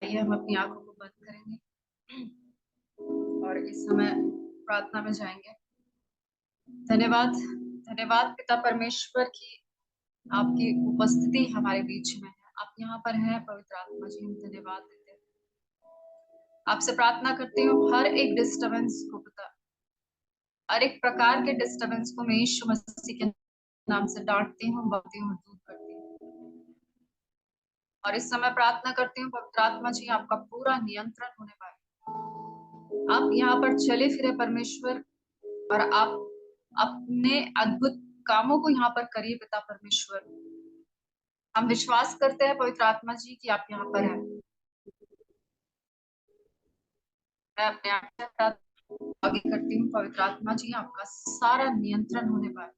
आइए हम अपनी आंखों को बंद करेंगे और इस समय प्रार्थना में जाएंगे। धन्यवाद, धन्यवाद पिता परमेश्वर की आपकी उपस्थिति हमारे बीच में है। आप यहाँ पर हैं पवित्र आत्मा जी, हम धन्यवाद देते हैं। आपसे प्रार्थना करती हूँ हर एक डिस्टर्बेंस को पिता, हर एक प्रकार के डिस्टर्बेंस को मैं यीशु मसीह के नाम से डांटती हूँ, बकती हूँ, दूर करती हूँ। और इस समय प्रार्थना करती हूँ पवित्र आत्मा जी, आपका पूरा नियंत्रण होने पाए। आप यहाँ पर चले फिरे परमेश्वर, और आप अपने अद्भुत कामों को यहाँ पर करिए पिता परमेश्वर। हम विश्वास करते हैं पवित्र आत्मा जी कि आप यहाँ पर हैं। मैं अपने आप से आगे करती हूँ पवित्र आत्मा जी, आपका सारा नियंत्रण होने पाए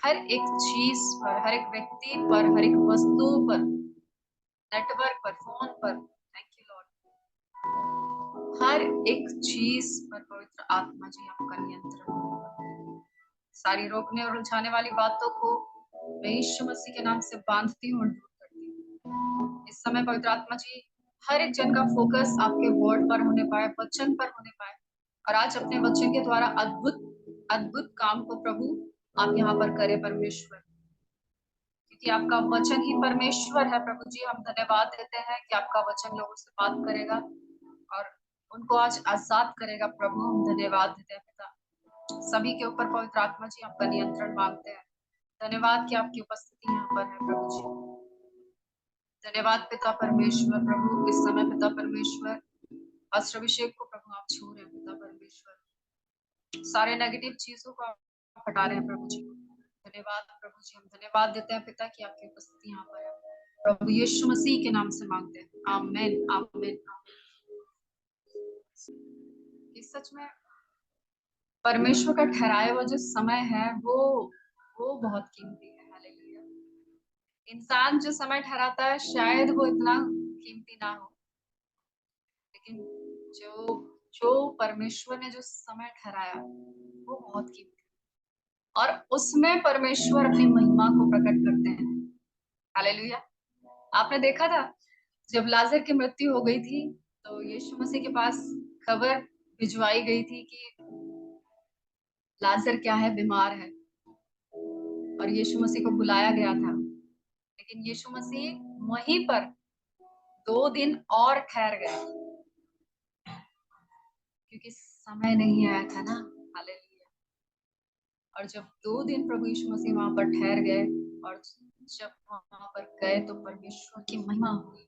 हर एक चीज पर, हर एक व्यक्ति पर, हर एक वस्तु पर, नेटवर्क पर, फोन पर। Thank you Lord. हर एक चीज पर पवित्र आत्मा जी आपका नियंत्रण होने पाए। सारी रोकने और उलझाने वाली बातों को मैं यीशु मसीह के नाम से बांधती हूँ और दूर करती हूँ। इस समय पवित्र आत्मा जी हर एक जन का फोकस आपके वर्ड पर होने पाए, वचन पर होने पाए, और आज अपने वचन के द्वारा अद्भुत अद्भुत काम को प्रभु आप यहाँ पर करें परमेश्वर, क्योंकि आपका वचन ही परमेश्वर है। प्रभु जी हम धन्यवाद देते हैं कि आपका वचन लोगों से बात करेगा और उनको आज आजाद करेगा। प्रभु हम धन्यवाद देते हैं पिता, सभी के ऊपर पवित्र आत्मा जी आपका नियंत्रण मांगते हैं। धन्यवाद कि आपकी उपस्थिति यहाँ पर है प्रभु जी। धन्यवाद पिता परमेश्वर। प्रभु इस समय पिता परमेश्वर अस्त्र अभिषेक को प्रभु आप छू रहे हैं पिता परमेश्वर, सारे नेगेटिव चीजों को आप हटा रहे हैं प्रभु जी। धन्यवाद प्रभु जी, हम धन्यवाद देते हैं पिता की आपकी उपस्थिति यहाँ पर है। प्रभु यीशु मसीह के नाम से मांगते हैं, आमीन आमीन। इस सच में परमेश्वर का ठहराया हुआ जो समय है वो बहुत कीमती है। हालेलुया। इंसान जो समय ठहराता है शायद वो इतना कीमती ना हो, लेकिन जो जो परमेश्वर ने जो समय ठहराया वो बहुत कीमती है, और उसमें परमेश्वर अपनी महिमा को प्रकट करते हैं। हालेलुया। आपने देखा था जब लाजर की मृत्यु हो गई थी तो यीशु मसीह के पास खबर भिजवाई गई थी कि लाजर क्या है, बीमार है, और यीशु मसीह को बुलाया गया था। लेकिन यीशु मसीह वहीं पर 2 दिन और ठहर गए क्योंकि समय नहीं आया था ना। हालेलुया। और जब 2 दिन प्रभु यीशु मसीह वहां पर ठहर गए और जब वहां पर गए तो परमेश्वर की महिमा हुई।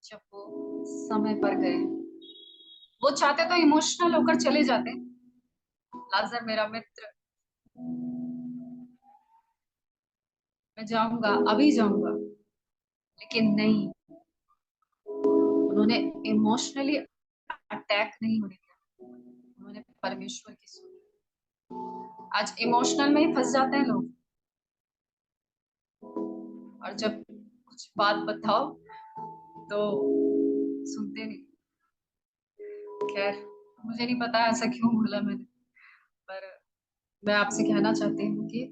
जब वो समय पर गए, वो चाहते तो इमोशनल होकर चले जाते, लाजर मेरा मित्र, मैं जाऊंगा, अभी जाऊंगा, लेकिन नहीं, उन्होंने इमोशनली अटैक नहीं होने दिया, उन्होंने परमेश्वर की सुनी। आज इमोशनल में ही फंस जाते हैं लोग, और जब कुछ बात बताओ तो सुनते नहीं। खैर मुझे नहीं पता ऐसा क्यों बोला मैंने, पर मैं आपसे कहना चाहती हूँ कि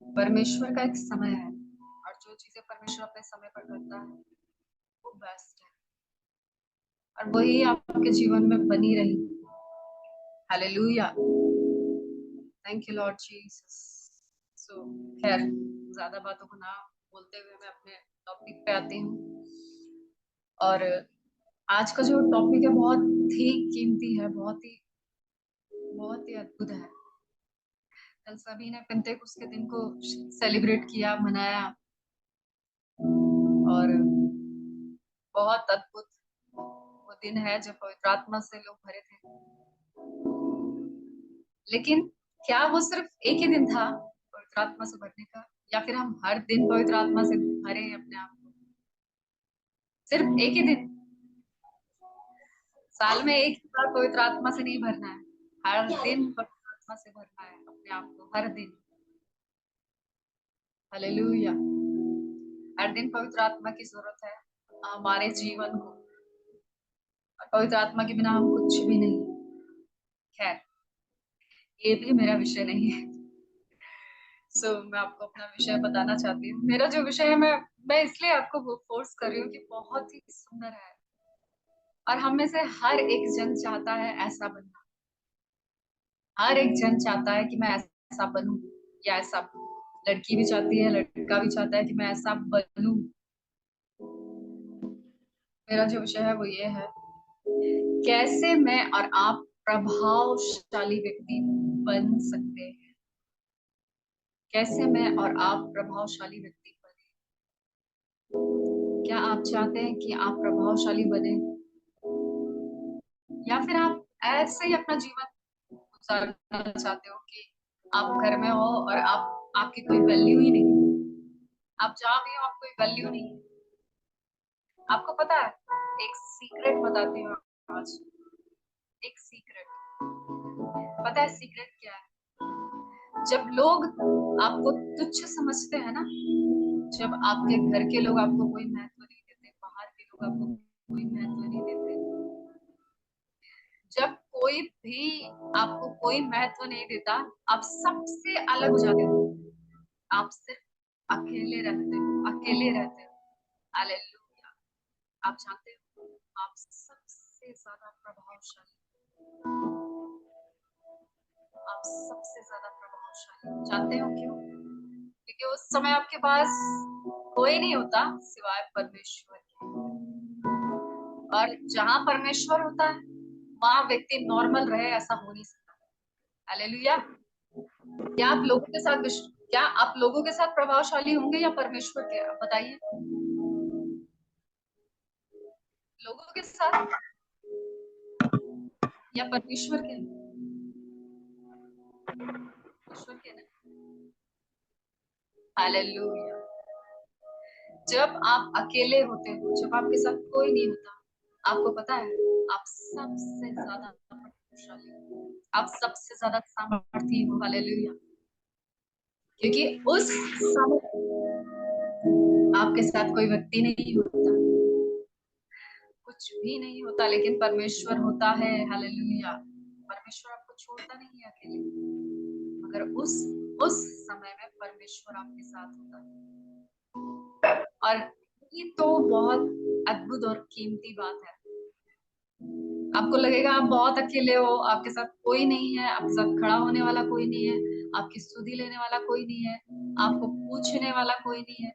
परमेश्वर का एक समय है, और जो चीजें परमेश्वर अपने समय पर करता है वो बेस्ट है, और वही आपके जीवन में बनी रही। Hallelujah. Thank you lord Jesus. So खैर ज्यादा बातों को ना बोलते हुए मैं अपने टॉपिक पे आती हूँ, और आज का जो टॉपिक है बहुत ही कीमती है, बहुत ही अद्भुत है। कल सभी ने पेंटेकोस्त के दिन को सेलिब्रेट किया, मनाया, और बहुत अद्भुत वो दिन है जब पवित्र आत्मा से लोग भरे थे। लेकिन क्या वो सिर्फ एक ही दिन था पवित्र आत्मा से भरने का, या फिर हम हर दिन पवित्र आत्मा से भरे हैं अपने आप को? सिर्फ एक ही दिन, साल में एक ही बार पवित्र आत्मा से नहीं भरना है, हर दिन पवित्र आत्मा से भरना है अपने आप को, हर दिन। हालेलुया। हर दिन पवित्र आत्मा की जरूरत है हमारे जीवन को, और पवित्र आत्मा के बिना हम कुछ भी नहीं। खैर ये भी मेरा विषय नहीं है। मैं आपको अपना विषय बताना चाहती हूँ। मेरा जो विषय है, मैं इसलिए आपको वो फोर्स कर रही हूँ कि बहुत ही सुंदर है और हम में से हर एक जन चाहता है ऐसा बनना। हर एक जन चाहता है कि मैं ऐसा बनूं या ऐसा बनूं। लड़की भी चाहती है, लड़का भी चाहता है कि मैं ऐसा बनूं। मेरा जो विषय है वो ये है, कैसे मैं और आप प्रभावशाली व्यक्ति बन सकते हैं। कैसे मैं और आप प्रभावशाली व्यक्ति बने। क्या आप चाहते हैं कि आप प्रभावशाली बने, या फिर आप ऐसे ही अपना जीवन गुजारना चाहते हो कि आप घर में हो और आपकी कोई वैल्यू ही नहीं। आप जहाँ भी हो, आप कोई वैल्यू नहीं। आपको पता है, एक सीक्रेट बताती हूँ आज। एक सीक्रेट, पता है सीक्रेट क्या है? जब लोग आपको तुच्छ समझते हैं ना, जब आपके घर के लोग आपको कोई महत्व नहीं देते, बाहर के लोग आपको कोई महत्व नहीं देते, जब कोई भी आपको कोई महत्व नहीं देता, आप सबसे अलग हो जाते हो। आप सिर्फ अकेले रहते हो, अकेले रहते हो। हालेलुया। आप जानते हो, आप सबसे ज्यादा प्रभावशाली, आप सबसे ज्यादा प्रभावशाली। जानते हो क्यों? क्योंकि उस समय आपके पास कोई नहीं होता सिवाय परमेश्वर के। और जहां परमेश्वर होता है, वहां व्यक्ति नॉर्मल रहे, ऐसा हो नहीं सकता। हालेलुया। क्या आप लोगों के साथ क्या आप लोगों के साथ प्रभावशाली होंगे या परमेश्वर के? आप बताइए। लोगों के साथ या परमेश्वर के? परमेश्वर के ना। हालेलुया। जब आप अकेले होते हो, जब आपके साथ कोई नहीं होता, आपको पता है आप सबसे ज्यादा प्रभावशाली हो, आप सबसे ज्यादा सामर्थी हो। हालेलुया। क्योंकि उस समय आपके साथ कोई व्यक्ति नहीं होता, कुछ भी नहीं होता, लेकिन परमेश्वर होता है। हालेलुया। परमेश्वर आपको छोड़ता नहीं है अकेले, मगर उस समय में परमेश्वर आपके साथ होता है। और ये तो बहुत अद्भुत और कीमती बात है। आपको लगेगा आप बहुत अकेले हो, आपके साथ कोई नहीं है, आपके साथ खड़ा होने वाला कोई नहीं है, आपकी सुधि लेने वाला कोई नहीं है, आपको पूछने वाला कोई नहीं है।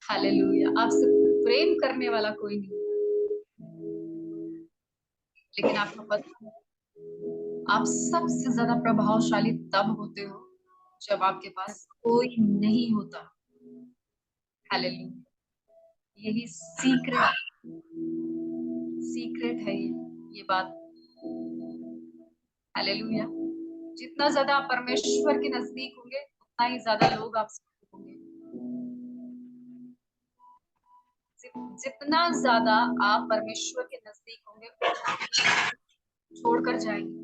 हालेलुया। आपसे प्रेम करने वाला कोई नहीं है। लेकिन आपको पता है, आप सबसे ज्यादा प्रभावशाली तब होते हो जब आपके पास कोई नहीं होता। हालेलुया। यही सीक्रेट है ये बात। हालेलुया। जितना ज्यादा आप परमेश्वर के नजदीक होंगे, उतना ही ज्यादा लोग आपसे होंगे। जितना ज्यादा आप परमेश्वर के नजदीक होंगे, उतना छोड़कर जाएंगे,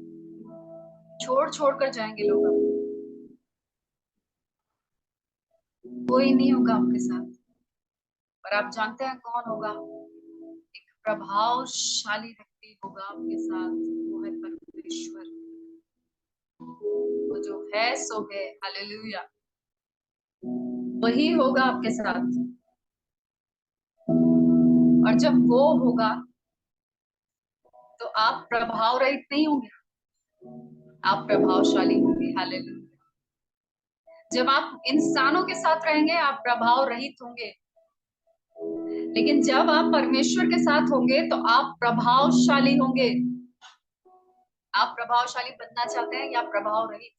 छोड़ कर जाएंगे लोग आपको। कोई नहीं होगा आपके साथ। पर आप जानते हैं कौन होगा? एक प्रभावशाली व्यक्ति होगा आपके साथ, वो है परमेश्वर। वो जो है सो है। हालेलुया। वही होगा आपके साथ। और जब वो होगा, तो आप प्रभाव रहित नहीं होंगे, आप प्रभावशाली होंगे। हालेलुया। जब आप इंसानों के साथ रहेंगे, आप प्रभाव रहित होंगे, लेकिन जब आप परमेश्वर के साथ होंगे तो आप प्रभावशाली होंगे। आप प्रभावशाली बनना चाहते हैं या प्रभाव रहित?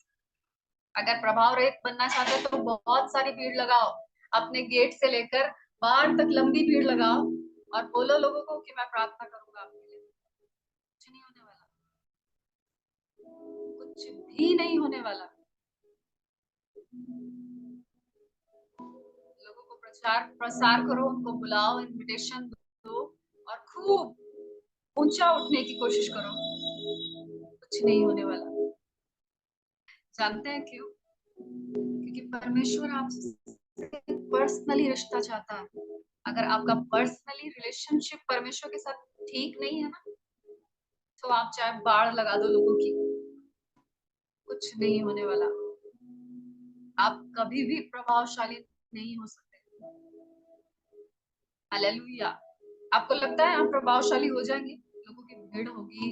अगर प्रभाव रहित बनना चाहते हैं तो बहुत सारी भीड़ लगाओ, अपने गेट से लेकर बाहर तक लंबी भीड़ लगाओ और बोलो लोगों को कि मैं प्रार्थना करूंगा आपके लिए। कुछ नहीं होने वाला, कुछ भी नहीं होने वाला। लोगों को प्रचार प्रसार करो, उनको बुलाओ, इनविटेशन दो और खूब ऊंचा उठने की कोशिश करो। कुछ नहीं होने वाला। जानते हैं क्यों? क्योंकि परमेश्वर आपसे पर्सनली रिश्ता चाहता है। अगर आपका पर्सनली रिलेशनशिप परमेश्वर के साथ ठीक नहीं है ना, तो आप चाहे बाढ़ लगा दो लोगों की, कुछ नहीं होने वाला। आप कभी भी प्रभावशाली नहीं हो सकते। हालेलुया। आपको लगता है आप प्रभावशाली हो जाएंगे, लोगों की भीड़ होगी,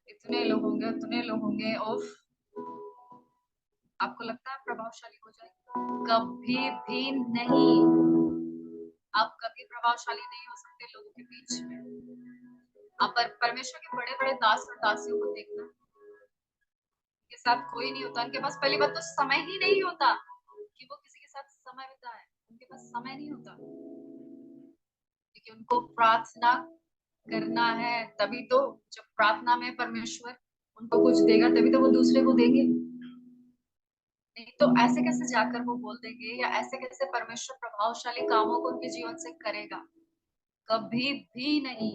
इतने लोग होंगे, उतने लोग होंगे, और आपको लगता है प्रभावशाली हो जाएंगे? कभी भी नहीं। आप कभी प्रभावशाली नहीं हो सकते लोगों के बीच में। आप परमेश्वर के बड़े बड़े दास और दासियों को देखना, के साथ कोई नहीं होता, उनके पास पहली बात तो समय ही नहीं होता कि वो किसी के साथ समय बिताए। उनके पास समय नहीं होता क्योंकि उनको प्रार्थना करना है। तभी तो जब प्रार्थना में परमेश्वर उनको कुछ देगा, तभी तो वो दूसरे को देंगे। नहीं तो ऐसे कैसे जाकर वो बोल देंगे, या ऐसे कैसे परमेश्वर प्रभावशाली कामों को उनके जीवन से करेगा? कभी भी नहीं।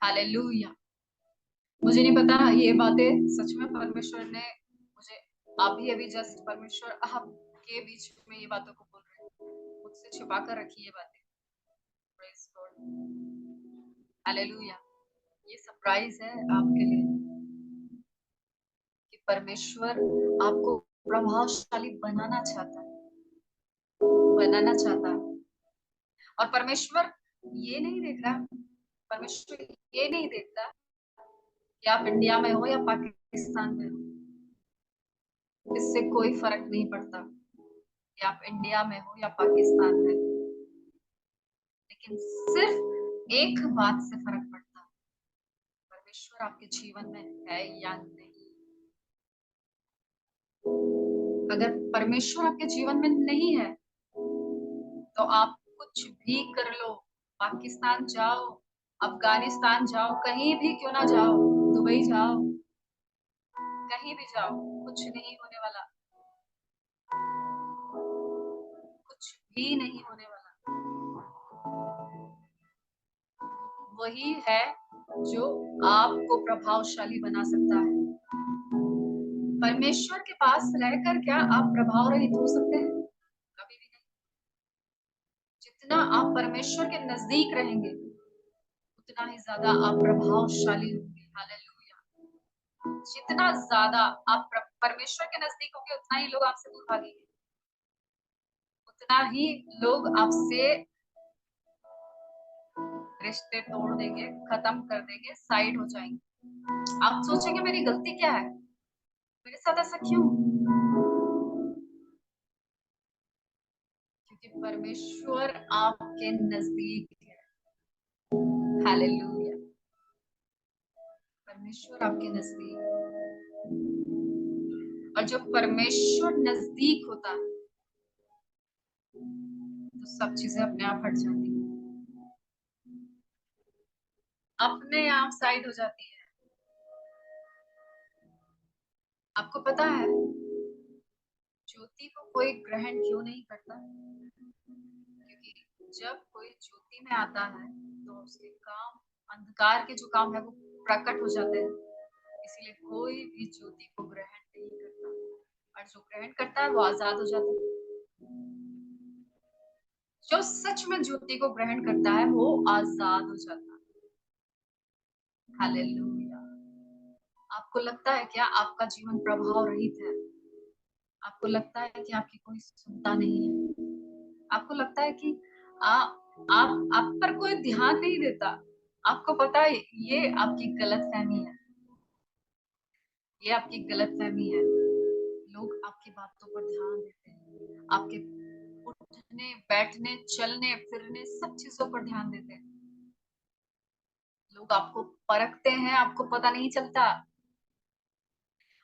हालेलुया। मुझे नहीं पता ये बातें सच में परमेश्वर ने मुझे अभी अभी जस्ट परमेश्वर आपके बीच में ये बातों को बोल रहे हैं, मुझसे छिपा कर रखी ये बातें। Praise God. हालेलुया। ये सरप्राइज है आपके लिए कि परमेश्वर आपको प्रभावशाली बनाना चाहता है, बनाना चाहता है। और परमेश्वर ये नहीं देख रहा, परमेश्वर ये नहीं देखता कि आप इंडिया में हो या पाकिस्तान में हो। इससे कोई फर्क नहीं पड़ता कि आप इंडिया में हो या पाकिस्तान में हो, लेकिन सिर्फ एक बात से फर्क पड़ता है, परमेश्वर आपके जीवन में है या नहीं। अगर परमेश्वर आपके जीवन में नहीं है तो आप कुछ भी कर लो, पाकिस्तान जाओ, अफगानिस्तान जाओ, कहीं भी क्यों ना जाओ, दुबई जाओ, कहीं भी जाओ, कुछ नहीं होने वाला, कुछ भी नहीं होने वाला। वही है जो आपको प्रभावशाली बना सकता है। परमेश्वर के पास रहकर क्या आप प्रभाव रहित हो सकते हैं? कभी भी नहीं। जितना आप परमेश्वर के नजदीक रहेंगे, उतना ही ज्यादा आप प्रभावशाली होंगे। हालेलुया। जितना ज्यादा आप परमेश्वर के नजदीक होंगे, उतना ही लोग आपसे दूर भागेंगे, उतना ही लोग आपसे रिश्ते तोड़ देंगे, खत्म कर देंगे, साइड हो जाएंगे। आप सोचेंगे मेरी गलती क्या है, मेरे साथ ऐसा क्यों? क्योंकि परमेश्वर आपके नजदीक है। हालेलुया। परमेश्वर आपके नजदीक है। और जब परमेश्वर नजदीक होता है तो सब चीजें अपने आप हट जाती है, अपने आप साइड हो जाती है। आपको पता है ज्योति को कोई ग्रहण क्यों नहीं करता? क्योंकि जब कोई ज्योति में आता है तो उसके काम, अंधकार के जो काम है वो प्रकट हो जाते हैं। इसीलिए कोई भी ज्योति को ग्रहण नहीं करता, और जो ग्रहण करता है वो आजाद हो जाता है। जो सच में ज्योति को ग्रहण करता है वो आजाद हो जाता है। हालेलुया। आपको लगता है क्या आपका जीवन प्रभाव रहित है? आपको लगता है कि आपकी कोई सुनता नहीं है? आपको लगता है कि आप पर कोई ध्यान नहीं देता? आपको पता है ये आपकी गलतफहमी है, ये आपकी गलतफहमी है। लोग आपकी बातों पर ध्यान देते हैं, आपके उठने बैठने चलने फिरने सब चीजों पर ध्यान देते हैं। लोग आपको परखते हैं, आपको पता नहीं चलता।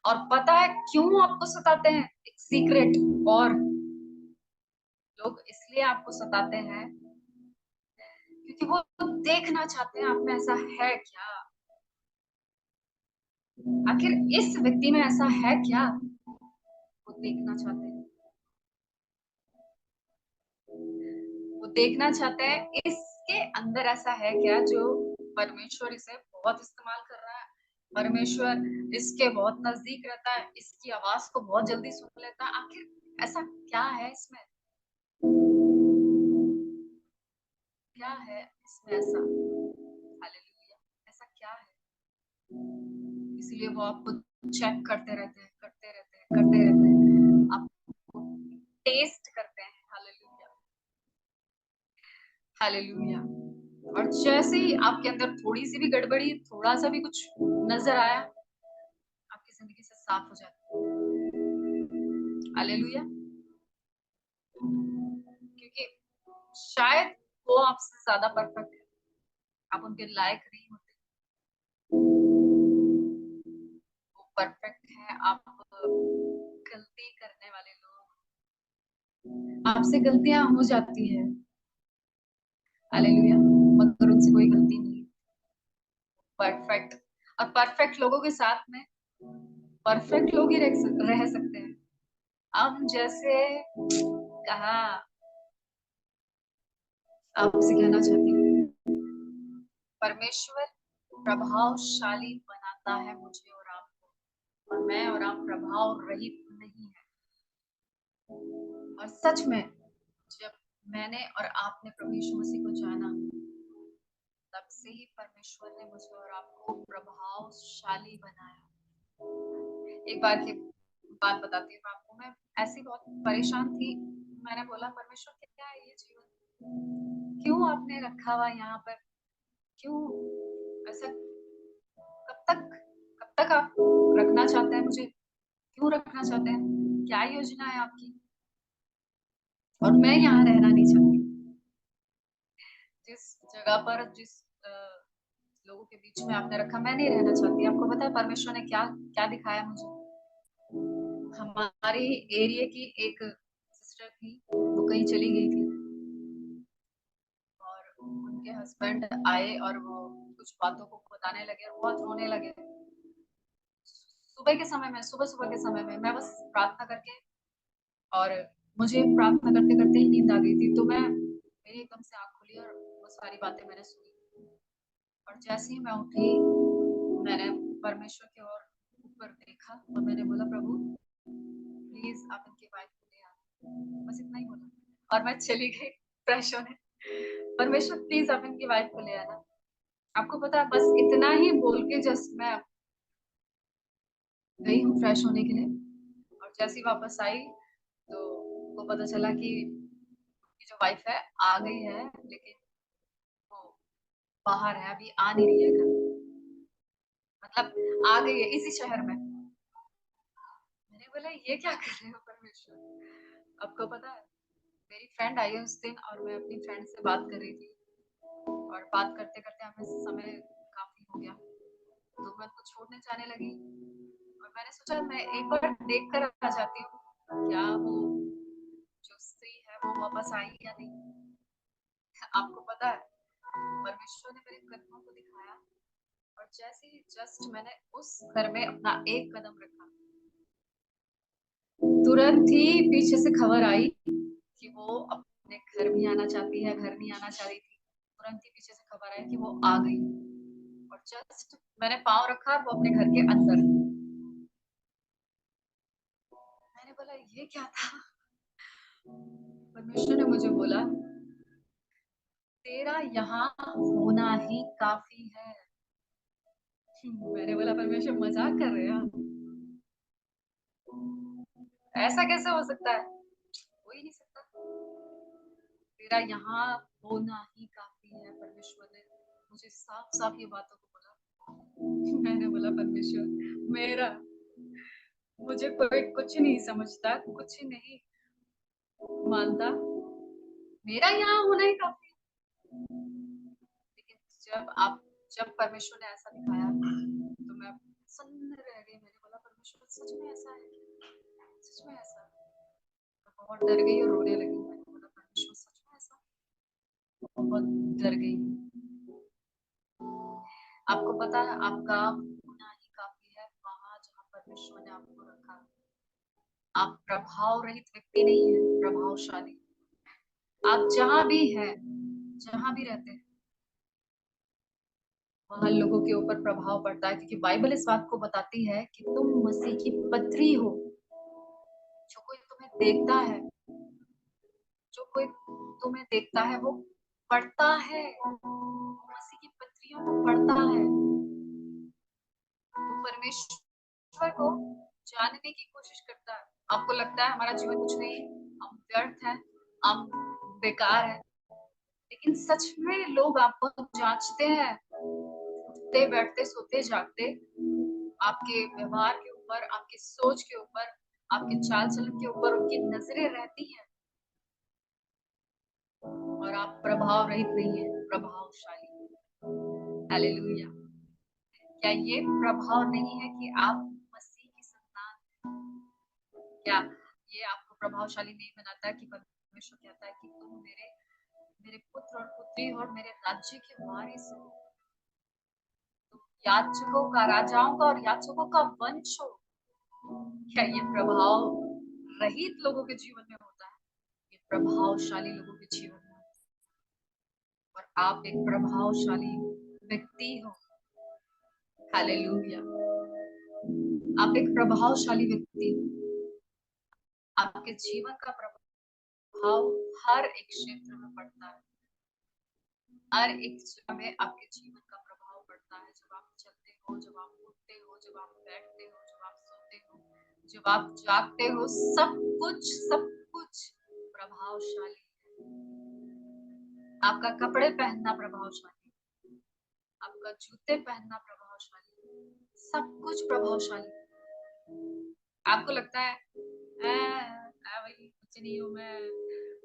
और पता है क्यों आपको सताते हैं? एक सीक्रेट। और लोग इसलिए आपको सताते हैं क्योंकि वो देखना चाहते हैं आप में ऐसा है क्या, आखिर इस व्यक्ति में ऐसा है क्या, वो देखना चाहते हैं। वो देखना चाहते हैं इसके अंदर ऐसा है क्या जो परमेश्वर इसे बहुत इस्तेमाल कर रहा है, परमेश्वर इसके बहुत नजदीक रहता है, इसकी आवाज को बहुत जल्दी सुन लेता है। आखिर ऐसा क्या है इसमें, क्या है इसमें ऐसा? हालेलुया। ऐसा क्या है? इसीलिए वो आपको चेक करते रहते हैं, करते रहते हैं, करते रहते हैं। आप टेस्ट करते हैं। Hallelujah, hallelujah. और जैसे ही आपके अंदर थोड़ी सी भी गड़बड़ी, थोड़ा सा भी कुछ नजर आया, आपकी जिंदगी से साफ हो जाती है। हालेलुया। क्योंकि शायद वो आपसे ज्यादा परफेक्ट है, आप उनके लायक नहीं होते। वो परफेक्ट है, आप गलती करने वाले लोग, आपसे गलतियां हो जाती है। हालेलुया। मगर उनसे कोई गलती नहीं, परफेक्ट। और परफेक्ट लोगों के साथ में परफेक्ट लोग ही रह सकते हैं। हम जैसे कहा, आपसे कहना चाहती हूँ, परमेश्वर प्रभावशाली बनाता है मुझे और आपको, और मैं और आप प्रभाव रहित नहीं है। और सच में जब मैंने और आपने प्रभु यीशु मसीह को जाना, तब से ही परमेश्वर ने मुझे और आपको प्रभावशाली बनाया। एक बार की बात बताती हूँ आपको। मैं ऐसी बहुत परेशान थी। मैंने बोला, परमेश्वर क्या है ये जीवन, क्यों आपने रखा हुआ यहाँ पर, क्यों ऐसा, कब तक आप रखना चाहते हैं मुझे, क्यों रखना चाहते हैं, क्या योजना है आपकी। और मैं यहाँ रहना नहीं चाहती। जिस जगह पर, जिस लोगों के बीच में आपने रखा, मैं नहीं रहना चाहती। आपको पता है परमेश्वर ने क्या क्या दिखाया मुझे। हमारे एरिया की एक सिस्टर थी, वो कहीं चली गई थी, और उनके हस्बैंड आए और वो कुछ बातों को बताने लगे और बहुत रोने लगे। सुबह के समय में, सुबह सुबह के समय में मैं बस प्रार्थना करके, और मुझे प्रार्थना करते करते ही नींद आ गई थी। तो मेरी एकदम से आंख खुली और वो सारी बातें मैंने सुनी। और जैसे ही मैं उठी, मैंने परमेश्वर की ओर ऊपर देखा और मैंने बोला, प्रभु प्लीज आप इनकी वाइफ को ले आओ। बस इतना ही बोला और मैं चली गई फ्रेश होने। परमेश्वर प्लीज आप इनकी वाइफ को ले आना। आपको पता है, बस इतना ही बोल के जस्ट मैं गई हूँ फ्रेश होने के लिए। और जैसे ही वापस आई, तो को पता चला कि जो वाइफ है आ गई है, लेकिन वो बाहर है, अभी आ नहीं रही है घर। मतलब आ गई है इसी शहर में। मैंने बोला, ये क्या कर रहे हो परमेश्वर। आपको पता है, मेरी फ्रेंड आई है उस दिन, और मैं अपनी फ्रेंड से बात कर रही थी, और बात करते करते हमें समय काफी हो गया, तो मैं उनको छोड़ने जाने लगी। और मैंने सोचा मैं एक बार देख कर आ जाती हूँ, क्या वो जो स्त्री है वो वापस आई या नहीं। आपको पता है, परमेश्वर ने मेरे कदमों को दिखाया, और जैसे ही जस्ट मैंने उस घर में अपना एक कदम रखा, तुरंत ही पीछे से खबर आई कि वो अपने घर भी आना चाहती है, घर नहीं आना चाह रही थी। तुरंत ही पीछे से खबर आई कि वो आ गई। और जस्ट मैंने पाँव रखा, वो अपने घर के अंदर। मैंने बोला, ये क्या था। परमेश्वर ने मुझे बोला, तेरा यहाँ होना ही काफी है। मैंने बोला, परमेश्वर मजाक कर रहे हैं आप? ऐसा कैसे हो सकता है, हो ही नहीं सकता। तेरा यहाँ होना ही काफी है। परमेश्वर ने मुझे साफ साफ ये बातों को बोला। मैंने बोला, परमेश्वर मेरा, मुझे कोई कुछ नहीं समझता, कुछ नहीं मानता, मेरा यहाँ होना ही काफी है। लेकिन जब परमेश्वर ने ऐसा दिखाया, तो मैं सुन्न रह गई। मैंने बोला, परमेश्वर सच में ऐसा है, सच में ऐसा। मैं बहुत डर गई और रोने लगी। मैंने बोला, परमेश्वर सच में ऐसा। बहुत डर गई। आपको पता है, आपका होना ही काफी है वहां जहाँ परमेश्वर ने आपको रखा। आप प्रभाव रहित व्यक्ति नहीं है, प्रभावशाली। आप जहां भी हैं, जहां भी रहते हैं, वहां लोगों के ऊपर प्रभाव पड़ता है, क्योंकि बाइबल इस बात को बताती है कि तुम मसीह की पत्री हो। जो कोई तुम्हें देखता है, जो कोई तुम्हें देखता है, वो पढ़ता है, मसीह की पत्रियों को पढ़ता है। वो परमेश्वर को जानने की कोशिश करता है। आपको लगता है हमारा जीवन कुछ नहीं, हम व्यर्थ हैं, हम बेकार हैं, लेकिन सच में लोग आपको जांचते हैं, उठते बैठते सोते जागते, आपके व्यवहार के ऊपर, आपकी सोच के ऊपर, आपके चाल चलन के ऊपर उनकी नजरें रहती हैं, और आप प्रभाव रहित नहीं है, प्रभावशाली। हालेलुया। क्या ये प्रभाव नहीं है कि आप मसीह की संतान हैं? क्या ये आपको प्रभावशाली नहीं बनाता कि परमेश्वर कहता है कि तुम मेरे मेरे पुत्र और पुत्री हो और मेरे राज्य के वारिस हो, तुम याजकों का, राजाओं का और याजकों का वंश हो? क्या ये प्रभाव रहित लोगों के जीवन में होता है? ये प्रभावशाली लोगों के जीवन में होता है। और आप एक प्रभावशाली व्यक्ति हो। हालेलुया। आप एक प्रभावशाली व्यक्ति हो। आपके जीवन का प्रभाव हर एक क्षेत्र में पड़ता है, हर एक जगह में आपके जीवन का प्रभाव पड़ता है। जब आप चलते हो, जब आप उठते हो, जब आप बैठते हो, जब आप सोते हो, जब आप जागते हो, सब कुछ प्रभावशाली है। आपका कपड़े पहनना प्रभावशाली, आपका जूते पहनना प्रभावशाली, सब कुछ प्रभावशाली। आपको लगता है भाई कुछ नहीं हूँ मैं,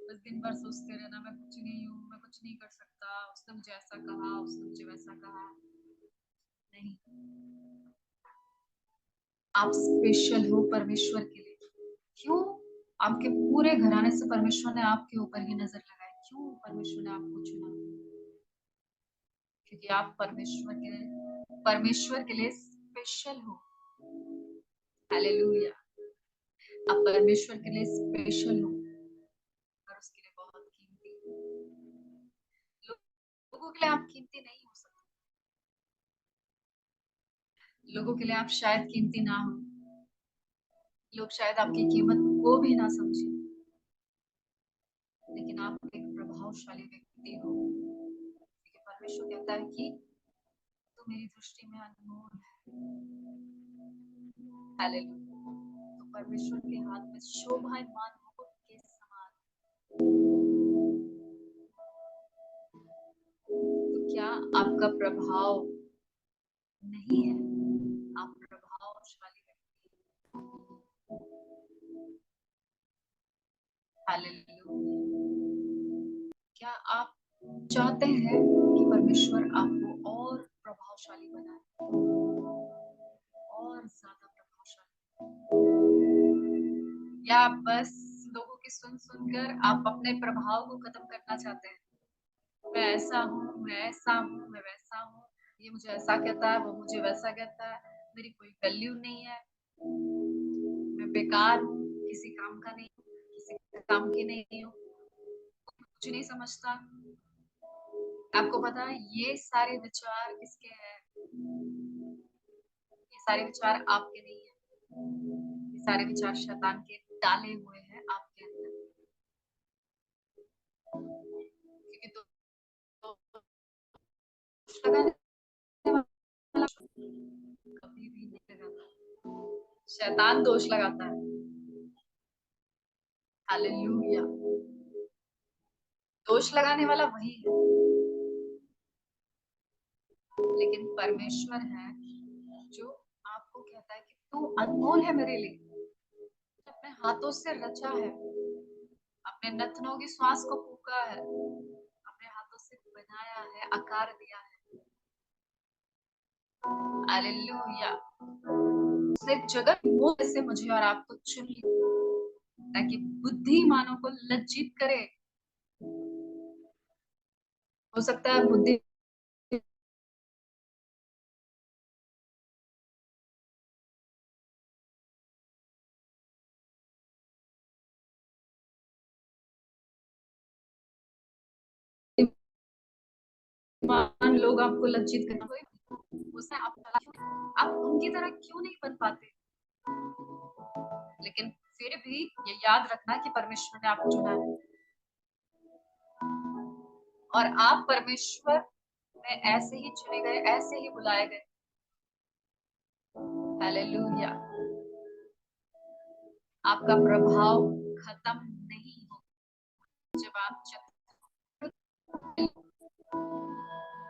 बस दिन भर सोचते रहना मैं कुछ नहीं हूँ, मैं कुछ नहीं कर सकता, उसने मुझे ऐसा कहा, उसने मुझे वैसा कहा। नहीं, आप स्पेशल हो परमेश्वर के लिए। क्यों? आपके पूरे घराने से परमेश्वर ने आपके ऊपर ही नजर लगाई। क्यों परमेश्वर ने आपको चुना? क्योंकि आप परमेश्वर के लिए स्पेशल हो। हालेलुया। आप परमेश्वर के लिए स्पेशल हो और उसके लिए बहुत कीमती हो। लोगों के लिए आप कीमती नहीं हो सकते, लोगों के लिए आप शायद कीमती ना हो, लोग शायद आपकी कीमत को भी ना समझे, लेकिन आप एक प्रभावशाली व्यक्ति हो, क्योंकि परमेश्वर कहता है कि तू मेरी दृष्टि में अनमोल है। हालेलुया। तो परमेश्वर के हाथ में शोभायमान मुकुट के समान। तो क्या आपका प्रभाव नहीं है? आप प्रभावशाली व्यक्ति। हालेलुया। क्या आप चाहते हैं कि परमेश्वर आपको और प्रभावशाली बनाए, और ज्यादा प्रभावशाली? या आप बस लोगों की सुन सुनकर आप अपने प्रभाव को खत्म करना चाहते हैं? मैं ऐसा हूँ, मैं ऐसा हूँ, मैं वैसा हूँ, ये मुझे ऐसा कहता है, वो मुझे वैसा कहता है, मेरी कोई वैल्यू नहीं है, मैं बेकार हूँ, किसी काम का नहीं हूँ, किसी काम की नहीं हूँ, कुछ नहीं समझता। आपको पता है ये सारे विचार किसके हैं? ये सारे विचार आपके नहीं है, ये सारे विचार शैतान के डाले हुए हैं आपके अंदर। क्योंकि दोष लगाने वाला कभी भी नहीं लगाता, शैतान दोष लगाता है। हालेलुया। दोष लगाने वाला वही है, लेकिन परमेश्वर है जो आपको कहता है कि तू अनमोल है मेरे लिए, अपने हाथों से रचा है, अपने नथनों की श्वास को फूका है, अपने हाथों से बनाया है, आकार दिया है। हालेलुया। उसने जगत मोह से मुझे और आपको चुन लिया, ताकि बुद्धिमानों को लज्जित करे। हो सकता है बुद्धिमान लोग आपको लज्जित करें, उसने आप उनकी तरह क्यों नहीं बन पाते? लेकिन फिर भी ये याद रखना कि परमेश्वर ने आपको चुना है, और आप परमेश्वर में ऐसे ही चुने गए, ऐसे ही बुलाए गए। हालेलुया। आपका प्रभाव खत्म नहीं होगा जब आप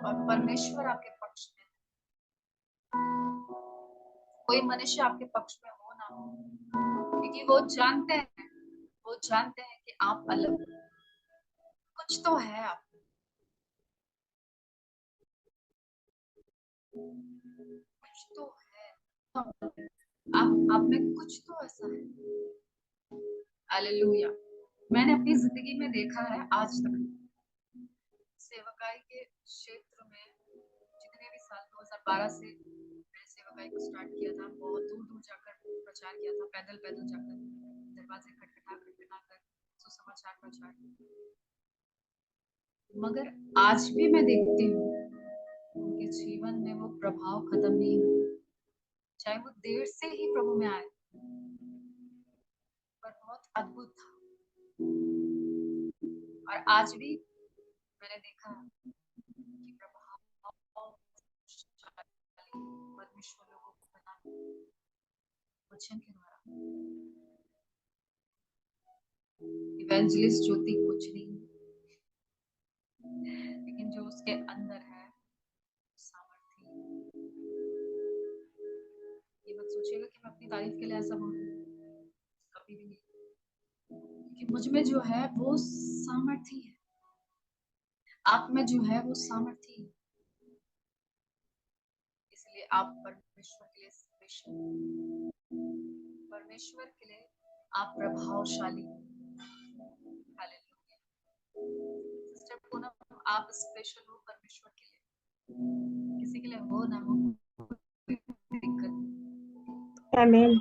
और परमेश्वर आपके पक्ष में, कोई मनुष्य आपके पक्ष में हो ना हो, क्योंकि वो जानते हैं कि आप अलग कुछ तो है, आप कुछ तो है, आप में कुछ तो ऐसा है। हालेलुया। मैंने अपनी जिंदगी में देखा है आज तक सेवकाई के क्षेत्र में, जितने भी साल 2012 से मैंने सेवकाई को स्टार्ट किया था, बहुत दूर दूर जाकर प्रचार किया था, पैदल पैदल जाकर दरवाजे खटखटा कर सुसमाचार प्रचार। मगर आज भी मैं देखती हूँ उनके जीवन में वो प्रभाव खत्म नहीं हुआ, चाहे वो देर से ही प्रभु में आए, पर बहुत अद्भुत था। और आज भी मैंने देखा कि प्रभाव परमेश्वर लोगों को बना वचन के द्वारा। इवेंजलिस्ट ज्योति कुछ नहीं, लेकिन जो उसके अंदर है सामर्थ्य। ये मत सोचिएगा कि मैं अपनी तारीफ के लिए ऐसा बोल रही हूँ, कभी भी नहीं। कि मुझ में जो है वो सामर्थ्य है, आप में जो है वो सामर्थ्य है, इसलिए आप परमेश्वर के लिए स्पेशल, परमेश्वर के लिए आप प्रभावशाली। हालेलुया। सिस्टर पूनम, आप स्पेशल हो परमेश्वर के लिए, किसी के लिए हो ना हो दिक्कत, आमीन।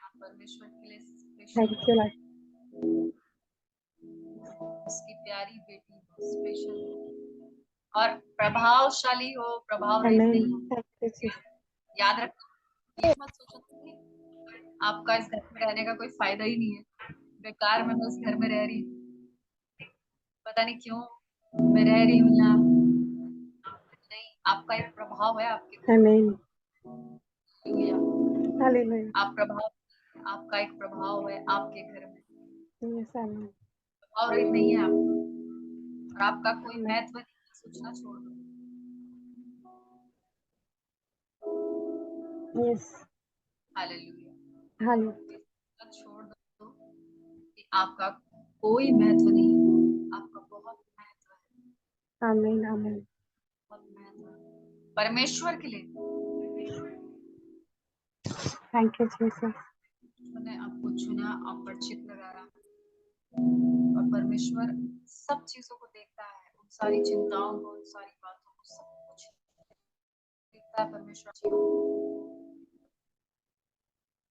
आप परमेश्वर के लिए स्पेशल, थैंक यू लॉर्ड। उसकी प्यारी बेटी स्पेशल और प्रभावशाली हो, प्रभाव रहित आमीन। नहीं हो। Thank you Jesus. याद रखो, ये मत सोचो कि आपका इस घर में रहने का कोई फायदा ही नहीं है, बेकार मैं उस घर में रह रही हूँ, पता नहीं क्यों मैं रह रही हूँ यहाँ। नहीं, आपका एक प्रभाव है आपके घर में। आमीन। हालेलुया। हालेलुया। आप प्रभाव, आपका एक प्रभाव है आपके घर में, यस आमीन। प्रभाव रहित नहीं है आप, और आपका कोई आमीन। महत्व नहीं, सोचना छोड़ दो। यस। हालेलुया। हालेलुया। छोड़ दो कि आपका कोई महत्व नहीं, आपका बहुत महत्व है, आमीन। आमीन। बहुत महत्व है परमेश्वर के लिए। Thank you Jesus. मैंने आपको चुना, आप परिचित लगा रहा, और परमेश्वर सब चीजों को देखता है, उन सारी चिंताओं को, उन सारी बातों को, सब कुछ देखता है परमेश्वर।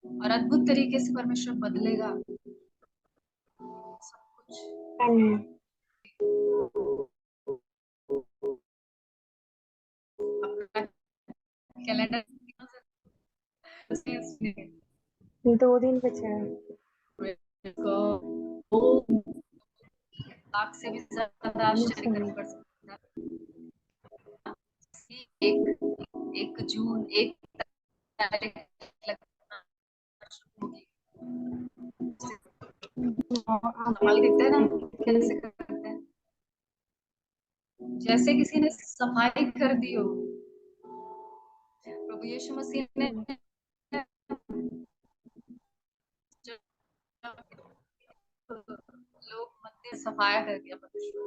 और अद्भुत तरीके से परमेश्वर बदलेगा सब कुछ। आमीन। अपना कैलेंडर 2 दिन बचा है। लाख से भी ज्यादा यस आश्चर्य आमीन। कर सकता है। एक जून, 1 तारीख होगी। सफाई देखते हैं ना कैसे करते हैं, जैसे किसी ने सफाई कर दी हो। प्रभु यीशु मसीह ने लोग मंदिर सफाया कर दिया परमेश्वर,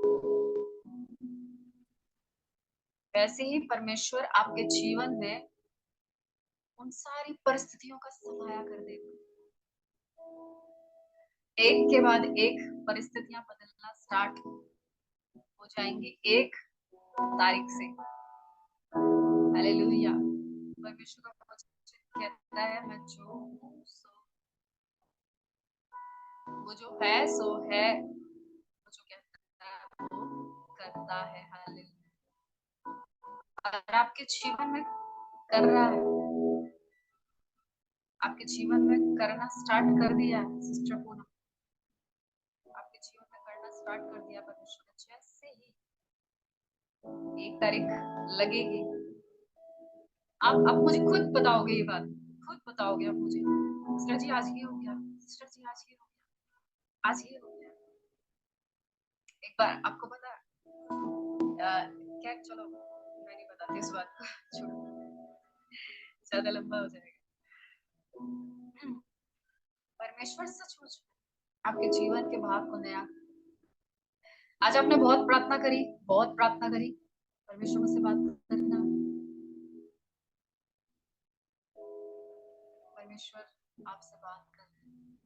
वैसे ही परमेश्वर आपके जीवन में उन सारी परिस्थितियों का सफाया कर देगा। एक के बाद एक परिस्थितियां बदलना स्टार्ट हो जाएंगी 1 तारीख से। हालेलुया। परमेश्वर का वचन कहता है, मैं जो हूँ सो, वो जो है सो है, वो जो कहता है वो करता है। हालेलुया। और आपके जीवन में कर रहा है, आपके जीवन में करना स्टार्ट कर दिया है सिस्टर पूनम, आपके जीवन में करना स्टार्ट कर दिया परमेश्वर ने। जैसे ही 1 तारीख लगेगी, आप मुझे खुद बताओगे ये बात, खुद बताओगे अब मुझे, सिस्टर जी आज ये हो गया, सिस्टर जी आज ये हो गया, आज ये हो गया। एक बार आपको पता है क्या, चलो मैं नहीं बताती इस बात को, छोड़ो, ज्यादा लंबा हो जाएगा। परमेश्वर सचमुच आपके जीवन के भाग को नया। आज आपने बहुत प्रार्थना करी, बहुत प्रार्थना करी, परमेश्वर से बात करना। परमेश्वर आपसे बात कर रहे हैं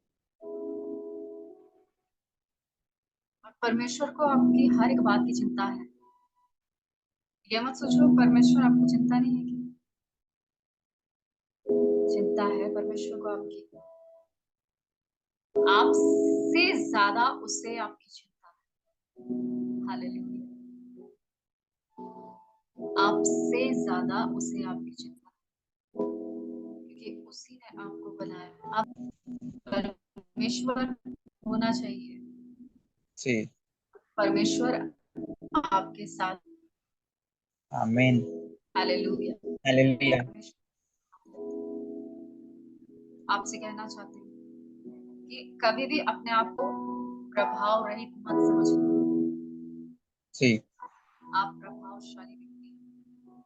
और परमेश्वर को आपकी हर एक बात की चिंता है। ये मत सोचो परमेश्वर आपको चिंता नहीं है, कि चिंता है परमेश्वर को आपकी, आपसे ज्यादा उसे आपकी चिंता है। हालेलुया, आपसे ज्यादा उसे आपकी चिंता है, क्योंकि उसी ने आपको बनाया। आप परमेश्वर होना चाहिए जी, परमेश्वर आपके साथ। आमीन, हालेलुया, हालेलुया। आपसे कहना चाहती हूँ कि कभी भी अपने आप को प्रभाव रहित मत समझना। जी, आप प्रभावशाली व्यक्ति हैं।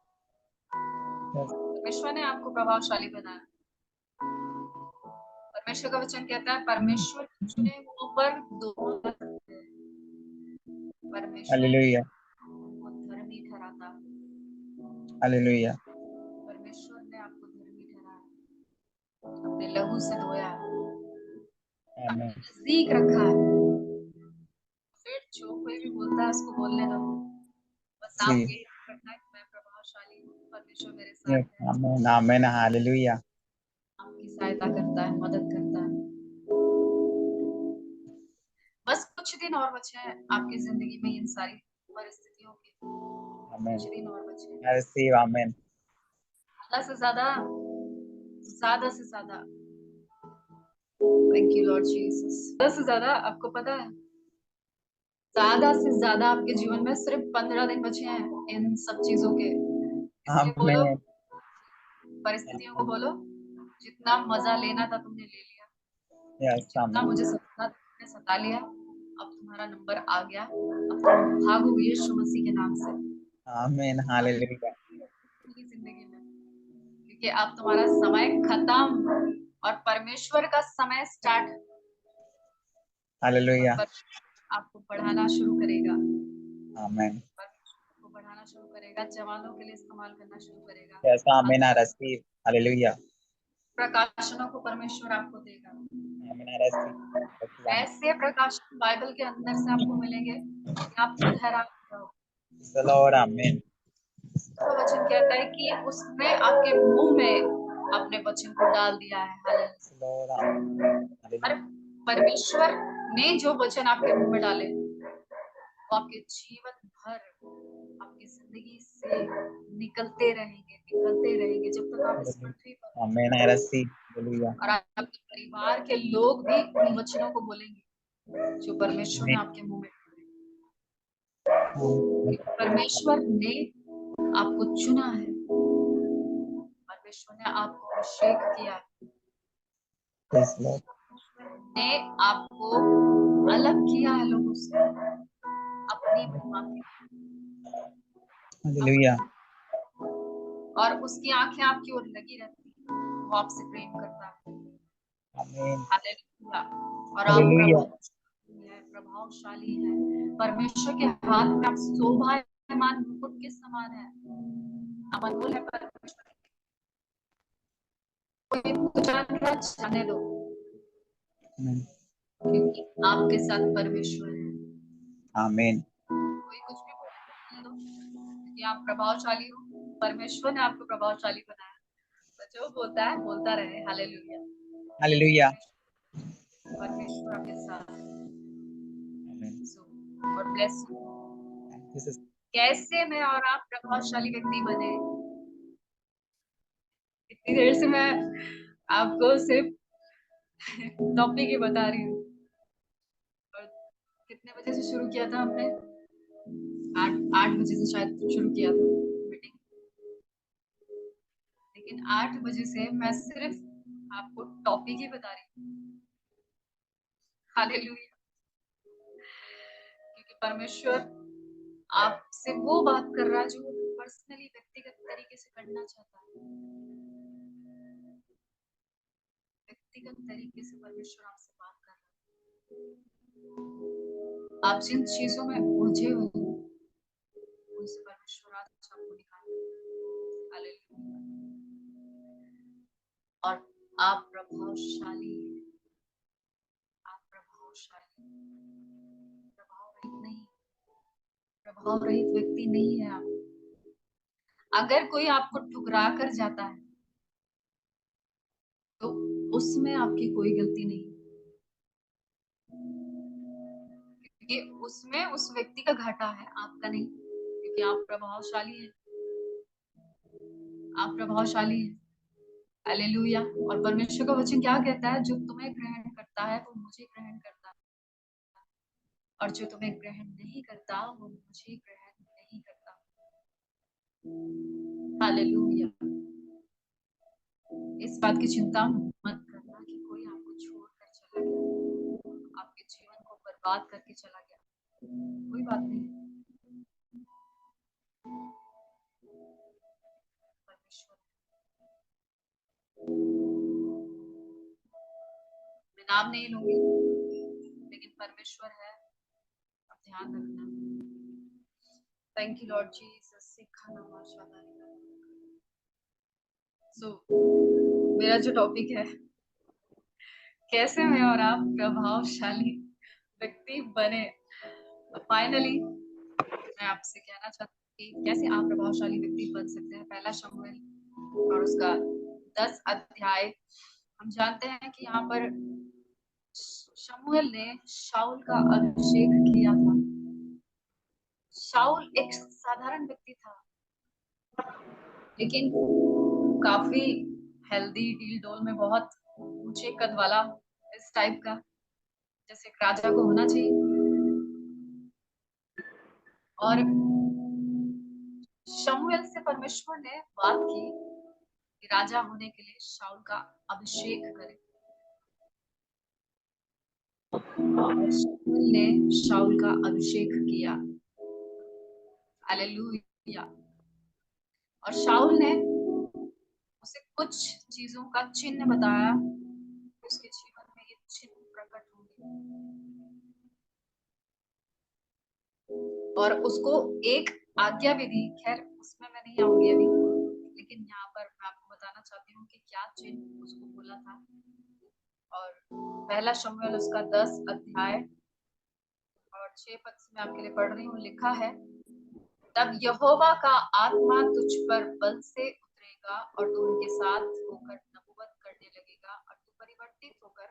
परमेश्वर ने आपको प्रभावशाली बनाया। परमेश्वर का वचन कहता है परमेश्वर के चुने हुओं पर दोनों रखते हैं। परमेश्वर हालेलुया, को धर्मी ठहराता है। हालेलुया, परमेश्वर ने आपको धर्मी ठहराया, अपने लहू से धोया, आमीन, नजदीक रखा है। फिर जो कोई भी बोलता है उसको बोलने दो, बस आप जी, यही करना है कि मैं प्रभावशाली हूँ, परमेश्वर मेरे साथ है, आमीन, आमीन, हालेलुया। आपकी सहायता करता है, मदद करता है। बस कुछ दिन और बचे हैं आपकी जिंदगी में इन सारी परिस्थितियों के, आमीन, कुछ दिन और बचे हैं। आई रिसीव, आमीन, ज्यादा से ज्यादा, ज्यादा से ज्यादा, थैंक यू लॉर्ड जीसस, ज्यादा से ज्यादा आपको पता है, ज्यादा से ज्यादा आपके जीवन में सिर्फ 15 दिन बचे हैं इन सब चीजों के। इसलिए बोलो, आमीन, परिस्थितियों को बोलो, जितना मजा लेना था तुमने ले लिया, यस, जितना आमीन, मुझे सता तुमने सता लिया, अब तुम्हारा नंबर आ गया, अब तुम भागोगे यीशु मसीह के नाम से आमीन, हालेलुया, अपनी जिंदगी में, क्योंकि अब तुम्हारा समय खत्म और परमेश्वर का समय स्टार्ट, हालेलुया, और आपको बढ़ाना शुरू करेगा, आमीन, परमेश्वर को बढ़ाना शुरू करेगा, जवानों के लिए इस्तेमाल करना शुरू करेगा। यस, आमीन, आई रिसीव, हालेलुया, प्रकाशनों को परमेश्वर आपको देगा। आमीन, आई रिसीव, ऐसे प्रकाशन बाइबल के अंदर से आपको मिलेंगे कि आप खुद हैरान हो जाओगे। लॉर्ड, आमीन, तो वचन कहता है कि उसने आपके मुंह में अपने वचन को डाल दिया है। हालेलुया। लॉर्ड, आमीन, और परमेश्वर ने जो वचन आपके मुंह में डाले वो आपके जीवन भर आपकी जिंदगी से निकलते रहेंगे जब तक आप इस पृथ्वी पर, आमीन, आई रिसीव, हालेलुया, और आपके परिवार के लोग भी उन वचनों को बोलेंगे जो परमेश्वर ने आपके मुंह में डाले। क्योंकि परमेश्वर ने आपको चुना है, परमेश्वर ने आपको अभिषेक किया है, यस, लॉर्ड, ने आपको अलग किया है लोगों से अपनी महिमा के हालेलुया, लिए। और उसकी आंखें आपकी ओर लगी रहती हैं, वो आपसे प्रेम करता है। आमीन, हालेलुया। और आप हालेलुया, प्रभावशाली है, परमेश्वर के हाथ में आप शोभायमान मुकुट के समान है, आप अनमोल है परमेश्वर के। कोई कुछ जाने दो, आमीन, क्योंकि आपके साथ परमेश्वर है। आमीन, कोई कुछ भी बोलने दो, क्योंकि आप प्रभावशाली हो, परमेश्वर ने आपको प्रभावशाली बनाया। तो जो बोलता है बोलता रहे। हालेलुया, हालेलुया, परमेश्वर आपके साथ है। आमीन, और ब्लेस यू। जीसस, कैसे मैं और आप प्रभावशाली व्यक्ति बने, इतनी देर से मैं आपको सिर्फ टॉपिक ही बता रही हूँ। और कितने बजे से शुरू किया था हमने? 8 बजे से शायद शुरू किया था मीटिंग, लेकिन 8 बजे से मैं सिर्फ आपको टॉपिक ही बता रही हूँ। हालेलुया। क्योंकि परमेश्वर आपसे वो बात कर रहा है जो पर्सनली व्यक्तिगत तरीके से करना चाहता है। व्यक्तिगत तरीके से परमेश्वर आपसे बात कर रहा है। आप जिन चीजों में उलझे हुए हैं उनसे परमेश्वर आज आपको निकाले। हालेलुया। और आप प्रभावशाली हैं। आप प्रभावशाली, प्रभाव रहित नहीं, प्रभाव रहित व्यक्ति नहीं है आप। अगर कोई आपको ठुकरा कर जाता है तो उसमें आपकी कोई गलती नहीं, क्योंकि उसमें उस व्यक्ति का घाटा है, आपका नहीं। क्योंकि आप प्रभावशाली हैं, आप प्रभावशाली हैं। हालेलुया। और परमेश्वर का वचन क्या कहता है? जो तुम्हें ग्रहण करता है वो मुझे ग्रहण करता है, और जो तुम्हें ग्रहण नहीं करता वो मुझे ग्रहण नहीं करता। हालेलुया। इस बात की चिंता मत करना कि कोई आपको छोड़कर चला गया, आपके जीवन को बर्बाद करके चला गया। कोई बात नहीं। परमेश्वर, मैं नाम नहीं लूंगी, लेकिन परमेश्वर है, अब ध्यान रखना। Thank you lord Jesus. So मेरा जो टॉपिक है, कैसे मैं और आप प्रभावशाली व्यक्ति बने। फाइनली मैं आपसे कहना चाहती हूँ कि कैसे आप प्रभावशाली व्यक्ति बन सकते हैं। पहला शमूएल और उसका 10 अध्याय, हम जानते हैं कि यहाँ पर शमूएल ने शाऊल का अभिषेक किया था। शाऊल एक साधारण व्यक्ति था, लेकिन काफी हेल्दी, डील डोल में, बहुत ऊंचे कद वाला, इस टाइप का, जैसे एक राजा को होना चाहिए। और शमूएल से परमेश्वर ने बात की कि राजा होने के लिए शाऊल का अभिषेक करे। और शमूएल ने शाऊल का अभिषेक किया। हालेलुया। और शाऊल ने उसे कुछ चीजों का चिन्ह बताया, उसके जीवन में ये चिन्ह प्रकट होंगे। और उसको एक आज्ञा भी दी। खैर उसमें मैं नहीं आऊंगी अभी, लेकिन यहाँ पर मैं आपको बताना चाहती हूँ कि क्या चिन्ह उसको बोला था। और पहला शमूएल उसका 10 अध्याय और 6 पद से मैं आपके लिए पढ़ रही हूँ। लिखा है, तब यहोवा का आत्मा तुझ पर बल से उतरेगा और तू उनके साथ होकर नबूवत करने लगेगा, और तू परिवर्तित होकर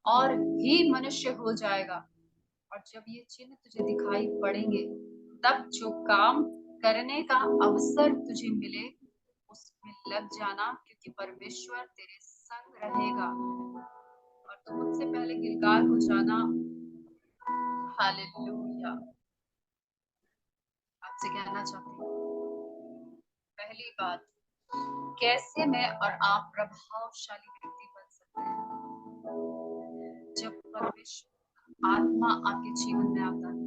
और भी मनुष्य हो जाएगा। और जब ये चिन्ह तुझे दिखाई पड़ेंगे, तब जो काम करने का अवसर तुझे मिले उसमें लग जाना, क्योंकि परमेश्वर तेरे संग रहेगा। और तुम मुझसे पहले गिलगाल को जाना। हालेलुया। आपसे कहना चाहती हूँ, पहली बात, कैसे मैं और आप प्रभावशाली व्यक्ति बन सकते हैं। जब परमेश्वर आत्मा आपके जीवन में आता है,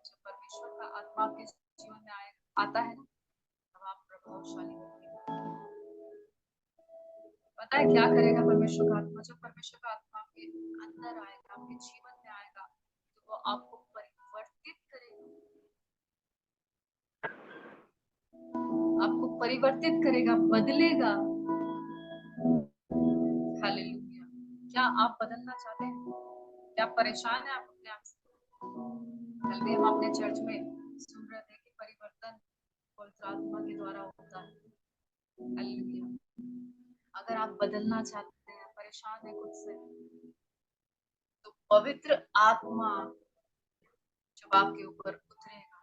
जब परमेश्वर का आत्मा आपके जीवन में आता है ना, तब आप प्रभावशाली व्यक्ति बनते हैं। पता है क्या करेगा परमेश्वर का आत्मा? जब परमेश्वर का आत्मा आपके अंदर आएगा, आपके जीवन में आएगा, तो वो आपको परिवर्तित करेगा, आपको परिवर्तित करेगा, बदलेगा। हालेलुया। क्या आप बदलना चाहते हैं? क्या परेशान है आप अपने आप से? कल भी हम अपने चर्च में सुन रहे थे कि परिवर्तन पवित्र आत्मा के द्वारा होता है। हालेलुया। अगर आप बदलना चाहते हैं, परेशान है खुद से, तो पवित्र आत्मा जब आपके ऊपर उतरेगा,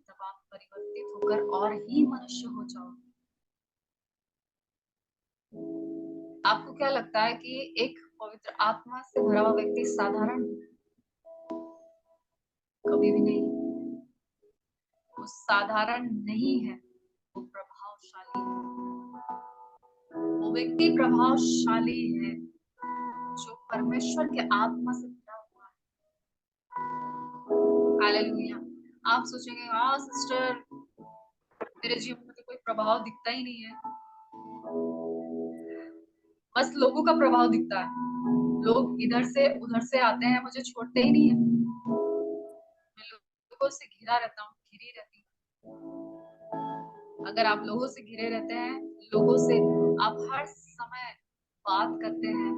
तब आप परिवर्तित होकर और ही मनुष्य हो जाओगे। आपको क्या लगता है कि एक पवित्र आत्मा से भरा हुआ व्यक्ति साधारण? कभी भी नहीं। वो साधारण नहीं है, वो प्रभावशाली है। व्यक्ति प्रभावशाली है जो परमेश्वर के आत्मा से भरा हुआ है। हालेलुया। आप सोचेंगे हाँ सिस्टर मेरे जीवन में तो कोई प्रभाव दिखता ही नहीं है, बस लोगों का प्रभाव दिखता है। लोग इधर से उधर से आते हैं, मुझे छोड़ते ही नहीं है। मैं लोगों से घिरा रहता हूँ, घिरी रहती हूँ। अगर आप लोगों से घिरे रहते हैं, लोगों से आप हर समय बात करते हैं,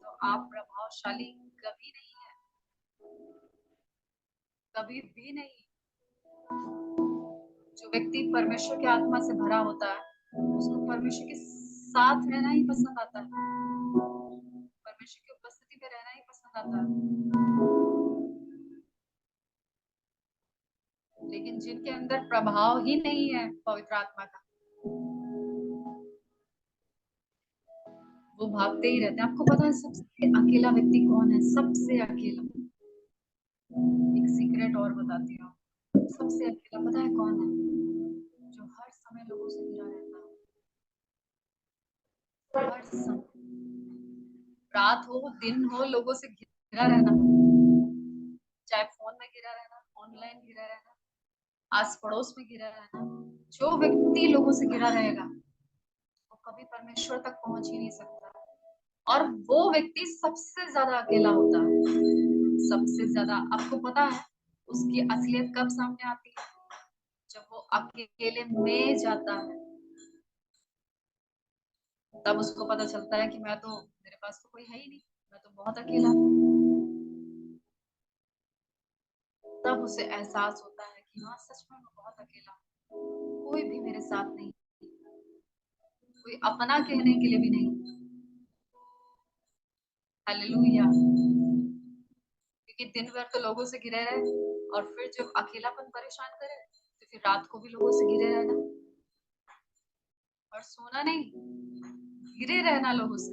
तो आप प्रभावशाली कभी नहीं है, कभी भी नहीं। जो व्यक्ति परमेश्वर के आत्मा से भरा होता है, उसको परमेश्वर के साथ रहना ही पसंद आता है, परमेश्वर की उपस्थिति में रहना ही पसंद आता है। लेकिन जिनके अंदर प्रभाव ही नहीं है पवित्र आत्मा का, वो भागते ही रहते हैं। आपको पता है सबसे अकेला व्यक्ति कौन है? सबसे अकेला, एक सीक्रेट और बताती हूँ, सबसे अकेला पता है कौन है? जो हर समय लोगों से घिरा रहता है, हर समय, रात हो दिन हो, लोगों से घिरा रहना, चाहे फोन में घिरा रहना, ऑनलाइन घिरा रहना, आस पड़ोस में घिरा रहना। जो व्यक्ति लोगों से घिरा रहेगा वो कभी परमेश्वर तक पहुंच ही नहीं सकता, और वो व्यक्ति सबसे ज्यादा अकेला होता है, सबसे ज्यादा। आपको पता है उसकी असलियत कब सामने आती है? जब वो अकेले में जाता है, तब उसको पता चलता है कि मेरे पास तो कोई है ही नहीं, मैं तो बहुत अकेला हूँ। तब उसे एहसास होता है कि हाँ सच में मैं बहुत अकेला हूँ, कोई भी मेरे साथ नहीं, कोई अपना कहने के लिए भी नहीं। हालेलुया। क्योंकि दिन भर तो लोगों से घिरे रहे, और फिर जब अकेलापन परेशान करे तो फिर रात को भी लोगों से घिरे रहना, और सोना नहीं, घिरे रहना लोगों से।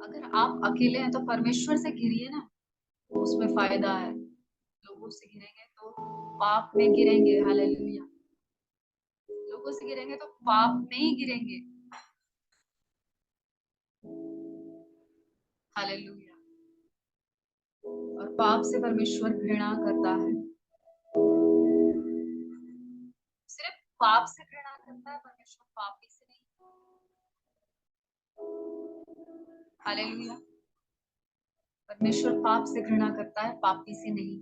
अगर आप अकेले हैं तो परमेश्वर से घिरिए ना, उसमें फायदा है। लोगों से घिरेंगे तो पाप में गिरेंगे। हालेलुया। लोगों से गिरेंगे तो पाप में ही गिरेंगे। हालेलुया। और पाप से परमेश्वर घृणा करता है, सिर्फ पाप से घृणा करता है परमेश्वर, पापी से नहीं। हालेलुया। परमेश्वर पाप से घृणा करता है, पापी से नहीं।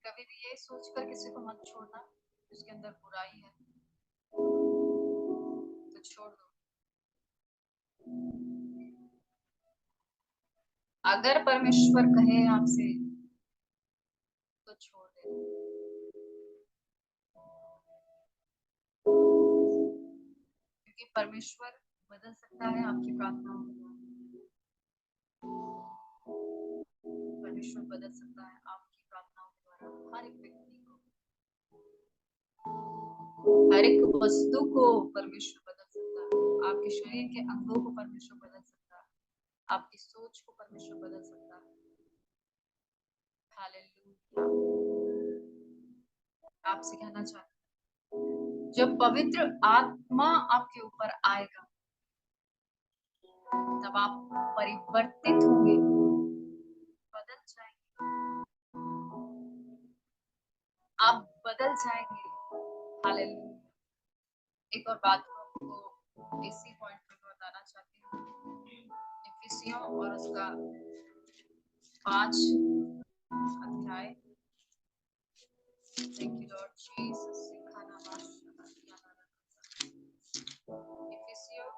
कभी भी ये सोचकर किसी को मत छोड़ना उसके अंदर बुराई है, तो छोड़ दो। अगर परमेश्वर कहे आपसे तो छोड़ दे, क्योंकि परमेश्वर बदल सकता है आपकी प्रार्थनाओं को। परमेश्वर बदल सकता है आपकी प्रार्थनाओं के द्वारा हर एक व्यक्ति को, हर एक वस्तु को परमेश्वर बदल सकता है। आपके शरीर के अंगों को परमेश्वर बदल सकता है, आपकी सोच को परमेश्वर बदल सकता है। हालेलुया। आपसे कहना चाहती हूँ, जब पवित्र आत्मा आपके ऊपर आएगा तब आप परिवर्तित होंगे, बदल जाएंगे, आप बदल जाएंगे। हालेलुया। एक और बात आपको इसी पॉइंट पे बताना चाहती हूँ, इफिसियों और उसका 5 अध्याय। Thank you lord Jesus. इफिसियों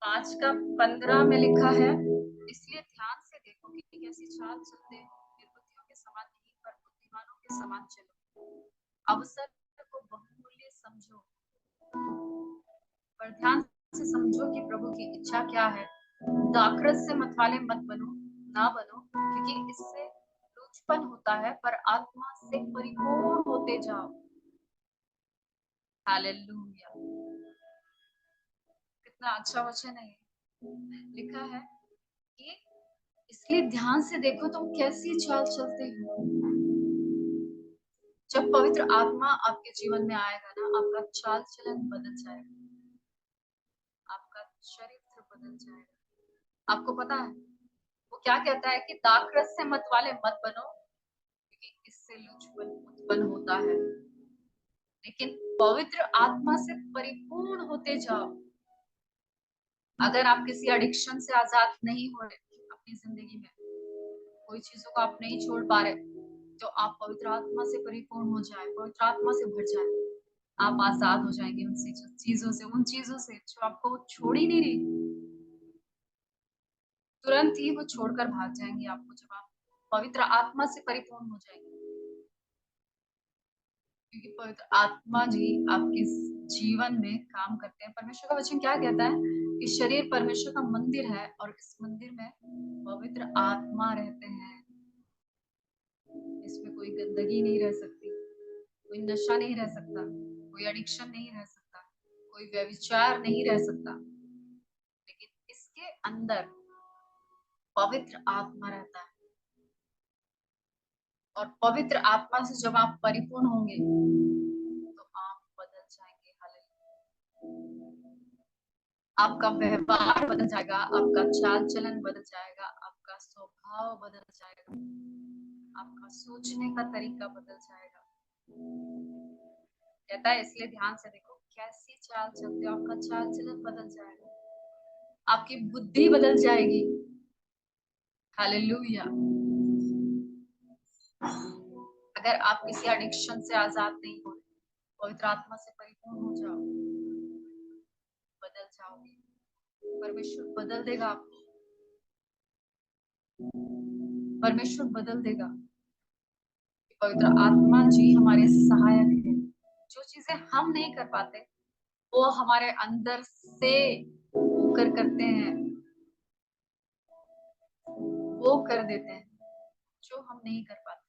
5 का 15 में लिखा है, इसलिए ध्यान से देखो कि कैसी चाल चलते हो, निर्बुद्धियों के समान नहीं पर बुद्धिमानों के समान चलो, अवसर को बहुमूल्य समझो, पर ध्यान से समझो कि प्रभु की इच्छा क्या है। दाखरस से मतवाले मत बनो, ना बनो, क्योंकि इससे लूचपन होता है, पर आत्मा से परिपूर्ण होते जाओ। हालेलुया। कितना अच्छा वचन है। लिखा है कि इसलिए ध्यान से देखो तुम कैसी चाल चलते हो। जब पवित्र आत्मा आपके जीवन में आएगा ना, आपका चाल चलन बदल जाएगा, आपका चरित्र बदल जाएगा। आपको पता है वो क्या कहता है कि दाखरस से मत वाले मत बनो, क्योंकि इससे लुचपन उत्पन्न होता है, लेकिन पवित्र आत्मा से परिपूर्ण होते जाओ। अगर आप किसी एडिक्शन से आजाद नहीं हो रहे अपनी जिंदगी में, कोई चीजों को आप नहीं छोड़ पा रहे, तो आप पवित्र आत्मा से परिपूर्ण हो जाए, पवित्र आत्मा से भर जाए, आप आजाद हो जाएंगे उन चीजों से, उन चीजों से जो आपको छोड़ ही नहीं रही। तुरंत ही वो छोड़कर भाग जाएंगे आपको, जब आप पवित्र आत्मा से परिपूर्ण हो जाएंगे, क्योंकि पवित्र आत्मा जी आपके जीवन में काम करते हैं। परमेश्वर का वचन क्या कहता है कि शरीर परमेश्वर का मंदिर है और इस मंदिर में पवित्र आत्मा रहते हैं। इसमें कोई गंदगी नहीं रह सकती, कोई नशा नहीं रह सकता, कोई एडिक्शन नहीं रह सकता, कोई व्यभिचार नहीं रह सकता, लेकिन इसके अंदर पवित्र आत्मा रहता है। और पवित्र आत्मा से जब आप परिपूर्ण होंगे तो आप बदल जाएंगे। हालेलुया। आपका व्यवहार बदल जाएगा, आपका चाल चलन बदल जाएगा, आपका स्वभाव बदल जाएगा, आपका सोचने का तरीका बदल जाएगा। कहता है इसलिए ध्यान से देखो कैसी चाल चलते हो, आपका चाल चलन बदल जाएगा, आपकी बुद्धि बदल जाएगी। हालेलुया। अगर आप किसी एडिक्शन से आजाद नहीं हो, पवित्र आत्मा से परिपूर्ण हो जाओ, बदल जाओगे, परमेश्वर बदल देगा आपको, परमेश्वर बदल देगा। पवित्र आत्मा जी हमारे सहायक है। जो चीजें हम नहीं कर पाते वो हमारे अंदर से होकर करते हैं, वो कर देते हैं जो हम नहीं कर पाते,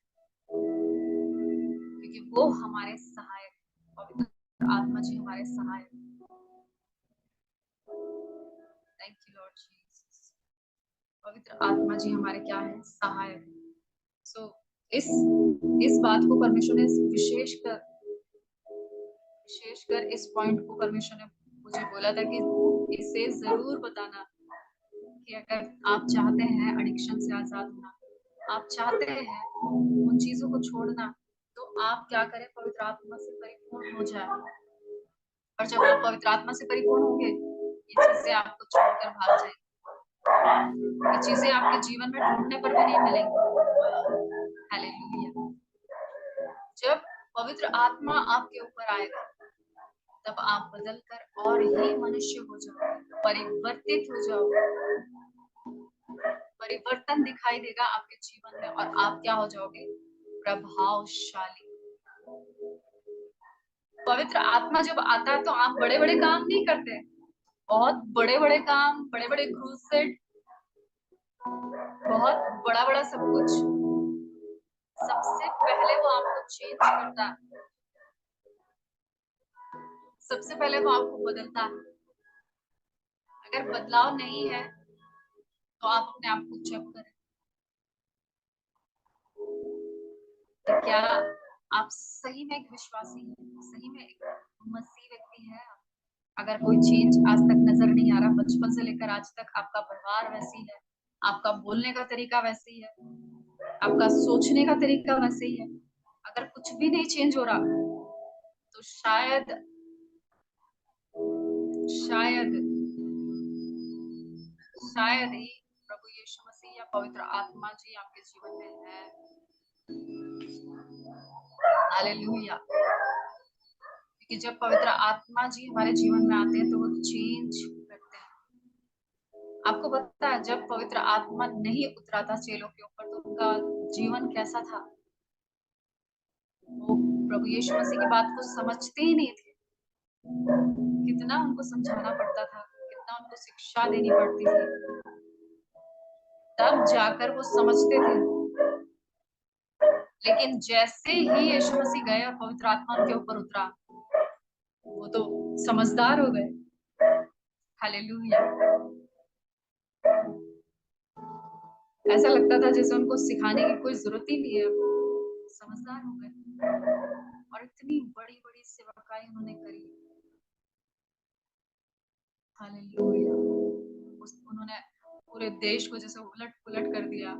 क्योंकि वो हमारे सहायक, पवित्र आत्मा जी हमारे सहायक। Thank you lord Jesus. पवित्र आत्मा जी हमारे क्या है? सहायक। सो इस बात को परमेश्वर ने विशेषकर इस पॉइंट को परमेश्वर ने मुझे बोला था कि इसे जरूर बताना कि अगर आप चाहते हैं एडिक्शन से आजाद होना, आप चाहते हैं उन चीजों को छोड़ना, तो आप क्या करें? पवित्र आत्मा से परिपूर्ण हो जाए। और जब आप पवित्र आत्मा से परिपूर्ण होंगे, ये चीजें आपको छोड़कर भाग जाएंगी, ये चीजें आपके जीवन में ढूंढने पर भी नहीं मिलेंगी। हालेलुया। जब पवित्र आत्मा आपके ऊपर आएगा, तब आप बदलकर और ही मनुष्य हो जाओगे, परिवर्तित हो जाओगे, परिवर्तन दिखाई देगा आपके जीवन में, और आप क्या हो जाओगे? प्रभावशाली। पवित्र आत्मा जब आता है तो आप बड़े बड़े काम नहीं करते, बहुत बड़े बड़े काम, बड़े बड़े क्रूसेड, बहुत बड़ा बड़ा सब कुछ। सबसे पहले वो आपको चेंज करता है, सबसे पहले वो आपको बदलता है। अगर बदलाव नहीं है तो आप अपने आप को चेक करें, तो क्या आप सही में एक विश्वासी हैं, सही में एक मसीह व्यक्ति है? अगर कोई चेंज आज तक नजर नहीं आ रहा, बचपन से लेकर आज तक आपका व्यवहार वैसी है, आपका बोलने का तरीका वैसी है, आपका सोचने का तरीका वैसे ही है, अगर कुछ भी नहीं चेंज हो रहा, तो शायद ही प्रभु यीशु मसीह या पवित्र आत्मा जी आपके जीवन में है। हालेलुया। क्योंकि जब पवित्र आत्मा जी हमारे जीवन में आते हैं तो वो चेंज करते हैं। आपको पता है जब पवित्र आत्मा नहीं उतरा था चेलों के ऊपर तो उनका जीवन कैसा था? वो प्रभु यीशु मसीह की बात को समझते ही नहीं थे। कितना उनको समझाना पड़ता था, कितना उनको शिक्षा देनी पड़ती थी, तब जाकर वो समझते थे। लेकिन जैसे ही यीशु मसीह गए और पवित्र आत्मा उनके ऊपर उतरा, वो तो समझदार हो गए। हालेलुया। ऐसा लगता था जैसे उनको सिखाने की कोई जरूरत ही नहीं है, समझदार हो गए। और इतनी बड़ी बड़ी सेवकाई उन्होंने करी। हालेलुया। उन्होंने पूरे देश को जैसे उलट पुलट कर दिया।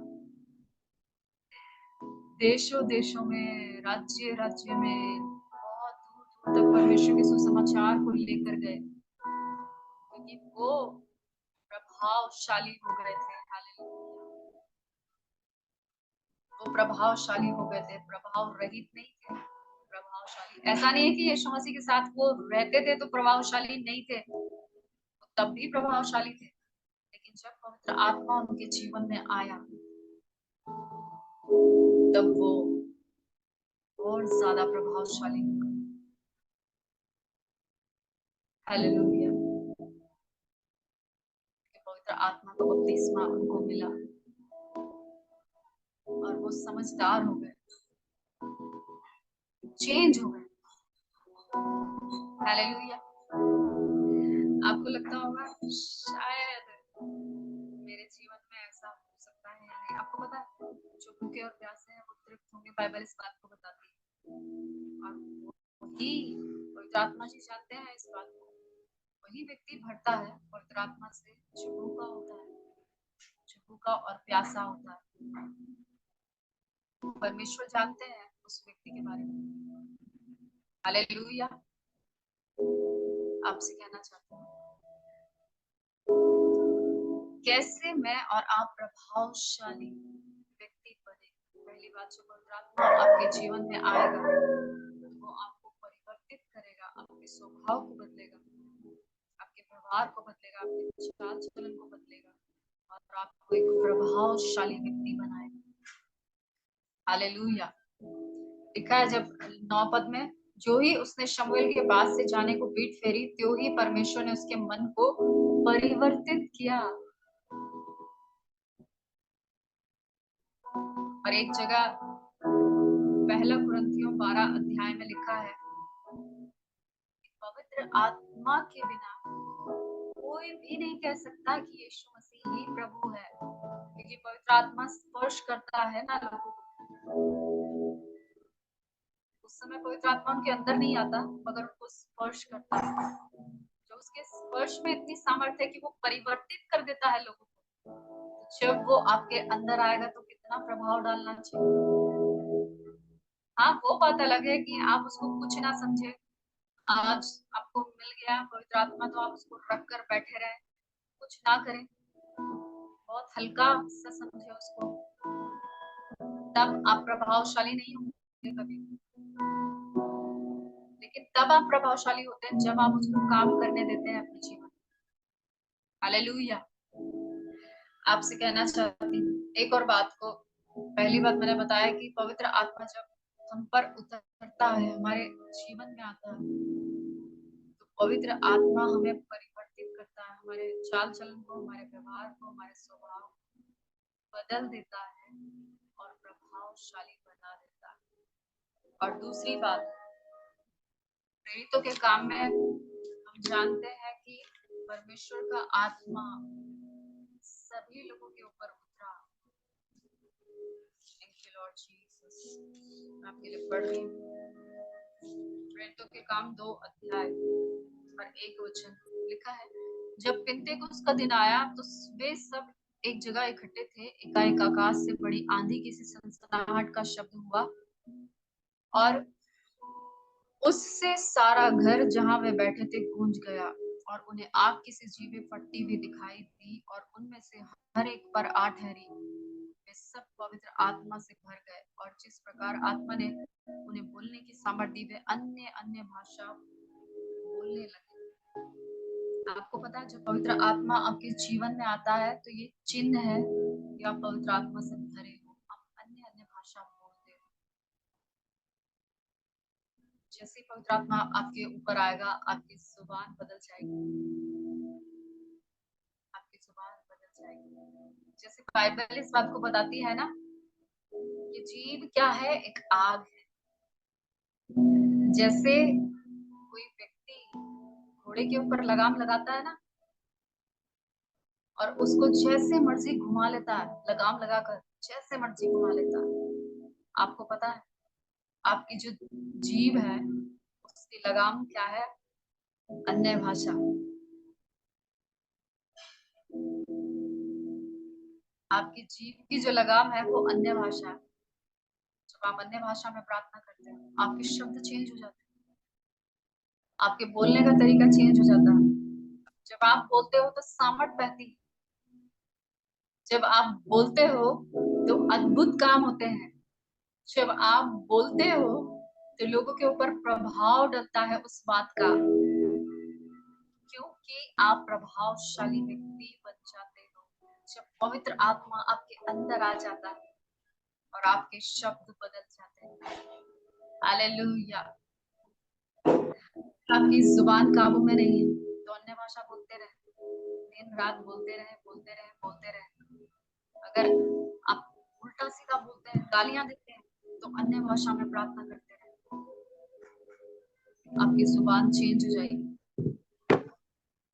देशों देशों में, राज्य राज्य में, बहुत दूर दूर तक परमेश्वर के सुसमाचार को लेकर गए, क्योंकि वो प्रभावशाली हो गए थे। हालेलुया। वो प्रभावशाली हो गए थे, प्रभाव रहित नहीं थे, प्रभावशाली। ऐसा नहीं है कि यीशु मसीह के साथ वो रहते थे तो प्रभावशाली नहीं थे, वो तब भी प्रभावशाली थे, लेकिन जब पवित्र आत्मा उनके जीवन में आया तब वो और ज्यादा प्रभावशाली हो गए। हालेलुया। पवित्र आत्मा का बपतिस्मा उनको मिला और वो समझदार हो गए, चेंज हो गए। हालेलुया। आपको लगता होगा शायद मेरे जीवन में ऐसा हो सकता है या नहीं। आपको पता है जो भूखे और प्यासे हैं वो तृप्त होंगे, बाइबल इस बात को बताती है। और वही पवित्र आत्मा जी जानते हैं इस बात को। वही व्यक्ति भरता है पवित्र आत्मा से जो भूखा होता है, जो भूखा और प्यासा होता है। परमेश्वर जानते हैं उस व्यक्ति के बारे में। हालेलुया। आपसे कहना चाहता हूँ कैसे मैं और आप प्रभावशाली व्यक्ति बने। पहली बात, जो पवित्र आत्मा आपके जीवन में आएगा वो आपको परिवर्तित करेगा, आपके स्वभाव को बदलेगा, आपके व्यवहार को बदलेगा, आपके चाल चलन को बदलेगा और आपको एक प्रभावशाली व्यक्ति बनाएगा। हालेलुया। लिखा है जब 9 पद में, जो ही उसने शमूएल के पास से जाने को पीठ फेरी, त्यों ही परमेश्वर ने उसके मन को परिवर्तित किया। और एक जगह पहला कुरिन्थियों 12 अध्याय में लिखा है, पवित्र आत्मा के बिना कोई भी नहीं कह सकता कि यीशु मसीह ही प्रभु है, क्योंकि पवित्र आत्मा स्पर्श करता है ना लोगों को। उस समय पवित्र आत्मा उनके अंदर नहीं आता मगर उनको स्पर्श करता है। जो उसके स्पर्श में इतनी सामर्थ्य है कि वो परिवर्तित कर देता है लोगों को। तो जब वो आपके अंदर आएगा तो कितना प्रभाव डालना चाहिए। हाँ, वो बात अलग है कि आप उसको कुछ ना समझे। आज आपको मिल गया पवित्र आत्मा तो आप उसको रख कर बैठे रहे, कुछ ना करें, बहुत हल्का सा समझे उसको, तब आप प्रभावशाली नहीं होंगे कभी। लेकिन तब आप प्रभावशाली होते हैं जब आप उसको काम करने देते हैं अपने जीवन। हालेलुया। आपसे कहना चाहती हूँ एक और बात को। पहली बात मैंने बताया कि पवित्र आत्मा जब हम पर उतरता है, हमारे जीवन में आता है, तो पवित्र आत्मा हमें परिवर्तित करता है, हमारे चाल चलन को, हमारे व्यवहार को, हमारे स्वभाव को बदल देता है और प्रभावशाली बना देता है। और दूसरी बात, प्रेरितों के काम में हम जानते हैं कि परमेश्वर का आत्मा सभी लोगों के ऊपर उतरा। Thank you lord Jesus. मैं आपके लिए पढ़ रही हूँ प्रेरितों के काम 2 अध्याय और 1 वचन। लिखा है, जब पिन्तेकुस्त का दिन आया तो वे सब एक जगह इकट्ठे थे। एकाएक आकाश से बड़ी आंधी की सी सनसनाहट का शब्द हुआ और उससे सारा घर जहां वे बैठे थे गूंज गया और उन्हें आग की सी जीभें फटती हुई दिखाई दी और उनमें से हर एक पर आ ठहरी। वे सब पवित्र आत्मा से भर गए और जिस प्रकार आत्मा ने उन्हें बोलने की सामर्थ्य दी वे अन्य अन्य भाषा बोलने लगे। आपको पता है जब पवित्र आत्मा आपके जीवन में आता है तो ये चिन्ह है कि आप पवित्र आत्मा से भरे हो, आप अन्य अन्य भाषा बोलते हो। जैसे पवित्र आत्मा आपके ऊपर आएगा आपकी जुबान बदल जाएगी, आपकी जुबान बदल जाएगी। जैसे बाइबल इस बात को बताती है ना, ये जीभ क्या है, एक आग है। जैसे कोई व्यक्ति घोड़े के ऊपर लगाम लगाता है ना और उसको जैसे मर्जी घुमा लेता है, लगाम लगाकर जैसे मर्जी घुमा लेता है। आपको पता है आपकी जो जीभ है उसकी लगाम क्या है? अन्य भाषा। आपकी जीभ की जो लगाम है वो अन्य भाषा है। जब आप अन्य भाषा में प्रार्थना करते हो आपके शब्द चेंज हो जाते हैं, आपके बोलने का तरीका चेंज हो जाता है। जब आप बोलते हो तो सामर्थ बहती है, जब आप बोलते हो तो अद्भुत काम होते हैं, जब आप बोलते हो तो लोगों के ऊपर प्रभाव डलता है उस बात का, क्योंकि आप प्रभावशाली व्यक्ति बन जाते हो जब पवित्र आत्मा आपके अंदर आ जाता है और आपके शब्द बदल जाते हैं। हालेलुया। आपकी जुबान काबू में नहीं है तो अन्य भाषा बोलते रहे, दिन रात बोलते रहे बोलते रहे बोलते रहे। अगर आप उल्टा सीधा बोलते हैं, गालियां देते हैं, तो अन्य भाषा में प्रार्थना करते रहे, आपकी जुबान चेंज हो जाएगी।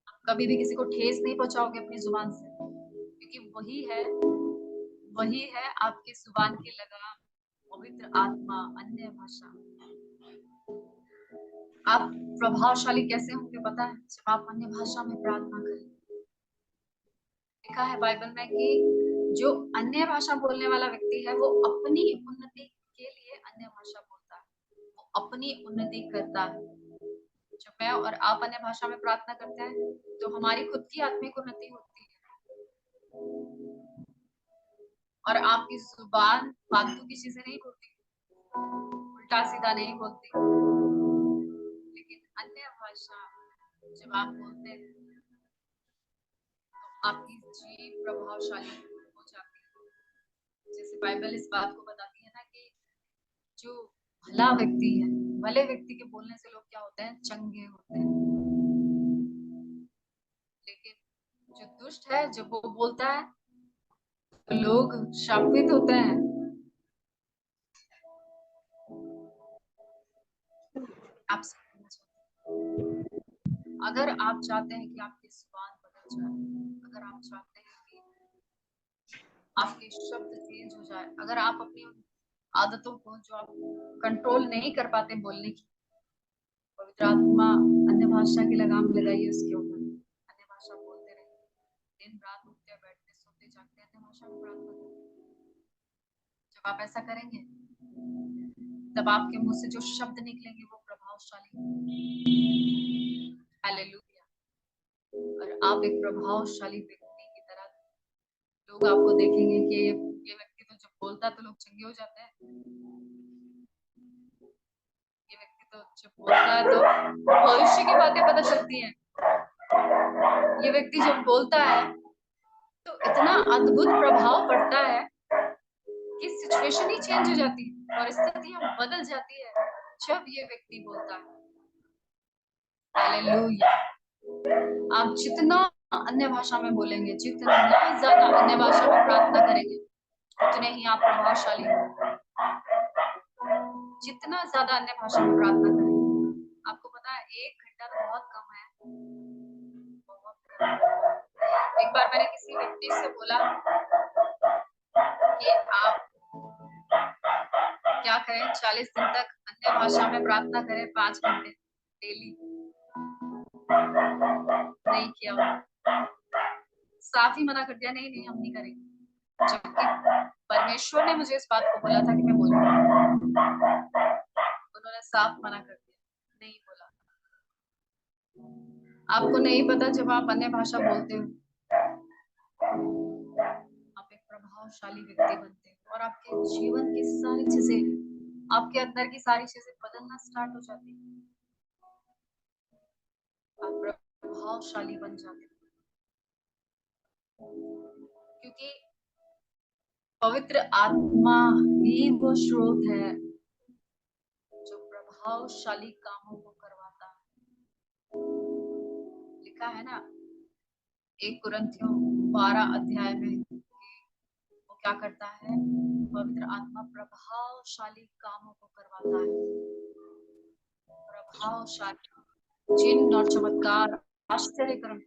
आप कभी भी किसी को ठेस नहीं पहुंचाओगे अपनी जुबान से, क्योंकि वही है आपकी जुबान की लगाम, पवित्र आत्मा, अन्य भाषा। आप प्रभावशाली कैसे होंगे पता है? जब आप अन्य भाषा में प्रार्थना करें। लिखा है बाइबल में कि जो अन्य भाषा बोलने वाला व्यक्ति है वो अपनी उन्नति के लिए अन्य भाषा बोलता है, वो अपनी उन्नति करता है। जब मैं और आप अन्य भाषा में प्रार्थना करते हैं तो हमारी खुद की आत्मिक उन्नति होती है और आपकी जुबान फालतू की चीजें नहीं बोलती, उल्टा सीधा नहीं बोलती, लेकिन अन्य भाषा जब आप बोलते हैं तो आपकी जीभ प्रभावशाली हो जाती है। जैसे बाइबल इस बात को बताती है ना कि जो भला व्यक्ति है, भले व्यक्ति के बोलने से लोग क्या होते हैं? चंगे होते हैं। लेकिन जो दुष्ट है, जब वो बोलता है तो लोग शापित होते हैं। आप समझना चाहते हैं? अगर आप चाहते हैं कि आपकी जुबान बदल जाए, अगर आप चाहते हैं कि आपके शब्द चेंज हो जाए, अगर आप अपनी आदतों को जो आप कंट्रोल नहीं कर पाते बोलने की, पवित्र आत्मा अन्य भाषा की लगाम लगाइए उसके ऊपर, अन्य भाषा बोलते रहिए, दिन रात उठते बैठते सोते जागते अन्य भाषा में प्रार्थना करें। जब आप ऐसा करेंगे तब आपके मुंह से जो शब्द निकलेंगे वो प्रभावशाली होंगे। हालेलुया। और आप एक प्रभावशाली व्यक्ति की तरह, लोग आपको देखेंगे कि ये व्यक्ति तो जब बोलता है तो लोग चंगे हो जाते हैं, ये व्यक्ति तो जब बोलता है तो भविष्य की बातें पता चलती हैं, ये व्यक्ति जब बोलता है तो इतना अद्भुत प्रभाव पड़ता है कि सिचुएशन ही चेंज हो जाती है और स्थितियां बदल जाती है जब ये व्यक्ति बोलता है। हालेलुया। आप जितना अन्य भाषा में बोलेंगे, जितना ज्यादा अन्य भाषा में प्रार्थना करेंगे, उतने ही आप प्रभावशाली होंगे। जितना ज्यादा अन्य भाषा में प्रार्थना करेंगे, आपको पता है 1 घंटा तो बहुत कम है, बहुत कम। एक बार मैंने किसी व्यक्ति से बोला कि आप क्या करें, 40 दिन तक अन्य भाषा में प्रार्थना करें 5 घंटे डेली। नहीं किया, साफ ही मना कर दिया, नहीं हम नहीं करेंगे, जबकि परमेश्वर ने मुझे इस बात को बोला था कि मैं बोलूंगा। उन्होंने साफ मना कर दिया, नहीं बोला। आपको नहीं पता, जब आप अन्य भाषा बोलते हो आप एक प्रभावशाली व्यक्ति बनते हो और आपके जीवन की सारी चीजें, आपके अंदर की सारी चीजें बदलना स्टार्ट हो जाती है, आप प्रभावशाली बन जाते हो। क्योंकि पवित्र आत्मा ही वो स्रोत है जो प्रभावशाली कामों को करवाता है। लिखा है ना 1 कुरिन्थियों 12 अध्याय में, वो क्या करता है? पवित्र आत्मा प्रभावशाली कामों को करवाता है, प्रभावशाली चिन्ह और चमत्कार, आश्चर्यकरण,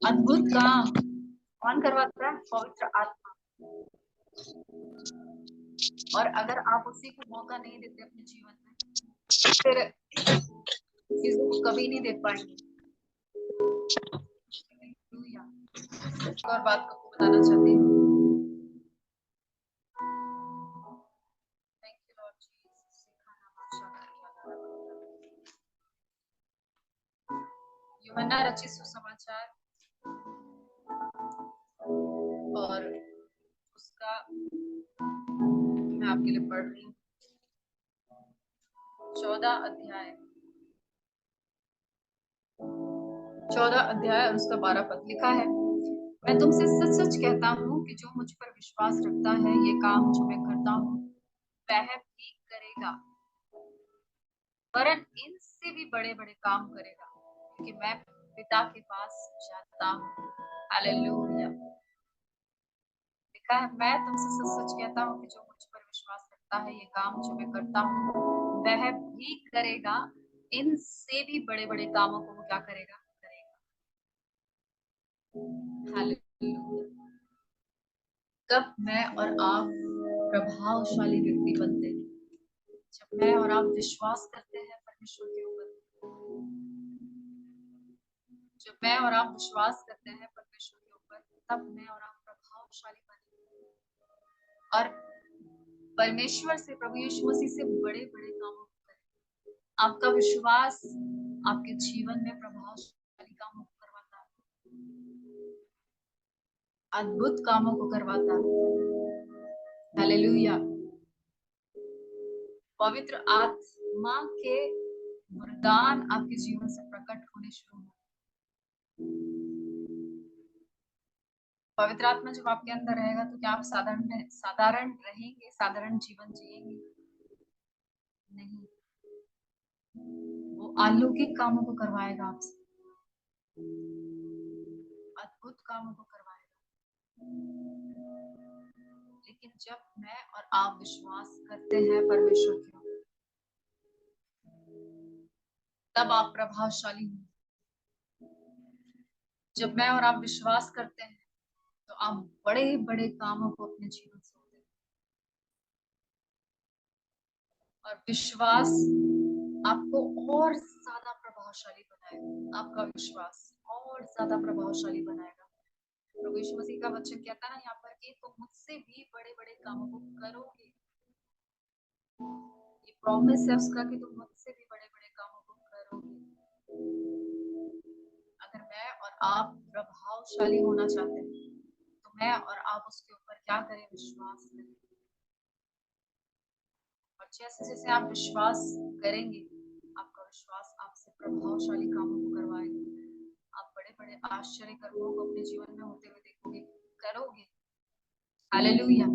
अद्भुत काम कौन करवाता है? पवित्र आत्मा। और अगर आप उसी को मौका नहीं देते अपने जीवन में, फिर चीजों को कभी नहीं देख पाएंगे। एक और बात को बताना चाहती हूँ। Thank you, Lord Jesus. यूहन्ना रचित सुसमाचार और उसका मैं आपके लिए पढ़ रही हूँ 14 अध्याय और उसका 12 पद लिखा है, मैं तुमसे सच सच कहता हूँ कि जो मुझ पर विश्वास रखता है ये काम जो मैं करता हूँ वह भी करेगा, वरन इनसे भी बड़े बड़े काम करेगा, क्योंकि मैं पिता के पास जाता हूँ। हालेलुया। लिखा है, मैं तुमसे सच सच कहता हूँ कि जो मुझ पर विश्वास रखता है ये काम जो मैं करता हूँ वह भी करेगा, इनसे भी बड़े बड़े कामों को वो क्या करेगा, हालेलुया। कब मैं और आप प्रभावशाली व्यक्ति बनते हैं? जब मैं और आप विश्वास करते हैं परमेश्वर के ऊपर। जब मैं और आप विश्वास करते हैं परमेश्वर के ऊपर, तब मैं और आप प्रभावशाली बनेंगे और परमेश्वर से, प्रभु यीशु मसीह से बड़े बड़े कामों को करेंगे। आपका विश्वास आपके जीवन में प्रभावशाली कामों को करवाता है, अद्भुत कामों को करवाता है। हालेलुया। पवित्र आत्मा के वरदान आपके जीवन से प्रकट होने शुरू हो। पवित्र आत्मा जब आपके अंदर रहेगा तो क्या आप साधारण रहेंगे, साधारण जीवन जिएंगे? नहीं, वो अलौकिक कामों को करवाएगा आपसे, अद्भुत कामों को करवाएगा। लेकिन जब मैं और आप विश्वास करते हैं परमेश्वर के ऊपर, तब आप प्रभावशाली होंगे। जब मैं और आप विश्वास करते हैं तो आप बड़े बड़े कामों को अपने जीवन से होते हैं। और विश्वास आपको और ज्यादा प्रभावशाली बनाएगा, आपका विश्वास और ज्यादा प्रभावशाली बनाएगा। प्रभु यीशु मसीह का वचन कहता है ना यहाँ पर कि तुम मुझसे भी बड़े बड़े कामों को करोगे। ये प्रॉमिस है उसका कि तुम मुझसे भी बड़े बड़े कामों को करोगे। अगर मैं और आप प्रभावशाली होना चाहते हैं तो मैं और आप उसके ऊपर क्या करें, विश्वास करें। और जैसे जैसे आप विश्वास करेंगे, आपका विश्वास आपसे प्रभावशाली कामों को करवाएगा। आप बड़े बड़े आश्चर्य कर्मों को अपने जीवन में होते हुए देखोगे, करोगे। हालेलुया।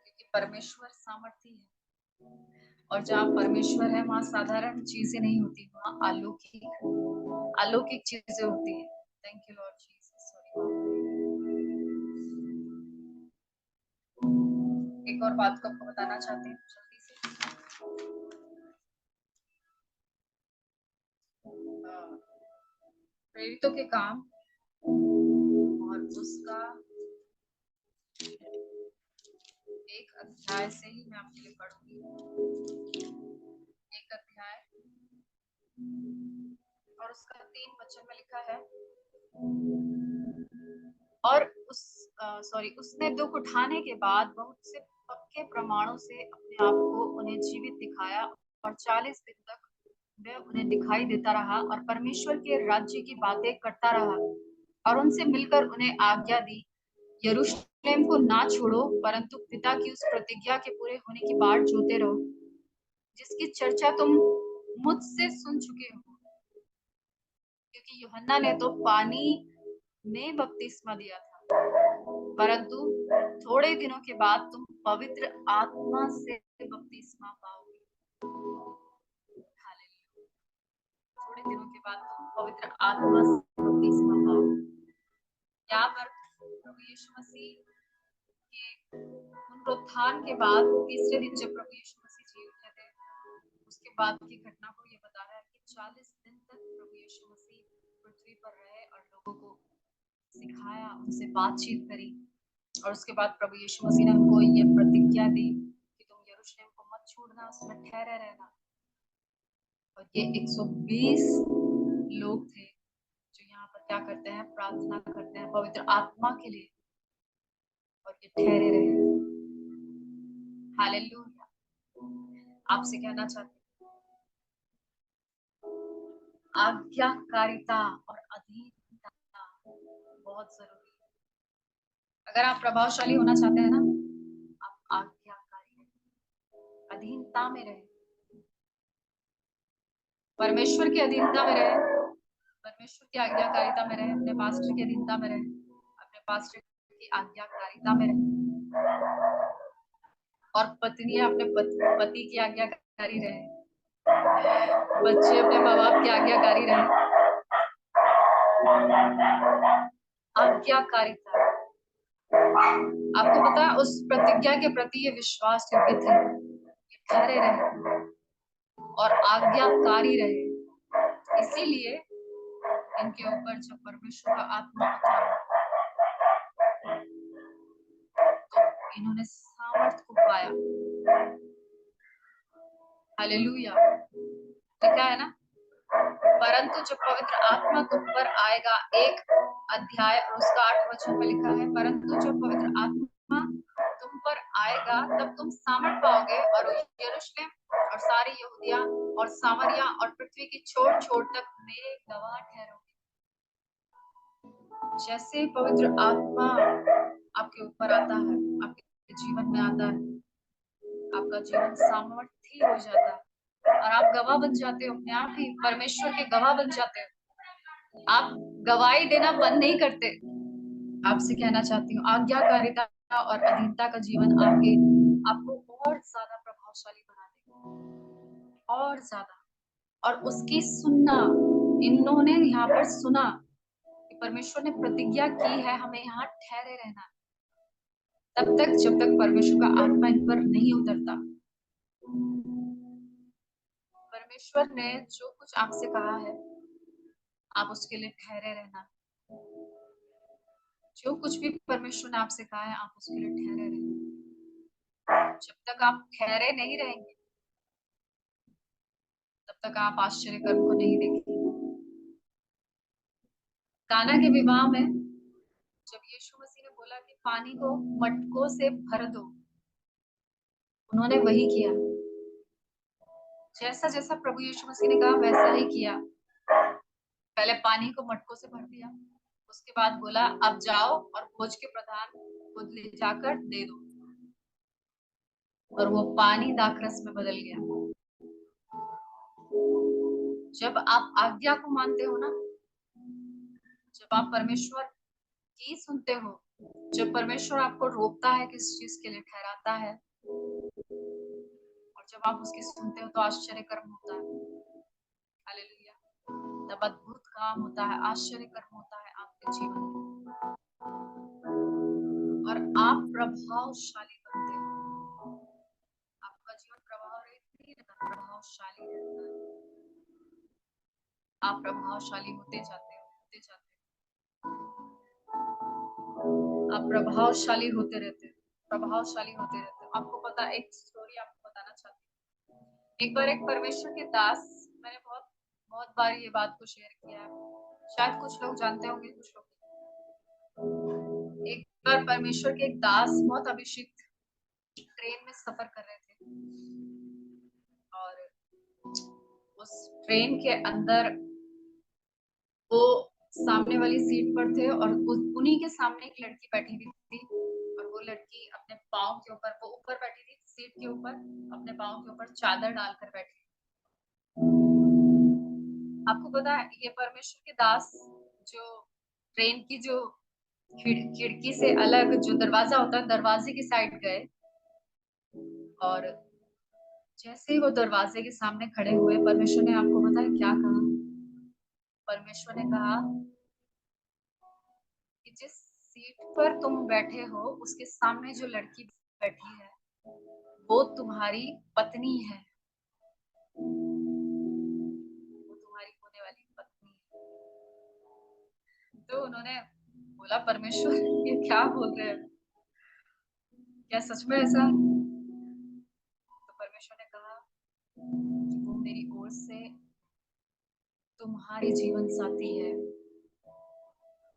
क्योंकि परमेश्वर सामर्थी है और जहाँ परमेश्वर है वहाँ साधारण चीजें नहीं होती, वहाँ अलौकिक चीजें होती है। Thank you lord Jesus. एक और बात को आपको बताना चाहते हैं जल्दी से। प्रेरितों के काम और उसका 1 अध्याय से ही मैं आपके लिए पढ़ूंगी। 1 अध्याय और उसका 3 वचन में लिखा है, और उसने दुख उठाने के बाद बहुत से पक्के प्रमाणों से अपने आप को उन्हें जीवित दिखाया और 40 दिन तक वह उन्हें दिखाई देता रहा और परमेश्वर के राज्य की बातें करता रहा और उनसे मिलकर उन्हें आज्ञा दी, यरूशलेम को ना छोड़ो परंतु पिता की उस प्रतिज्ञा के पूरे होने की बाट जोते रहो जिसकी चर्चा तुम मुझसे सुन चुके हो। क्योंकि यूहन्ना ने तो पानी में बपतिस्मा दिया था, परंतु थोड़े दिनों के बाद तुम पवित्र आत्मा से बपतिस्मा पाओगे। थोड़े दिनों के बाद तुम पवित्र आत्मा से बपतिस्मा पाओगे। यहाँ पर प्रभु यीशु मसीह के पुनरुत्थान के बाद तीसरे दिन जब प्रभु यीशु मसीह जी उठे थे, उसके बाद की घटना को ये बता रहा है कि 40 दिन तक प्रभु यीशु मसीह पृथ्वी पर रहे और लोगों को सिखाया, उनसे बातचीत करी। और उसके बाद प्रभु यीशु मसीह ने उनको ये प्रतिज्ञा दी कि तुम यरूशलेम को मत छोड़ना, उसमें ठहरे रहना। और ये 120 लोग थे जो यहाँ पर क्या करते हैं, प्रार्थना करते हैं पवित्र आत्मा के लिए, और ये ठहरे रहे। हालेलुया। आपसे कहना चाहती हूँ, आज्ञाकारिता और अधीनता बहुत जरूरी है। अगर आप प्रभावशाली होना चाहते हैं ना, आप आज्ञाकारी रहें, अधीनता में रहे, परमेश्वर की अधीनता में रहे, परमेश्वर की आज्ञाकारिता में रहे, अपने पास्टर की अधीनता में रहे, अपने पास्टर की आज्ञाकारिता में रहे, और पत्नी अपने पति की आज्ञाकारी रहे, बच्चे अपने माँ बाप की आज्ञाकारी रहे। आज्ञाकारिता, आपको पता है उस प्रतिज्ञा के प्रति ये विश्वास योग्य थे, ये ठहरे रहे और आज्ञाकारी रहे। इसीलिए इनके ऊपर जब परमेश्वर का आत्मा उतरा तो इन्होंने सामर्थ को पाया। हालेलुया। लिखा है ना, परंतु जब पवित्र आत्मा तुम पर आएगा, एक अध्याय और उसका 8 वचन में लिखा है, परंतु जब पवित्र आत्मा तुम पर आएगा तब तुम सामर्थ पाओगे और यरूशलेम और सारी यहूदिया और सामरिया और पृथ्वी की छोर छोर तक मेरे गवाह ठहरोगे। जैसे पवित्र आत्मा आपके ऊपर आता है, आपके जीवन में आता है, आपका जीवन सामर्थी हो जाता है और आप गवाह बन जाते हो, अपने आप ही परमेश्वर के गवाह बन जाते हो। आप गवाही देना बंद नहीं करते। आपसे कहना चाहती हूँ, आज्ञाकारिता और अधीनता का जीवन आपको और ज्यादा प्रभावशाली बना देगा, और ज्यादा। और उसकी सुनना, इन्होंने यहाँ पर सुना कि परमेश्वर ने प्रतिज्ञा की है हमें यहाँ ठहरे रहना, तब तक जब तक परमेश्वर का आत्मा इन पर नहीं उतरता। परमेश्वर ने जो कुछ आपसे कहा है, आप उसके लिए ठहरे रहना। जो कुछ भी परमेश्वर ने आपसे कहा है, आप उसके लिए ठहरे रहना। जब तक आप ठहरे नहीं रहेंगे, तब तक आप आश्चर्य कर्म को नहीं देखेंगे। काना के विवाह में जब यीशु मसीह ने बोला कि पानी को मटकों से भर दो, उन्होंने वही किया। जैसा जैसा प्रभु यीशु मसीह ने कहा वैसा ही किया। पहले पानी को मटकों से भर दिया, उसके बाद बोला अब जाओ और भोज के प्रधान को ले जाकर दे दो, और वो पानी दाखरस में बदल गया। जब आप आज्ञा को मानते हो ना, जब आप परमेश्वर की सुनते हो, जब परमेश्वर आपको रोकता है किस चीज के लिए, ठहराता है, और जब आप उसकी सुनते हो तो आश्चर्य कर्म होता है। हालेलुया। तब अद्भुत काम होता है, आश्चर्य कर्म होता है आपके जीवन में, और आप प्रभावशाली बनते हो। आपका जीवन प्रभाव रहित नहीं रहता, प्रभावशाली रहता है। आप प्रभावशाली होते जाते हो, होते जाते हो। आप प्रभावशाली होते रहते हो, प्रभावशाली होते रहते हो। आपको पता, एक स्टोरी आपको बताना चाहती हूँ। एक बार एक परमेश्वर के दास, मैंने बहुत बहुत बार ये बात को शेयर किया है, शायद कुछ लोग जानते होंगे, कुछ लोग। एक बार परमेश्वर के एक दास, बहुत अभिषिक्त, ट्रेन में सफर कर रहे थे, और उस ट्रेन के अंदर वो सामने वाली सीट पर थे, और उन्हीं के सामने एक लड़की बैठी हुई थी, और वो लड़की अपने पाँव के ऊपर, वो ऊपर बैठी थी सीट के ऊपर, अपने पाँव के ऊपर चादर डालकर बैठी। आपको पता है, ये परमेश्वर के दास जो ट्रेन की जो खिड़की से अलग जो दरवाजा होता है, दरवाजे की साइड गए, और जैसे ही वो दरवाजे के सामने खड़े हुए, परमेश्वर ने, आपको पता है क्या कहा? परमेश्वर ने कहा कि जिस सीट पर तुम बैठे हो उसके सामने जो लड़की बैठी है वो तुम्हारी पत्नी है, वो तुम्हारी होने वाली पत्नी है। उन्होंने बोला, परमेश्वर ये क्या बोल रहे हैं, क्या सच में ऐसा है? तो परमेश्वर ने कहा कि वो मेरी ओर से तुम्हारी जीवन साथी है।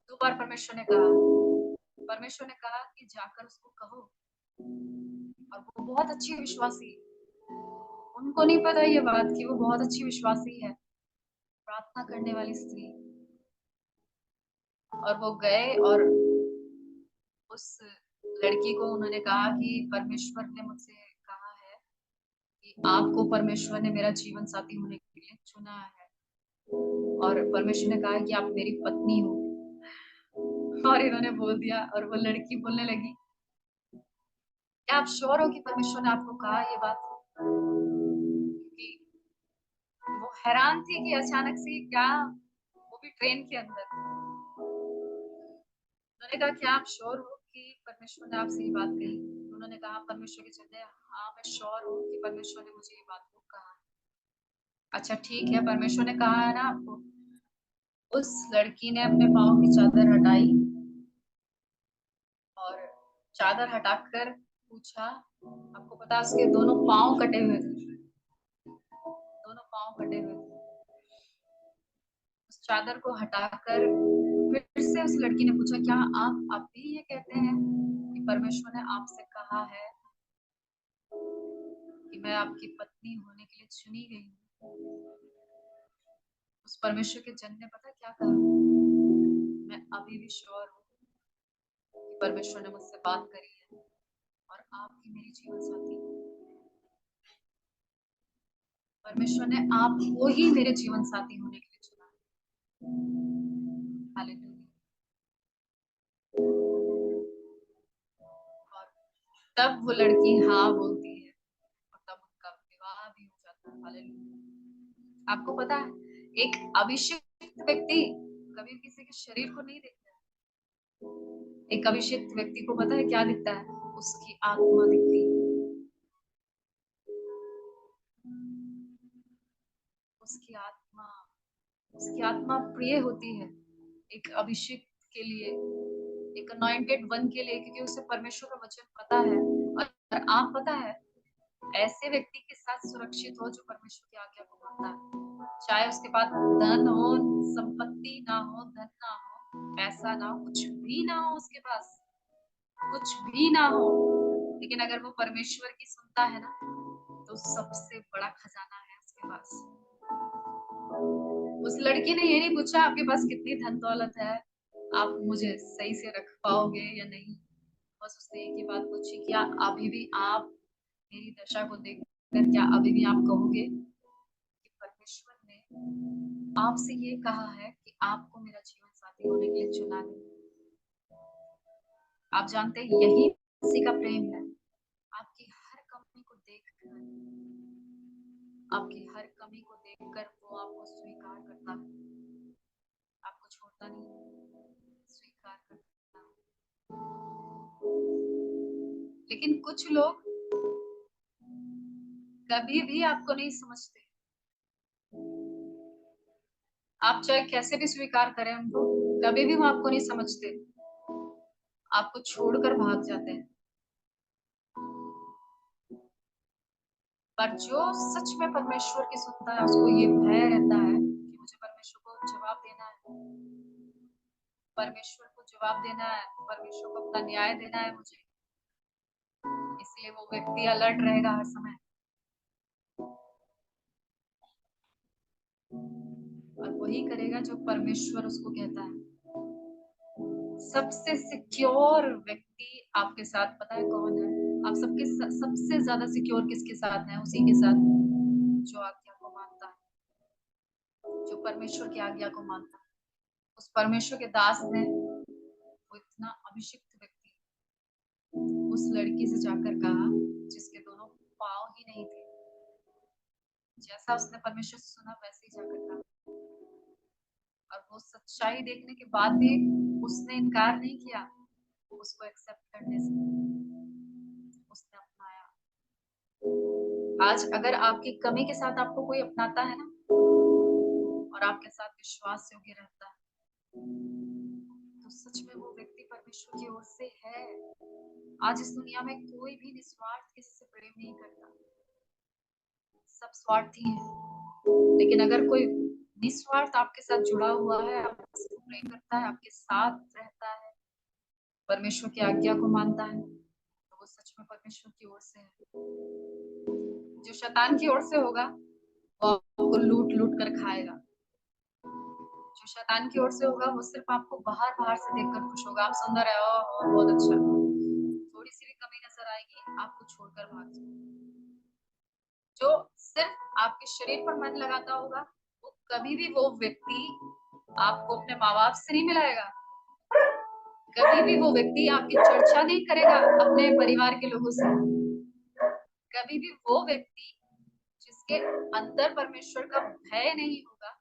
2 बार परमेश्वर ने कहा कि जाकर उसको कहो। और वो बहुत अच्छी विश्वासी, उनको नहीं पता ये बात कि वो बहुत अच्छी विश्वासी है, प्रार्थना करने वाली स्त्री। और वो गए और उस लड़की को उन्होंने कहा कि परमेश्वर ने मुझसे कहा है कि आपको परमेश्वर ने मेरा जीवन साथी होने के लिए चुना है, और परमेश्वर ने कहा कि आप मेरी पत्नी हो। और इन्होंने बोल दिया, और वो लड़की बोलने लगी, क्या आप श्योर हो कि परमेश्वर ने आपको कहा ये बात? क्योंकि वो हैरान थी कि अचानक से क्या, वो भी ट्रेन के अंदर। उन्होंने कहा, क्या आप श्योर हो कि परमेश्वर ने आपसे ये बात कही? उन्होंने कहा परमेश्वर के चलते, हाँ मैं श्योर हूँ कि परमेश्वर ने मुझे ये बात को कहा। अच्छा ठीक है, परमेश्वर ने कहा है ना आपको। उस लड़की ने अपने पाँव की चादर हटाई और चादर हटाकर पूछा, आपको पता उसके दोनों पाँव कटे हुए थे, दोनों पाँव कटे हुए थे। उस चादर को हटाकर फिर से उस लड़की ने पूछा, क्या आप भी ये कहते हैं कि परमेश्वर ने आपसे कहा है कि मैं आपकी पत्नी होने के लिए चुनी गई हूँ? उस परमेश्वर के जन ने पता क्या कहा, मैं अभी भी श्योर हूँ कि परमेश्वर ने मुझसे बात करी है और आपकी मेरी जीवन साथी। परमेश्वर ने आपको ही मेरे जीवन साथी होने के लिए चुना है। हालेलुया। और तब वो लड़की हाँ बोलती है और तब उनका विवाह भी हो जाता है। हालेलुया। आपको पता है, एक अभिषिक्त व्यक्ति कभी किसी के शरीर को नहीं देखता है। एक अभिषिक्त व्यक्ति को पता है क्या दिखता है? उसकी आत्मा दिखती है। उसकी आत्मा प्रिय होती है एक अभिषेक के लिए, एक अनॉइंटेड वन के लिए, क्योंकि उसे परमेश्वर का वचन पता है। और आप पता है, ऐसे व्यक्ति के साथ सुरक्षित हो जो परमेश्वर की आज्ञा को मानता है। चाहे उसके पास धन हो, संपत्ति ना हो, धन ना हो, पैसा ना हो, कुछ भी ना हो, उसके पास कुछ भी ना हो, लेकिन अगर वो परमेश्वर की सुनता है ना, तो सबसे बड़ा खजाना है उसके पास। उस लड़की ने ये नहीं पूछा आपके पास कितनी धन दौलत है, आप मुझे सही से रख पाओगे या नहीं। बस उसने एक ही बात पूछी, क्या अभी भी आप मेरी दशा को देखकर, क्या अभी भी आप कहोगे कि परमेश्वर ने आपसे ये कहा है कि आपको मेरा जीवन साथी होने के लिए चुना है? आप जानते हैं, यही मसीह का प्रेम है। आपकी हर कमी को देखकर, आपकी हर कमी को देखकर वो आपको स्वीकार करता है, आपको छोड़ता नहीं, स्वीकार करता है। लेकिन कुछ लोग कभी भी आपको नहीं समझते। आप चाहे कैसे भी स्वीकार करें उनको, कभी भी वो आपको नहीं समझते, आपको छोड़कर भाग जाते हैं। पर जो सच में परमेश्वर की सुनता है, उसको ये भय रहता है कि मुझे परमेश्वर को जवाब देना है, परमेश्वर को जवाब देना है, परमेश्वर को अपना न्याय देना है मुझे। इसलिए वो व्यक्ति अलर्ट रहेगा हर समय, और वही करेगा जो परमेश्वर उसको कहता है। सबसे सिक्योर व्यक्ति आपके साथ पता है कौन है? आप सबसे ज्यादा सिक्योर किसके साथ है? उसी के साथ जो आज्ञा को मानता है, जो परमेश्वर की आज्ञा को मानता है। उस परमेश्वर के दास ने, वो इतना अभिषिक्त व्यक्ति, उस लड़की से जाकर कहा जिसके दोनों पाँव ही नहीं थे, जैसा उसने परमेश्वर से सुना वैसे ही जाकर कहा। और वो सच्चाई देखने के बाद भी उसने इनकार नहीं किया, उसको एक्सेप्ट करने से उसने अपनाया। आज अगर आपकी कमी के साथ आपको कोई अपनाता है ना, और आपके साथ विश्वास योग्य रहता है, तो सच में वो व्यक्ति परमेश्वर की ओर से है। आज इस दुनिया में कोई भी निस्वार्थ किसी से प्रेम नहीं करता, सब स्वार्थी हैं। लेकिन अगर कोई निस्वार्थ आपके साथ जुड़ा हुआ है, आपसे प्रेम करता है, आपके साथ रहता है, परमेश्वर की आज्ञा को मानता है, तो वो सच में परमेश्वर की ओर से है। जो शैतान की ओर से होगा वो आपको लूट लूट कर खाएगा। जो शैतान की ओर से होगा वो सिर्फ आपको बाहर बाहर से देखकर खुश होगा। आप सुंदर है, ओह बहुत अच्छा, थोड़ी सी भी कमी नजर आएगी आपको छोड़कर भाग जाएगा। जो सिर्फ आपके शरीर पर मन लगाता होगा, वो कभी भी वो व्यक्ति आपको अपने माँ बाप से नहीं मिलाएगा। कभी भी वो व्यक्ति आपकी चर्चा नहीं करेगा अपने परिवार के लोगों से। कभी भी वो व्यक्ति जिसके अंदर परमेश्वर का भय नहीं होगा,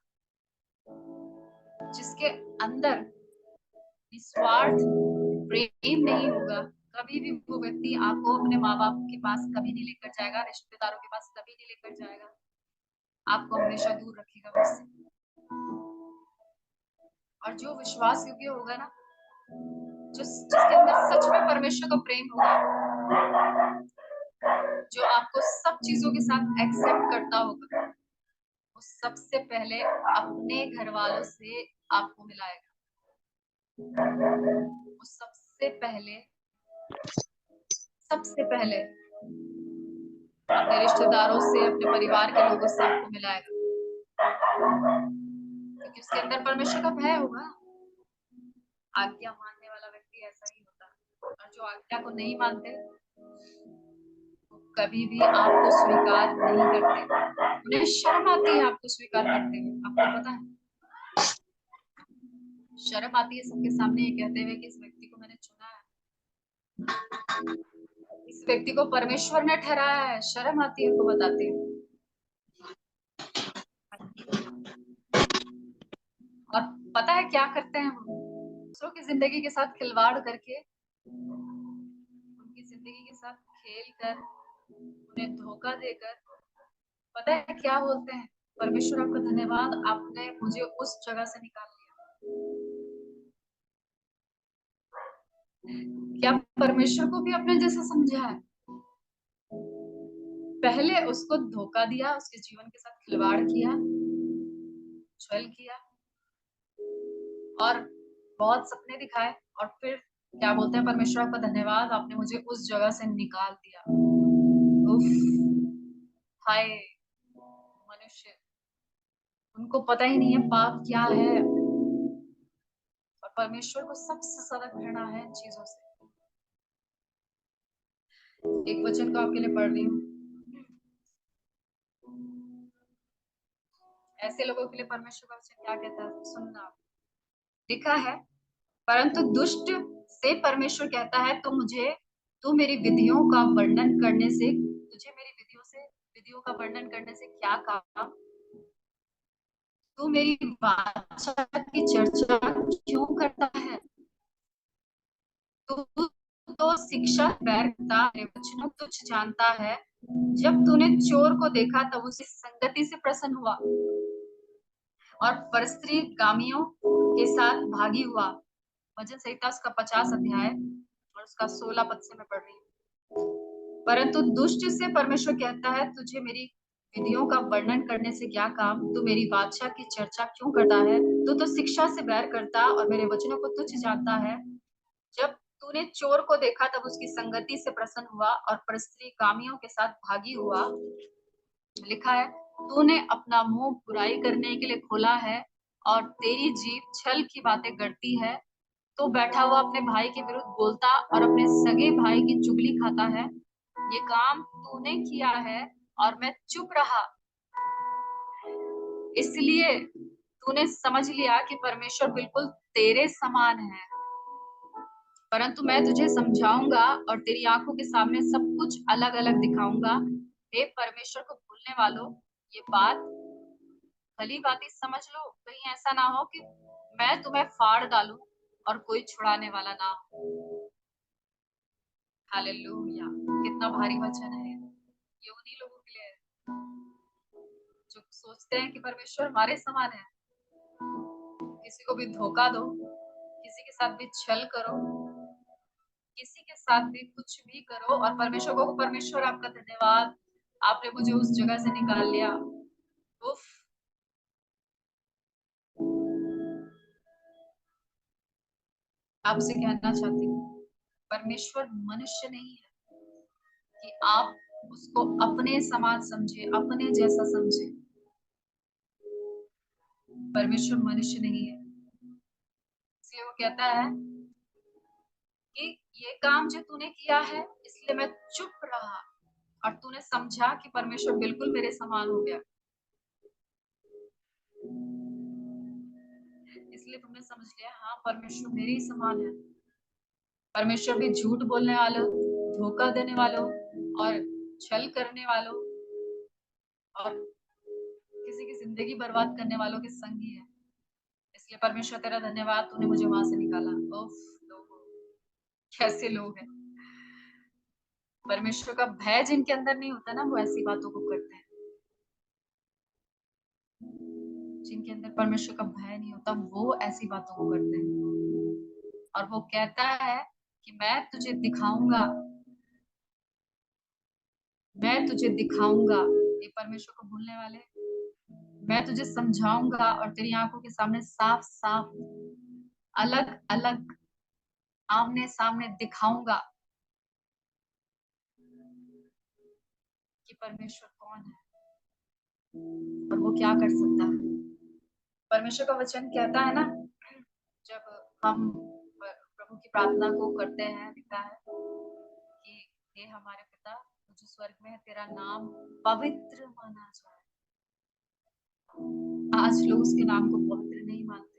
जिसके अंदर निस्वार्थ प्रेम नहीं होगा, कभी भी वो व्यक्ति आपको अपने माँ बाप के पास कभी नहीं लेकर जाएगा, रिश्तेदारों के पास कभी नहीं लेकर जाएगा। आपको हमेशा दूर रखेगा उससे। और जो विश्वास योग्य होगा ना, जिसके अंदर सच में परमेश्वर का प्रेम होगा, जो आपको सब चीजों के साथ एक्सेप्ट करता होगा, वो सबसे पहले अपने घर वालों से आपको मिलाएगा। वो सबसे पहले अपने रिश्तेदारों से, अपने परिवार के लोगों से आपको मिलाएगा, क्योंकि उसके अंदर परमेश्वर का भय होगा। आज्ञा मानने वाला व्यक्ति ऐसा ही होता है, और जो आज्ञा को नहीं मानते वो कभी भी आपको स्वीकार नहीं करते। उन्हें शर्म आती है आपको स्वीकार करते हुए। आपको पता है, शर्म आती है सबके सामने ये कहते हुए कि इस व्यक्ति को मैंने चुना है, इस व्यक्ति को परमेश्वर ने ठहराया है। शर्म आती है उनको बताते हुए। और पता है क्या करते हैं वो? दूसरों की जिंदगी के साथ खिलवाड़ करके, उनकी जिंदगी के साथ खेल कर, उन्हें धोखा देकर, पता है क्या बोलते हैं? परमेश्वर आपका धन्यवाद, आपने मुझे उस जगह से निकाल लिया। क्या परमेश्वर को भी अपने जैसा समझा है? पहले उसको धोखा दिया, उसके जीवन के साथ खिलवाड़ किया, छल किया, और बहुत सपने दिखाए, और फिर क्या बोलते हैं? परमेश्वर आपका धन्यवाद, आपने मुझे उस जगह से निकाल दिया। उफ, हाय मनुष्य, उनको पता ही नहीं है पाप क्या है, और परमेश्वर को सबसे ज्यादा घृणा है इन चीजों से। एक वचन को आपके लिए पढ़ रही हूँ। ऐसे लोगों के लिए परमेश्वर का वचन क्या कहता है, सुनना। लिखा है, परंतु दुष्ट से परमेश्वर कहता है, तू मेरी विधियों का वर्णन करने से, तुझे मेरी विधियों का वर्णन करने से क्या काम? तू मेरी वाचा की चर्चा क्यों करता है? तू तो शिक्षा व्यर्थता वचनों तुच्छ जानता है। जब तूने चोर को देखा तब उसकी संगति से प्रसन्न हुआ, और परस्त्री कामियों के साथ भागी हुआ। भजन संहिता उसका 50 अध्याय और उसका 16 पद से मैं पढ़ रही हूँ। परंतु दुष्ट से परमेश्वर कहता है, तुझे मेरी विधियों का वर्णन करने से क्या काम? तू मेरी वाचा की चर्चा क्यों करता है? तू तो शिक्षा से बैर करता और मेरे वचनों को तुच्छ जानता है। जब तूने चोर को देखा तब उसकी संगति से प्रसन्न हुआ, और परस्त्री कामियों के साथ भागी हुआ। लिखा है, तूने अपना मुंह बुराई करने के लिए खोला है, और तेरी जीभ छल की बातें करती है। तो बैठा हुआ अपने भाई के विरुद्ध बोलता और अपने सगे भाई की चुगली खाता है। ये काम तूने किया है और मैं चुप रहा, इसलिए तूने समझ लिया कि परमेश्वर बिल्कुल तेरे समान है। परंतु मैं तुझे समझाऊंगा और तेरी आंखों के सामने सब कुछ अलग अलग दिखाऊंगा। हे परमेश्वर को भूलने वालों, ये बात भली भांति समझ लो, कहीं ऐसा ना हो कि मैं तुम्हें फाड़ डालूं और कोई छुड़ाने वाला ना हो। हालेलुया, कितना भारी वचन है ये उन्हीं लोगों के लिए है जो सोचते हैं कि परमेश्वर हमारे समान है। किसी को भी धोखा दो, किसी के साथ भी छल करो, किसी के साथ भी कुछ भी करो, और परमेश्वर को, परमेश्वर आपका धन्यवाद, आपने मुझे उस जगह से निकाल लिया। उफ, आपसे कहना चाहती हूँ, परमेश्वर मनुष्य नहीं है कि आप उसको अपने समान समझे, अपने जैसा समझे। परमेश्वर मनुष्य नहीं है, इसलिए वो कहता है कि ये काम जो तूने किया है इसलिए मैं चुप रहा, और तूने समझा कि परमेश्वर बिल्कुल मेरे समान हो गया, इसलिए तुमने समझ लिया हाँ परमेश्वर मेरे ही समान है। परमेश्वर भी झूठ बोलने वालों, धोखा देने वालों और छल करने वालों और किसी की जिंदगी बर्बाद करने वालों के संगी है। इसलिए परमेश्वर तेरा धन्यवाद, तूने मुझे वहां से निकाला। उफ, लोगों, कैसे लोग हैं। परमेश्वर का भय जिनके अंदर नहीं होता ना, वो ऐसी बातों को करते हैं। जिनके अंदर परमेश्वर का भय नहीं होता वो ऐसी बातों को करते हैं। और वो कहता है कि मैं तुझे दिखाऊंगा, मैं तुझे दिखाऊंगा। ये परमेश्वर को भूलने वाले, मैं तुझे समझाऊंगा और तेरी आंखों के सामने साफ साफ, अलग अलग, आमने सामने दिखाऊंगा कि परमेश्वर कौन है और वो क्या कर सकता है। परमेश्वर का वचन कहता है ना, जब हम प्रभु की प्रार्थना को करते हैं, लिखा है कि हे हमारे पिता जो स्वर्ग में है, तेरा नाम पवित्र माना जाए। आज लोग उसके नाम को पवित्र नहीं मानते,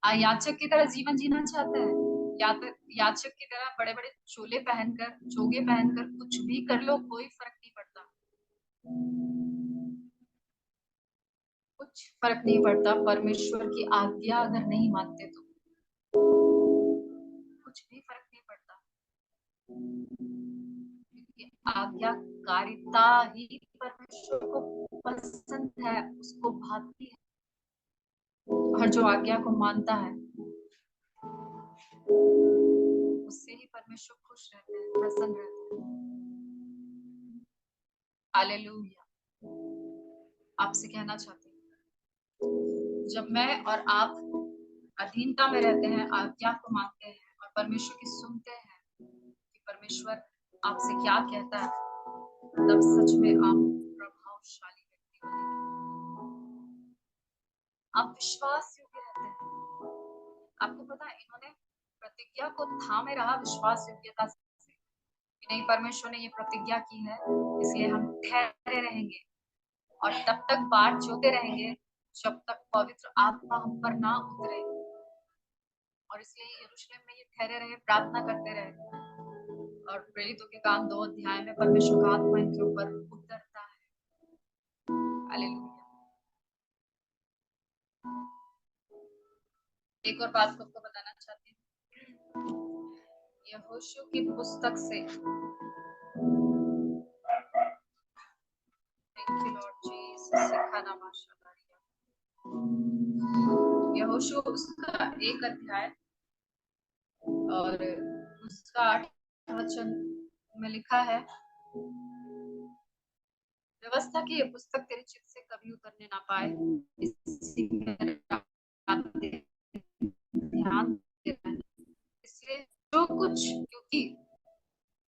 याचक की तरह जीवन जीना चाहते हैं। याचक की तरह बड़े बड़े चोले पहनकर, चोगे पहनकर कुछ भी कर लो, कोई फर्क नहीं पड़ता, कुछ फर्क नहीं पड़ता। परमेश्वर की आज्ञा अगर नहीं मानते तो कुछ भी फर्क नहीं पड़ता, क्योंकि आज्ञाकारिता ही परमेश्वर को पसंद है, उसको भाती है। और जो आज्ञा को मानता है उससे ही परमेश्वर खुश रहते हैं, प्रसन्न रहते हैं। हालेलुया। आपसे कहना चाहती हूँ, जब मैं और आप अधीनता में रहते हैं, आज्ञा को मानते हैं और परमेश्वर की सुनते हैं कि परमेश्वर आपसे क्या कहता है, तब सच में आप प्रभावशाली व्यक्ति बनेंगे। आप विश्वास योग्य रहते हैं। आपको पता है, इन्होंने प्रतिज्ञा को थामे रहा विश्वास योग्यता से कि नहीं, परमेश्वर ने ये प्रतिज्ञा की है इसलिए हम ठहरे रहेंगे और तब तक बाट जोते रहेंगे जब तक पवित्र आत्मा हम पर ना उतरे। और इसलिए यरूशलेम में ये ठहरे रहे, प्रार्थना करते रहे। और प्रेरितों के काम 2 अध्याय में परमेश्वर का आत्मा इनके ऊपर उतरता है। हालेलुया। एक और बात को आपको बताना चाहती हूँ, यहोशू की पुस्तक से, थैंक यू लॉर्ड जीसस, सिखाना माशाल्लाह, यहोशू उसका 1 अध्याय और उसका 8 वचन में लिखा है, व्यवस्था की ये पुस्तक तेरे चित्त से कभी उतरने ना पाए, इसी में ध्यान देना, इसलिए जो कुछ, क्योंकि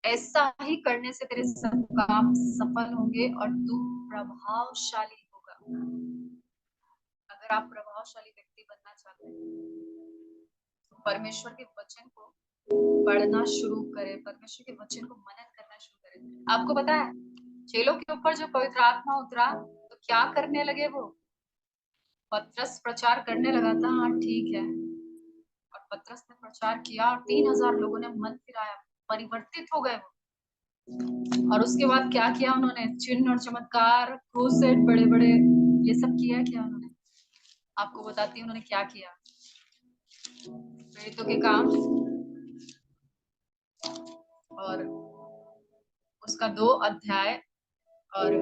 ऐसा ही करने से तेरे सब काम सफल होंगे और तू प्रभावशाली होगा। अगर आप प्रभावशाली व्यक्ति बनना चाहते हैं तो परमेश्वर के वचन को पढ़ना शुरू करें, परमेश्वर के वचन को मनन करना शुरू करें। आपको पता है, चेलों के ऊपर जो पवित्र आत्मा उतरा तो क्या करने लगे वो? पतरस प्रचार करने लगा था, हाँ ठीक है, और पतरस ने प्रचार किया और 3000 लोगों ने मन फिराया, परिवर्तित हो गए वो। और उसके बाद क्या किया उन्होंने? चिन्ह और चमत्कार, क्रूसेड, बड़े बड़े, ये सब किया क्या उन्होंने? आपको बताती हूँ उन्होंने क्या किया। प्रेरितों के काम और उसका 2 अध्याय और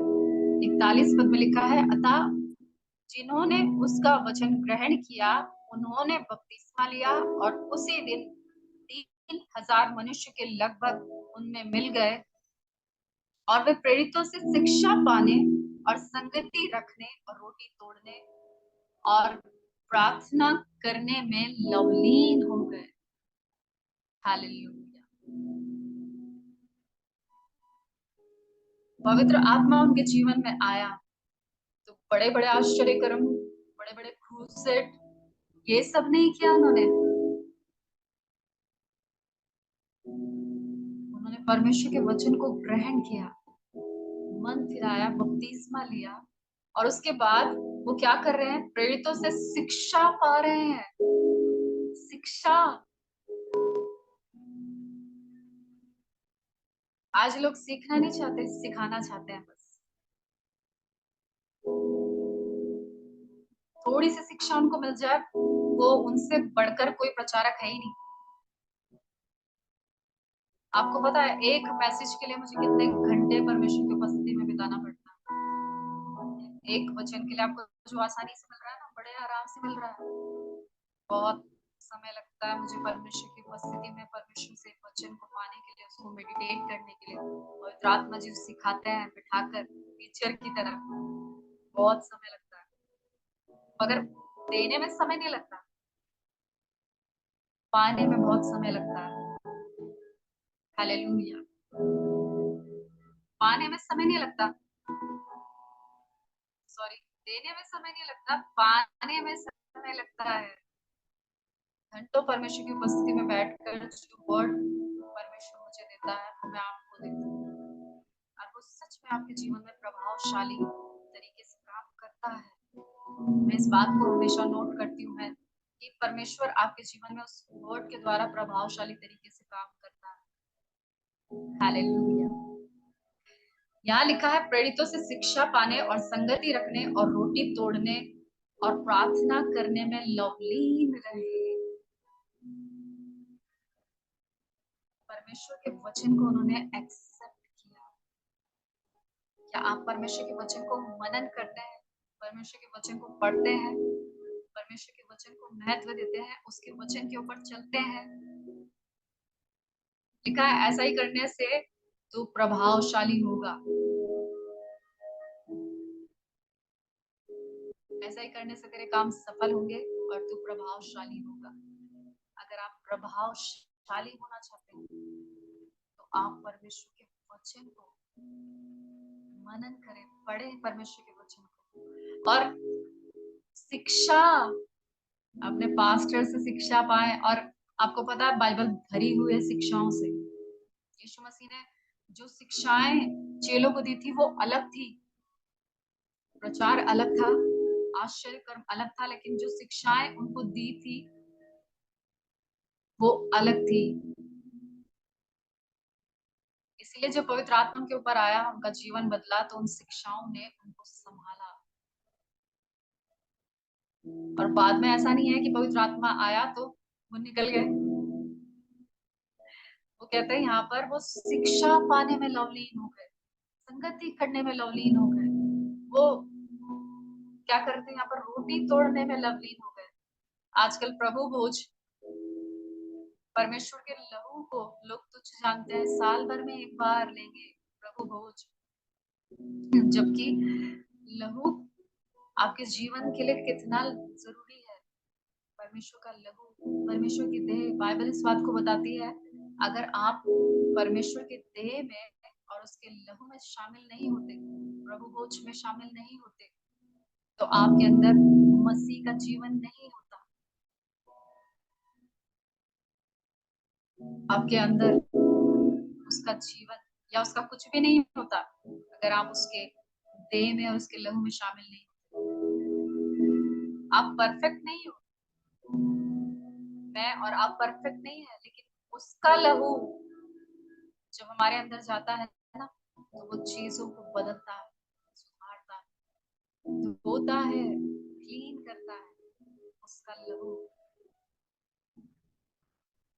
41 पद में लिखा है, अतः जिन्होंने उसका वचन ग्रहण किया उन्होंने बपतिस्मा लिया और उसी दिन 3,000 मनुष्य के लगभग उनमें मिल गए और वे प्रेरितों से शिक्षा पाने और संगति रखने और रोटी तोड़ने और प्रार्थना करने में लवलीन हो गए। हालेलुया। पवित्र आत्मा उनके जीवन में आया तो बड़े बड़े आश्चर्य कर्म, बड़े बड़े क्रूसेड, ये सब नहीं किया उन्होंने परमेश्वर के वचन को ग्रहण किया, मन फिराया, बपतिस्मा लिया और उसके बाद वो क्या कर रहे हैं? प्रेरितों से शिक्षा पा रहे हैं। शिक्षा। आज लोग सीखना नहीं चाहते, सिखाना चाहते हैं बस। थोड़ी सी शिक्षा उनको मिल जाए, वो उनसे बढ़कर कोई प्रचारक है ही नहीं। आपको पता है एक मैसेज के लिए मुझे कितने घंटे परमेश्वर की उपस्थिति में बिताना पड़ता है। एक वचन के लिए आपको जो आसानी से मिल रहा है ना, बड़े आराम से मिल रहा है, बहुत समय लगता है मुझे परमेश्वर की उपस्थिति में परमेश्वर से वचन को पाने के लिए, उसको मेडिटेट करने के लिए। पवित्र आत्मा जी सिखाते हैं बिठाकर टीचर की तरह, बहुत समय लगता है, मगर देने में समय नहीं लगता, पाने में बहुत समय लगता है। हालेलुया। पाने में समय नहीं लगता, सॉरी, देने में समय नहीं लगता, पाने में समय लगता है। घंटों परमेश्वर की उपस्थिति में बैठकर जो वर्ड परमेश्वर मुझे देता है वो मैं आपको देता हूँ और वो सच में आपके जीवन में प्रभावशाली तरीके से काम करता है। मैं इस बात को हमेशा नोट करती हूँ मैं कि परमेश्वर आपके जीवन में उस वर्ड के द्वारा प्रभावशाली तरीके से काम करता है। हालेलुया। यहाँ लिखा है प्रेरितों से शिक्षा पाने और संगति रखने और रोटी तोड़ने और प्रार्थना करने में लवलीन रहे। परमेश्वर के वचन को उन्होंने एक्सेप्ट किया। क्या आप परमेश्वर के वचन को मनन करते हैं? परमेश्वर के वचन को पढ़ते हैं? परमेश्वर के वचन को महत्व देते हैं? उसके वचन के ऊपर चलते हैं? लिखा है ऐसा ही करने से तू प्रभावशाली होगा। ऐसा ही करने से तेरे काम सफल होंगे और तू प्रभावशाली होगा। अगर आप प्रभावशाली होना चाहते हैं तो आप परमेश्वर के वचन को मनन करें, पढ़े परमेश्वर के वचन को और शिक्षा, अपने पास्टर से शिक्षा पाए। और आपको पता है बाइबल भरी हुई है शिक्षाओं से। यीशु मसीह ने जो शिक्षाएं चेलों को दी थी वो अलग थी, प्रचार अलग था, आश्चर्य कर्म अलग था, लेकिन जो शिक्षाएं उनको दी थी वो अलग थी। इसलिए जब पवित्र आत्मा के ऊपर आया, उनका जीवन बदला, तो उन शिक्षाओं ने उनको संभाला। और बाद में ऐसा नहीं है कि पवित्र आत्मा आया तो वो निकल गए। वो कहते हैं यहाँ पर वो शिक्षा पाने में लवलीन हो गए, संगति करने में लवलीन हो गए। वो क्या करते हैं यहाँ पर? रोटी तोड़ने में लवलीन हो गए। आजकल प्रभु भोज, परमेश्वर के लहू को लोग तुच्छ जानते हैं, साल भर में एक बार लेंगे प्रभु भोज, जबकि लहू आपके जीवन के लिए कितना जरूरी है। परमेश्वर का लहू, परमेश्वर की देह, बाइबल इस बात को बताती है अगर आप परमेश्वर के देह में और उसके लहू में शामिल नहीं होते, प्रभु भोज में शामिल नहीं होते, तो आपके अंदर मसीह का जीवन नहीं होता। आपके अंदर उसका जीवन या उसका कुछ भी नहीं होता अगर आप उसके देह में और उसके लहू में शामिल नहीं होते। आप परफेक्ट नहीं हो, मैं और आप परफेक्ट नहीं है, लेकिन उसका लहू जब हमारे अंदर जाता है ना, तो वो चीजों को बदलता है, सुधारता है, धोता है, क्लीन करता है, उसका लहू।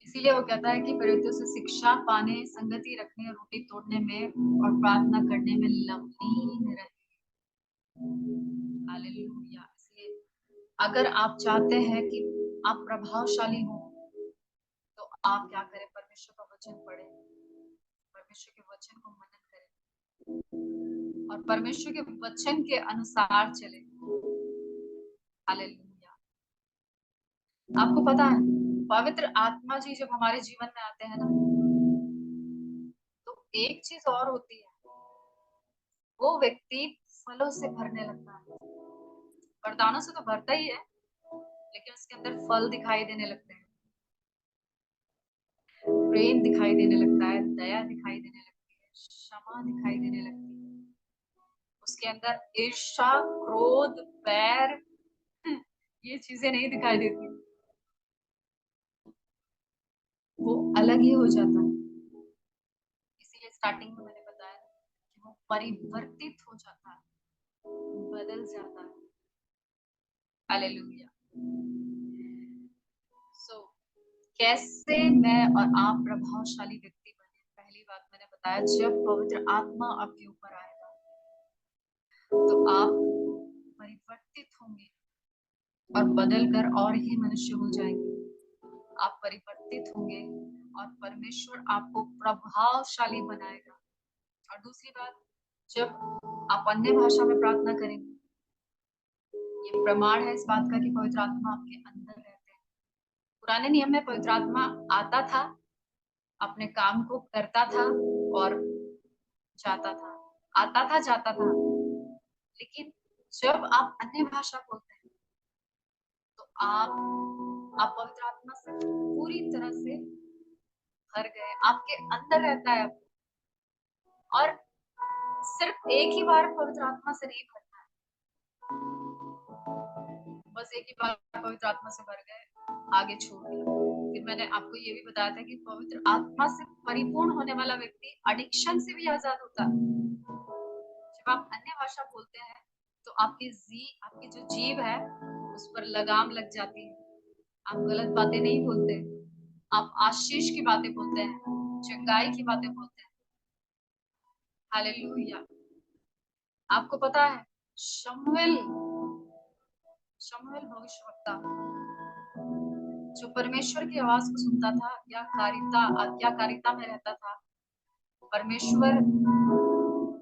इसीलिए वो कहता है कि प्रेरितों से शिक्षा पाने, संगति रखने, रोटी तोड़ने में और प्रार्थना करने में लवलीन रहे। हालेलुया। अगर आप चाहते हैं कि आप प्रभावशाली हो तो आप क्या करें, परमेश्वर का वचन पढ़ें, परमेश्वर के वचन को मनन करें और परमेश्वर के वचन के अनुसार चले। हालेलुया। आपको पता है पवित्र आत्मा जी जब हमारे जीवन में आते हैं ना, तो एक चीज और होती है, वो व्यक्ति फलों से भरने लगता है। वरदानों से तो भरता ही है, लेकिन उसके अंदर फल दिखाई देने लगते हैं, प्रेम दिखाई देने लगता है, दया दिखाई देने लगती है, क्षमा दिखाई देने लगती है। उसके अंदर ईर्ष्या, क्रोध, बैर, ये चीजें नहीं दिखाई देती, वो अलग ही हो जाता है। इसीलिए स्टार्टिंग में मैंने बताया कि वो परिवर्तित हो जाता है, बदल जाता है। हालेलुया। कैसे मैं और आप प्रभावशाली व्यक्ति बने? पहली बात मैंने बताया, जब पवित्र आत्मा आपके ऊपर आएगा तो आप परिवर्तित होंगे और बदलकर और ही मनुष्य हो जाएंगे। आप परिवर्तित होंगे और परमेश्वर आपको प्रभावशाली बनाएगा। और दूसरी बात, जब आप अन्य भाषा में प्रार्थना करेंगे, ये प्रमाण है इस बात का कि पवित्र आत्मा आपके अंदर रहते हैं। पुराने नियम में पवित्र आत्मा आता था, अपने काम को करता था और जाता था, आता था जाता था। लेकिन जब आप अन्य भाषा बोलते हैं तो आप पवित्र आत्मा से पूरी तरह से भर गए, आपके अंदर रहता है। और सिर्फ एक ही बार पवित्र आत्मा से नहीं भरना है, बस एक ही बार पवित्र आत्मा से भर गए, आगे छोड़ दिया। फिर मैंने आपको ये भी बताया था कि पवित्र आत्मा से परिपूर्ण होने वाला व्यक्ति एडिक्शन से भी आजाद होता है। जब आप अन्य भाषा बोलते हैं तो आपकी जो जीभ है उस पर लगाम लग जाती है, आप गलत बातें नहीं बोलते, आप आशीष की बातें बोलते हैं, चंगाई की बातें बोलते हैं। हालेलुया। आपको पता है शमूएल भविष्यवक्ता जो परमेश्वर की आवाज को सुनता था, आज्ञाकारिता में रहता था, परमेश्वर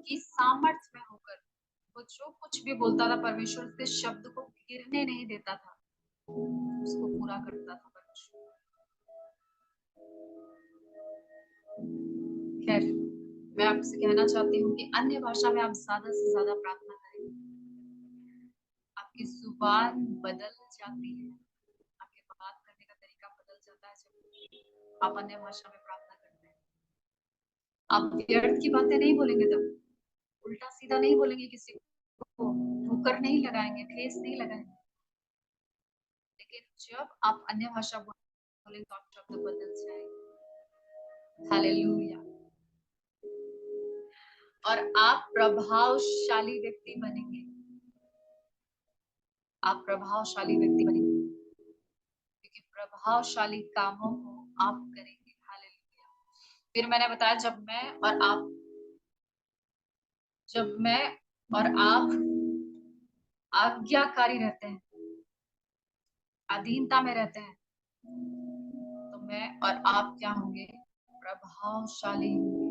की सामर्थ्य में होकर वो जो कुछ भी बोलता था, परमेश्वर के शब्द को गिरने नहीं देता था, उसको पूरा करता था परमेश्वर। खैर, मैं आपसे कहना चाहती हूँ कि अन्य भाषा में आप ज्यादा से ज्यादा प्रार्थना करें, आपकी जुबान बदल जाती है, आपके बात करने का तरीका बदल जाता है जब आप अन्य भाषा में प्रार्थना करते हैं। आप व्यर्थ की बातें नहीं बोलेंगे, तब उल्टा सीधा नहीं बोलेंगे, किसी को ठोकर नहीं लगाएंगे, ठेस नहीं लगाएंगे। लेकिन जब आप अन्य भाषा बोलेंगे तो आप शब्द बदल जाएंगे। हालेलुया। और आप प्रभावशाली व्यक्ति बनेंगे, आप प्रभावशाली व्यक्ति बनेंगे, क्योंकि प्रभावशाली कामों को आप करेंगे। हालेलुया। फिर मैंने बताया, जब मैं और आप आज्ञाकारी रहते हैं, अधीनता में रहते हैं, तो मैं और आप क्या होंगे? प्रभावशाली होंगे।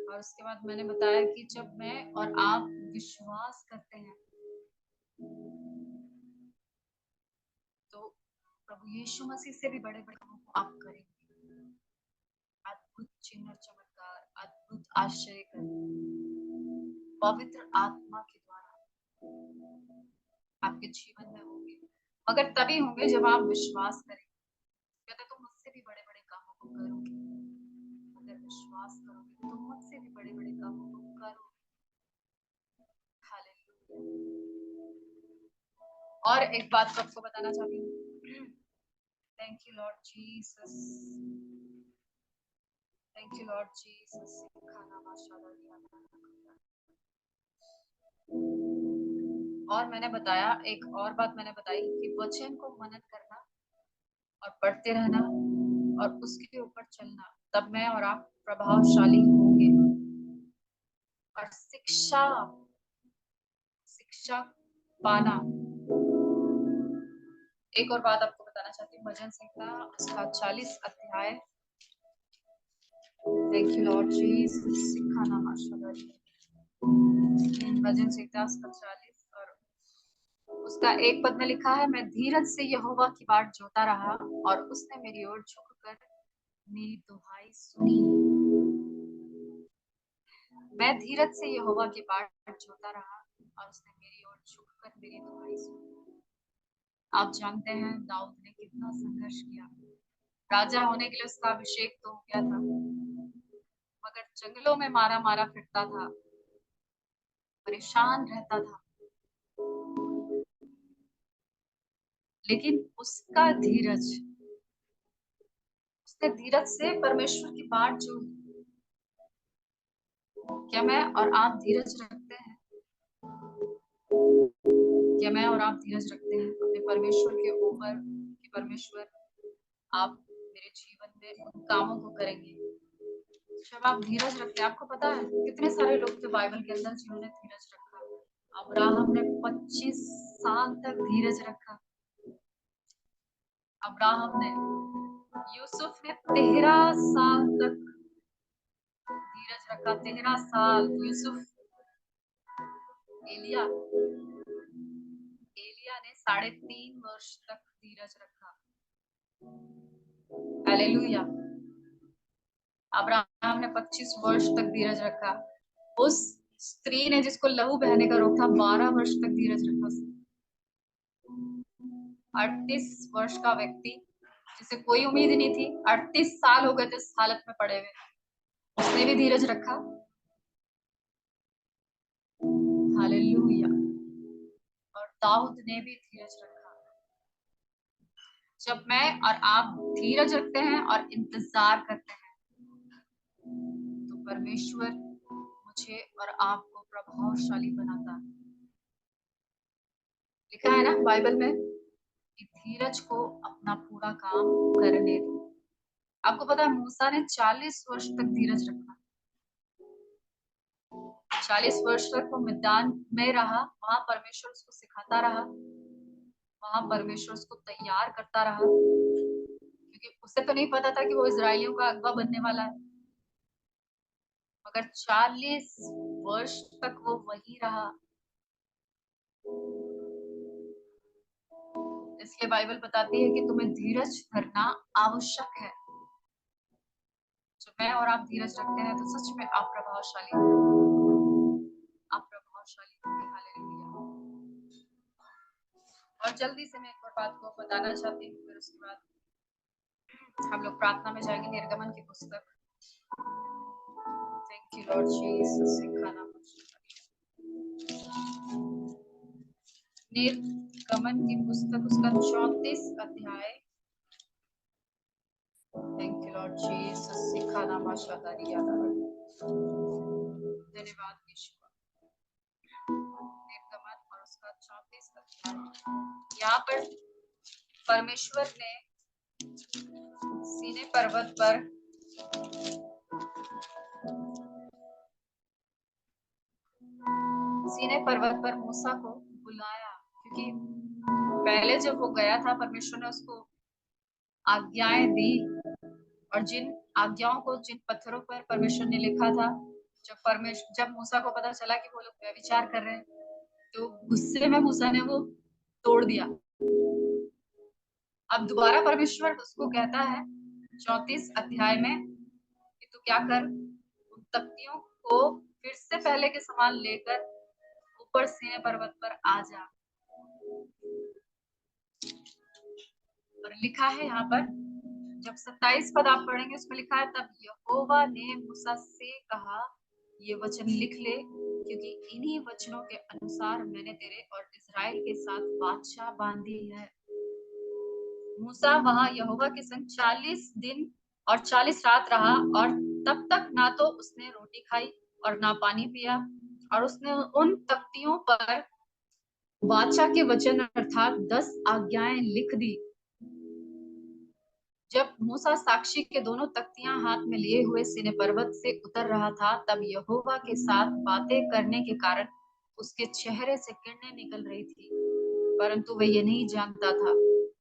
और उसके बाद मैंने बताया कि जब मैं और आप विश्वास करते हैं तो प्रभु यीशु मसीह से भी बड़े बड़े कामों को आप करेंगे। अद्भुत चिन्ह, चमत्कार, अद्भुत आश्चर्य पवित्र आत्मा के द्वारा आपके जीवन में होंगे, मगर तभी होंगे जब आप विश्वास करेंगे। कहते तुम मुझसे भी बड़े बड़े कामों को करोगे, अगर विश्वास करोगे तो तुम मुझसे भी बड़े बड़े कामों को करोगे। हालेलुया। और एक बात सबको बताना चाहती हूँ, thank you lord Jesus, thank you lord Jesus. और मैंने बताया, एक और बात मैंने बताई कि वचन को मनन करना और पढ़ते रहना और उसके ऊपर चलना, तब मैं और आप प्रभावशाली होंगे। और शिक्षा पाना, एक और बात आपको बताना चाहती हूँ, भजन संहिता उसका 40 अध्याय। Thank you lord Jesus. सिखाना माशाल्लाह। भजन संहिता उसका 40 और उसका एक पद में लिखा है, मैं धीरज से यहोवा की बाट जोता रहा और उसने मेरी ओर झुककर मेरी दुहाई सुनी। मैं धीरज से यहोवा की बाट जोता रहा और उसने मेरी ओर झुककर मेरी दुहाई सुनी। आप जानते हैं दाऊद ने कितना संघर्ष किया। राजा होने के लिए उसका अभिषेक तो हो गया था, मगर जंगलों में मारा मारा फिरता था, परेशान रहता था। लेकिन उसका धीरज, उसने धीरज से परमेश्वर की बाट जोड़ी। क्या मैं और आप धीरज रखते हैं? क्या मैं और आप धीरज रखते हैं अपने परमेश्वर के ऊपर कि परमेश्वर आप मेरे जीवन में उन कामों को करेंगे? जब आप धीरज रखते हैं, आपको पता है कितने सारे लोग थे बाइबल के अंदर जिन्होंने धीरज रखा। अब्राहम ने 25 साल तक धीरज रखा। अब्राहम ने, यूसुफ ने 13 साल तक धीरज रखा। 13 साल। यूसुफ, एलिया ने 3.5 वर्ष तक धीरज रखा। हालेलुया। अब्राहम ने 25 वर्ष तक धीरज रखा। उस स्त्री ने जिसको लहू बहने का रोग था, 12 वर्ष तक धीरज रखा उसने। 38 वर्ष का व्यक्ति जिसे कोई उम्मीद नहीं थी, 38 साल हो गए थे इस हालत में पड़े हुए, उसने भी धीरज रखा। हालेलुया। और दाऊद ने भी धीरज रखा। जब मैं और आप धीरज रखते हैं और इंतजार करते हैं, तो परमेश्वर मुझे और आपको प्रभावशाली बनाता है। लिखा है ना बाइबल में कि धीरज को अपना पूरा काम करने दो। आपको पता है मूसा ने 40 वर्ष तक धीरज रखा। 40 वर्ष तक वो मैदान में रहा, वहां परमेश्वर उसको सिखाता रहा, वहां परमेश्वर उसको तैयार करता रहा, क्योंकि उसे तो नहीं पता था कि वो इजरायलियों का अगवा बनने वाला है। मगर 40 वर्ष तक वो वही रहा। इसलिए बाइबल बताती है कि तुम्हें धीरज धरना आवश्यक है। जब मैं और आप धीरज रखते हैं तो सच में आप प्रभावशाली होंगे। आप प्रभावशाली होंगे। हालेलुया। और जल्दी से मैं एक और बात को बताना चाहती हूँ, फिर उसके बाद हम लोग प्रार्थना में जाएंगे। निर्गमन की पुस्तक। Thank you lord Jesus. निर्गमन की पुस्तक उसका 34 अध्याय। Thank you lord Jesus. सिखाना माशादारिया। धन्यवाद यीशु। निर्गमन और उसका 34 अध्याय। यहाँ पर परमेश्वर ने सीने पर्वत पर मूसा को बुलाया, क्योंकि पहले जब वो गया था परमेश्वर ने उसको आज्ञाएं दी, और जिन आज्ञाओं को जिन पत्थरों पर परमेश्वर ने लिखा था, जब मूसा को पता चला कि वो लोग व्यभिचार कर रहे हैं, तो गुस्से में मूसा ने वो तोड़ दिया। अब दोबारा परमेश्वर उसको कहता है 34 अध्याय में कि तू क्या कर, उन तख्तियों को फिर से पहले के समान लेकर ऊपर सीने पर्वत पर आ जा। और लिखा है यहाँ पर, जब 27 पद आप पढ़ेंगे उसमें लिखा है, तब यहोवा ने मूसा से कहा, ये वचन लिख ले, क्योंकि इन्हीं वचनों के अनुसार मैंने तेरे और इस्राएल के साथ वाचा बांधी है। मूसा वहां यहोवा के संग 40 दिन और 40 रात रहा, और तब तक ना तो उसने रोटी खाई और ना पानी पिया, और उसने उन तख्तियों पर वाचा के वचन अर्थात 10 आज्ञाएं लिख दी। जब मूसा साक्षी के दोनों तख्तियां हाथ में लिए हुए सीने पर्वत से उतर रहा था, तब यहोवा के साथ बातें करने के कारण उसके चेहरे से किरणें निकल रही थी, परंतु वह ये नहीं जानता था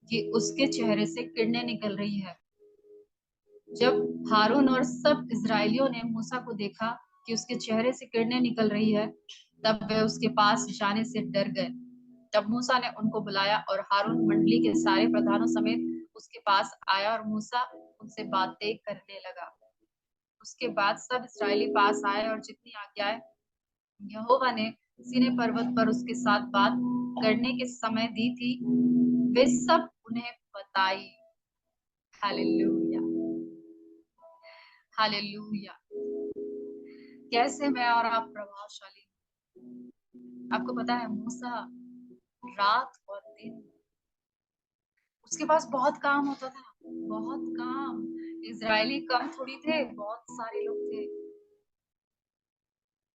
कि उसके चेहरे से किरणें निकल रही है। जब हारून और सब इजरायलियों ने मूसा को देखा कि उसके चेहरे से किरणें निकल रही है, तब वे उसके पास जाने से डर गए। तब मूसा ने उनको बुलाया और हारून मंडली के सारे प्रधानों समेत उसके पास आया और मूसा उनसे बातें करने लगा। उसके बाद सब इस्राएली पास आए और जितनी आज्ञाएं यहोवा ने सीनै पर्वत पर उसके साथ बात करने के समय दी थी, वे सब उन्हें बताई। Hallelujah, hallelujah. कैसे मैं और आप प्रभावशाली। आपको पता है मूसा रात और दिन, उसके पास बहुत काम होता था, बहुत काम। इजरायली कम थोड़ी थे, बहुत सारे लोग थे।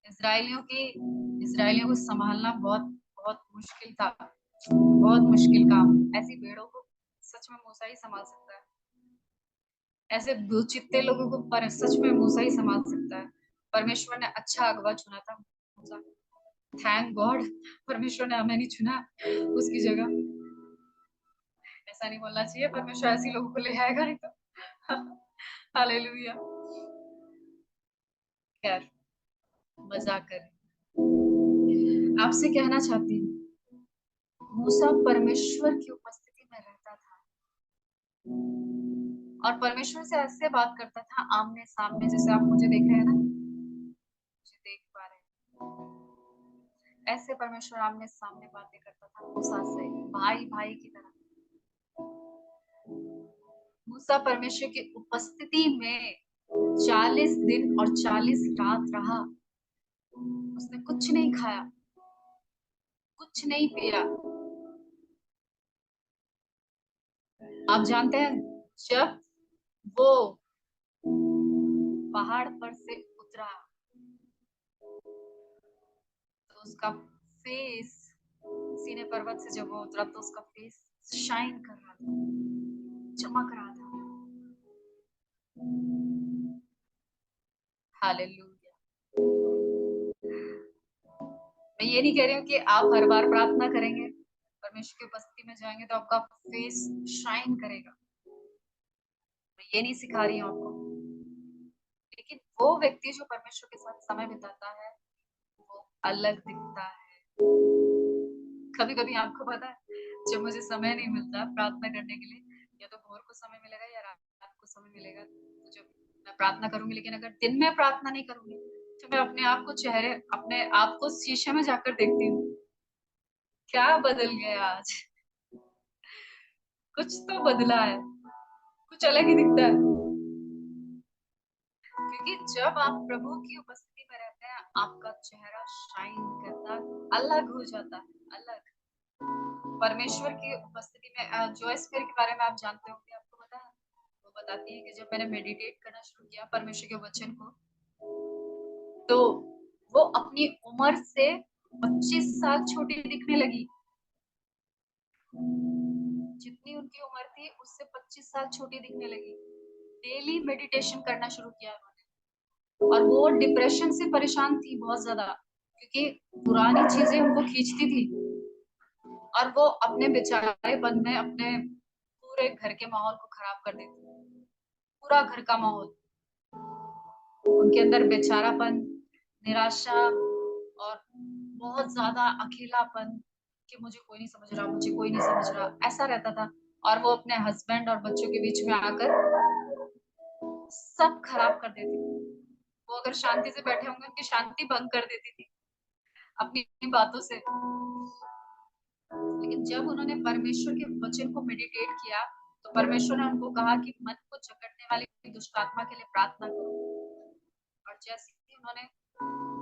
इजरायलियों को संभालना बहुत बहुत मुश्किल था, बहुत मुश्किल काम। ऐसी भेड़ों को सच में मूसा ही संभाल सकता है। ऐसे दुचित्ते लोगों को पर सच में मूसा ही संभाल सकता है। परमेश्वर ने अच्छा अगवा चुना था मूसा। थैंक गॉड, परमेश्वर ने हमें नहीं चुना उसकी जगह। ऐसा नहीं बोलना चाहिए, परमेश्वर ऐसी लोगों को ले आएगा नहीं तो। हालेलुया। खैर, मजाक कर, आपसे कहना चाहती हूँ, मूसा परमेश्वर की उपस्थिति में रहता था और परमेश्वर से ऐसे बात करता था आमने सामने, जैसे आप मुझे देख रहे हैं ना, मुझे देख पा रहे हैं। ऐसे परमेश्वर आमने सामने बातें करता था मूसा से, भाई भाई की तरह। मूसा परमेश्वर की उपस्थिति में 40 दिन और 40 रात रहा। उसने कुछ नहीं खाया, कुछ नहीं पिया। आप जानते हैं, जब वो पहाड़ पर से उतरा तो उसका फेस, सीने पर्वत से जब वो उतरा तो उसका फेस शाइन कर रहा था, चमक रहा था। हालेलुया। मैं ये नहीं कह रही हूँ कि आप हर बार प्रार्थना करेंगे, परमेश्वर की उपस्थिति में जाएंगे तो आपका फेस शाइन करेगा। मैं ये नहीं सिखा रही हूँ आपको, लेकिन वो व्यक्ति जो परमेश्वर के साथ समय बिताता है वो अलग दिखता है। कभी कभी आपको पता है, जब मुझे समय नहीं मिलता प्रार्थना करने के लिए, या तो भोर को समय मिलेगा या रात को समय मिलेगा, तो जब मैं प्रार्थना करूंगी, लेकिन अगर दिन में प्रार्थना नहीं करूंगी तो मैं अपने आप को शीशे में जाकर देखती हूँ, क्या बदल गया आज। कुछ तो बदला है, कुछ अलग ही दिखता है। क्योंकि जब आप प्रभु की उपस्थिति में रहते हैं, आपका चेहरा शाइन करता, अलग हो जाता है, अलग। परमेश्वर की उपस्थिति में जॉयस मेयर के बारे में आप जानते होंगे, आपको पता है, वो बताती है कि जब मैंने मेडिटेट करना शुरू किया परमेश्वर के वचन को, तो वो अपनी उम्र से 25 साल छोटी दिखने लगी। जितनी उनकी उम्र थी उससे 25 साल छोटी दिखने लगी। डेली मेडिटेशन करना शुरू किया उन्होंने, और वो डिप्रेशन से परेशान थी बहुत ज्यादा, क्योंकि पुरानी चीजें उनको खींचती थी और वो अपने बेचारेपन में अपने पूरे घर के माहौल को खराब कर देती थी। पूरा घर का माहौल, उनके अंदर बेचारापन, निराशा और बहुत ज्यादा अकेलापन कि मुझे कोई नहीं समझ रहा, मुझे कोई नहीं समझ रहा, ऐसा रहता था। और वो अपने हस्बैंड और बच्चों के बीच में आकर सब खराब कर देती थी। वो अगर शांति से बैठे होंगे उनकी शांति भंग कर देती थी अपनी बातों से। लेकिन जब उन्होंने परमेश्वर के वचन को मेडिटेट किया तो परमेश्वर ने उनको कहा कि मन को जकड़ने वाली दुष्ट आत्मा के लिए प्रार्थना करो। और जैसे ही उन्होंने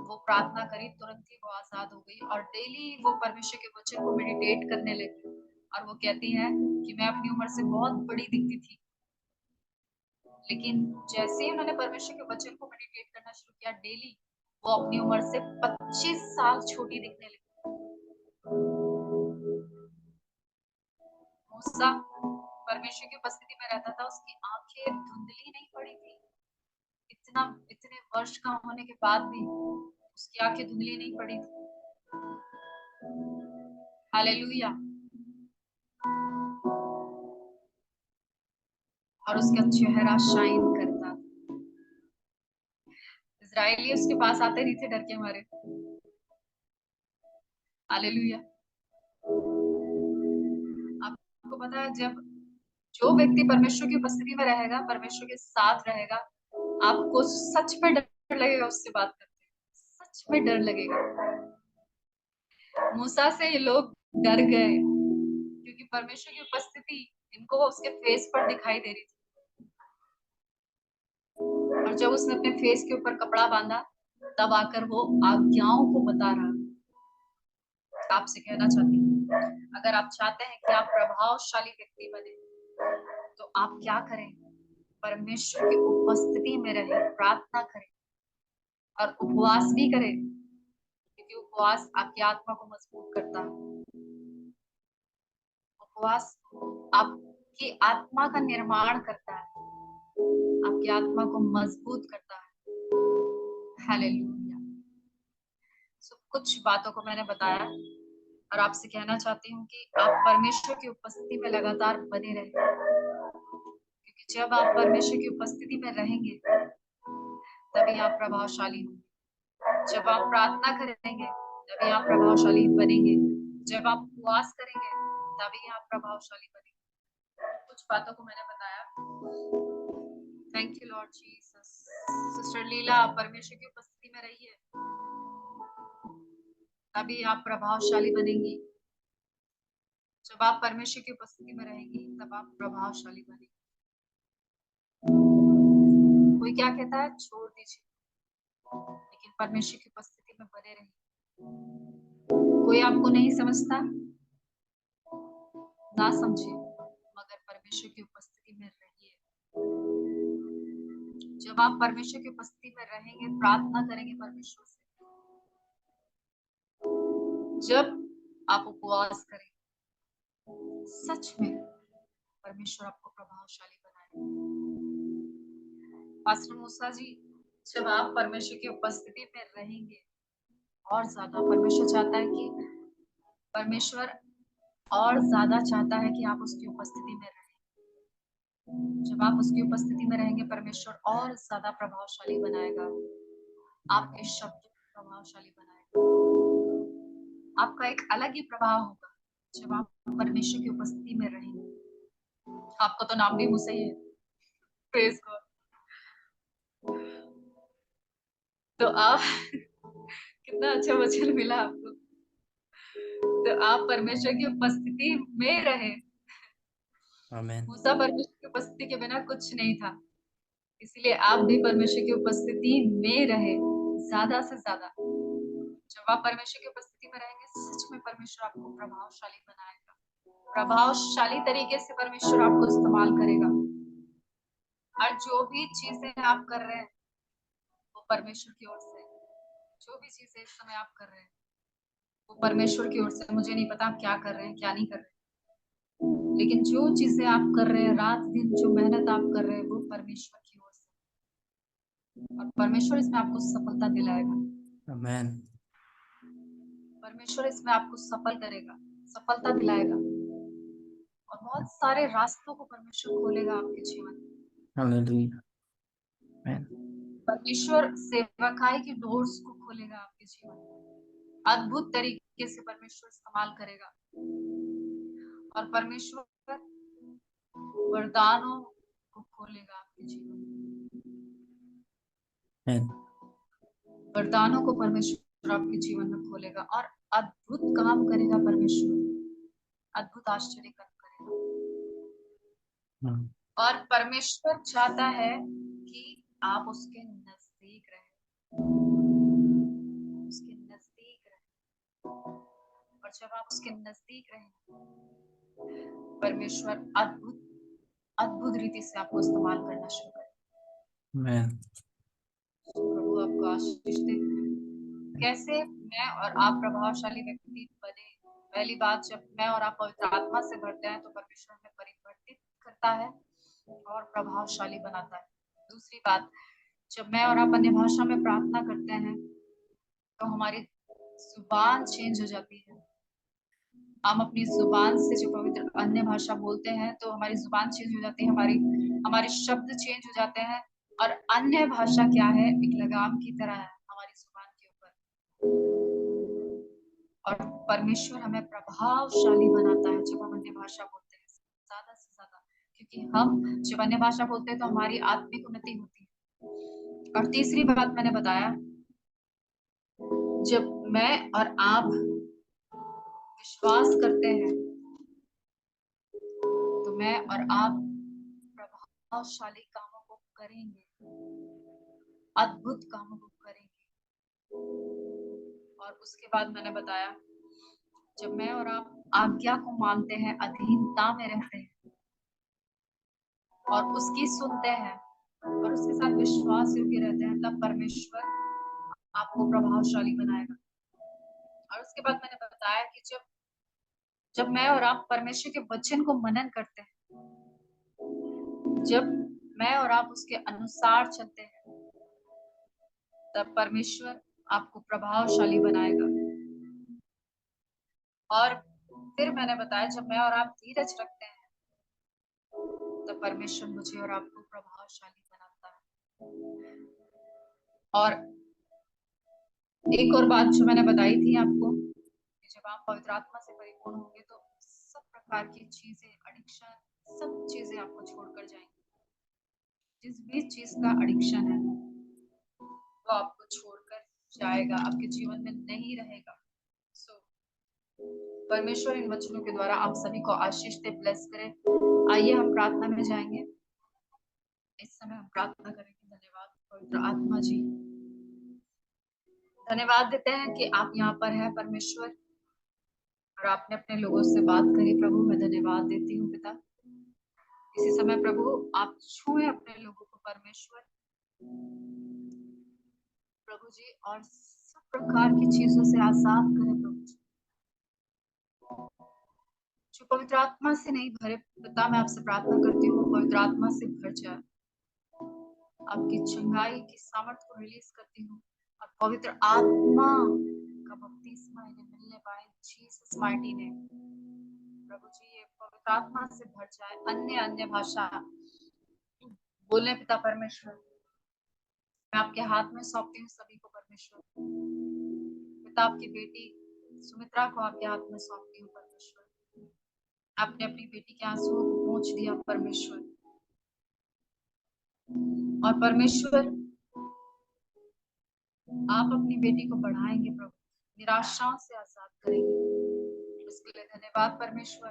वो प्रार्थना करी, तुरंत ही वो आजाद हो गई और डेली वो परमेश्वर के वचन को मेडिटेट करने लगी। और वो कहती है कि मैं अपनी उम्र से बहुत बड़ी दिखती थी, लेकिन जैसे ही उन्होंने परमेश्वर के वचन को मेडिटेट करना शुरू किया डेली, वो अपनी उम्र से 25 साल छोटी दिखने लगी। मूसा परमेश्वर की उपस्थिति में रहता था, उसकी आंखें धुंधली नहीं पड़ी थी। इतने वर्ष का होने के बाद भी उसकी आंखें धुंधली नहीं पड़ी थी। हालेलुया। और उसका चेहरा शाइन करता। इजराइली उसके पास आते नहीं थे डर के मारे। हालेलुया। आपको पता है, जब जो व्यक्ति परमेश्वर की उपस्थिति में रहेगा, परमेश्वर के साथ रहेगा, आपको सच में डर लगेगा उससे बात करते, सच में डर लगेगा। मूसा से ये लोग डर गए क्योंकि परमेश्वर की उपस्थिति इनको उसके फेस पर दिखाई दे रही थी, और जब उसने अपने फेस के ऊपर कपड़ा बांधा तब आकर वो आज्ञाओं को बता रहा। आपसे कहना चाहती हूँ, अगर आप चाहते हैं कि आप प्रभावशाली व्यक्ति बने तो आप क्या करें? परमेश्वर की उपस्थिति में रहें, प्रार्थना करें और उपवास भी करें, क्योंकि उपवास आपकी आत्मा को मजबूत करता है। उपवास आपकी आत्मा का निर्माण करता है, आपकी आत्मा को मजबूत करता है। हालेलुया। कुछ बातों को मैंने बताया और आपसे कहना चाहती हूँ कि आप परमेश्वर की उपस्थिति में लगातार बने रहें, क्योंकि जब आप परमेश्वर की उपस्थिति में रहेंगे तभी आप प्रभावशाली होंगे। जब आप प्रार्थना करेंगे तभी आप प्रभावशाली बनेंगे। जब आप उपवास करेंगे तभी आप प्रभावशाली बनेंगे। कुछ बातों को मैंने बताया। Thank you lord Jesus. Sister Leela, आप परमेश्वर की उपस्थिति में रहिए, तभी आप प्रभावशाली बनेंगी। जब आप परमेश्वर की उपस्थिति में रहेंगी तब आप प्रभावशाली बनेंगी। कोई क्या कहता है, छोड़ दीजिए, लेकिन परमेश्वर की उपस्थिति में बने रहिए। कोई आपको नहीं समझता, ना समझे, मगर परमेश्वर की उपस्थिति में रहिए। जब आप परमेश्वर की उपस्थिति में रहेंगे, प्रार्थना करेंगे परमेश्वर से, जब आप उपवास करेंगे, सच में परमेश्वर आपको प्रभावशाली बनाएगा। पास्टर मूसा जी, जब आप परमेश्वर की उपस्थिति में रहेंगे, और ज्यादा परमेश्वर चाहता है कि परमेश्वर और ज्यादा चाहता है कि आप उसकी उपस्थिति में रहें। जब आप उसकी उपस्थिति में रहेंगे, परमेश्वर और ज्यादा प्रभावशाली बनाएगा, आपके शब्द प्रभावशाली बनाएगा। आपका एक अलग ही प्रभाव होगा जब आप परमेश्वर की उपस्थिति में रहेंगे। आपका तो नाम भी मूसा ही है, प्रेज गॉड। तो आप कितना अच्छा वचन मिला आपको। तो आप परमेश्वर की उपस्थिति में रहे। आमीन। मूसा परमेश्वर की उपस्थिति के बिना कुछ नहीं था, इसलिए आप भी परमेश्वर की उपस्थिति में रहे ज्यादा से ज्यादा। जब आप परमेश्वर की उपस्थिति में रहेंगे, सच में परमेश्वर आपको प्रभावशाली बनाएगा। प्रभावशाली तरीके से परमेश्वर आपको इस्तेमाल करेगा, और जो भी चीजें आप कर रहे हैं वो परमेश्वर की ओर से। जो भी चीजें इस समय आप कर रहे हैं वो परमेश्वर की ओर से। मुझे नहीं पता आप क्या कर रहे हैं, क्या नहीं कर रहे हैं, लेकिन जो चीजें आप कर रहे हैं, रात दिन जो मेहनत आप कर रहे हैं, वो परमेश्वर की ओर से, और परमेश्वर इसमें आपको सफलता दिलाएगा। आमीन। परमेश्वर इसमें आपको सफल करेगा, सफलता दिलाएगा, और बहुत सारे रास्तों को परमेश्वर खोलेगा आपके जीवन में। हालेलुया। आमीन। परमेश्वर सेवकाई की डोर्स को खोलेगा आपके जीवन में। अद्भुत तरीके से परमेश्वर इस्तेमाल करेगा, और परमेश्वर वरदानों को खोलेगा आपके जीवन में। आमीन। वरदानों को परमेश्वर आपके जीवन में खोलेगा, और अद्भुत काम करेगा परमेश्वर, अद्भुत आश्चर्य काम करेगा। और परमेश्वर चाहता है कि आप उसके नजदीक रहें, उसके नजदीक रहें। और जब आप उसके नजदीक रहें, परमेश्वर अद्भुत अद्भुत रीति से आपको इस्तेमाल करना शुरू करेगा। आमीन। प्रभु आपको आशीष दे। कैसे मैं और आप प्रभावशाली व्यक्ति बने? पहली बात, जब मैं और आप पवित्र आत्मा से भरते हैं तो परमेश्वर हमें परिवर्तित करता है और प्रभावशाली बनाता है। दूसरी बात, जब मैं और आप अन्य भाषा में प्रार्थना करते हैं तो हमारी जुबान चेंज हो जाती है। हम अपनी जुबान से जो पवित्र अन्य भाषा बोलते हैं तो हमारी जुबान चेंज हो जाती है, हमारी हमारे शब्द चेंज हो जाते हैं और अन्य भाषा क्या है, एक लगाम की तरह है हमारी जुबान के ऊपर। और परमेश्वर हमें प्रभावशाली बनाता है जब हम अन्य भाषा बोलते हैं, ज्यादा से ज्यादा, क्योंकि हम जब अन्य भाषा बोलते हैं तो हमारी आत्मिक उन्नति होती है। और तीसरी बात मैंने बताया, जब मैं और आप विश्वास करते हैं तो मैं और आप प्रभावशाली कामों को करेंगे, अद्भुत कामों को करेंगे। और उसके बाद मैंने बताया, जब मैं और आप आज्ञा को मानते हैं, अधीनता में रहते हैं और उसकी सुनते हैं और उसके साथ विश्वास योग्य रहते हैं, तब परमेश्वर आपको प्रभावशाली बनाएगा। और उसके बाद मैंने बताया कि जब मैं और आप परमेश्वर के वचन को मनन करते हैं, जब मैं और आप उसके अनुसार चलते हैं, तब परमेश्वर आपको प्रभावशाली बनाएगा। और फिर मैंने बताया, जब मैं और आप धीरज रखते हैं तब परमेश्वर मुझे और आपको प्रभावशाली बनाता है। और एक और बात जो मैंने बताई थी आपको, कि जब आप पवित्र आत्मा से परिपूर्ण होंगे तो सब प्रकार की चीजें, एडिक्शन, सब चीजें आपको छोड़कर जाएंगी। जिस भी चीज का एडिक्शन है वो आपको छोड़कर जाएगा, आपके जीवन में नहीं रहेगा। सो परमेश्वर इन वचनों के द्वारा आप सभी को आशीष दे, ब्लेस करे। आइए हम प्रार्थना में जाएंगे। इस समय हम प्रार्थना करेंगे। धन्यवाद पवित्र आत्मा जी, धन्यवाद देते हैं कि आप यहाँ पर हैं परमेश्वर, और आपने अपने लोगों से बात करी। प्रभु मैं धन्यवाद देती हूँ पिता, इसी समय प्रभु आप छुए अपने लोगों को परमेश्वर, प्रभु जी, और सब प्रकार की चीजों से आजाद करें प्रभु जी। जो पवित्र आत्मा से नहीं भरे पिता, मैं आपसे प्रार्थना करती हूँ पवित्र आत्मा से भर जाए। आपकी चंगाई की सामर्थ्य को रिलीज करती हूँ और पवित्र आत्मा का बपतिस्मा इन्हें मिलने पाए, जीसस माइटी नेम। प्रभु जी ये पवित्र आत्मा से भर जाए, अन्य भाषा बोलने पिता परमेश्वर, मैं आपके हाथ में सौंपती हूँ सभी को परमेश्वर। पिता आपकी बेटी सुमित्रा को आपके हाथ में सौंपती हूँ परमेश्वर। आपने अपनी बेटी के आंसुओं को पोंछ दिया परमेश्वर, और परमेश्वर आप अपनी बेटी को बढ़ाएंगे प्रभु, निराशाओं से आजाद करेंगे। इसके लिए धन्यवाद परमेश्वर।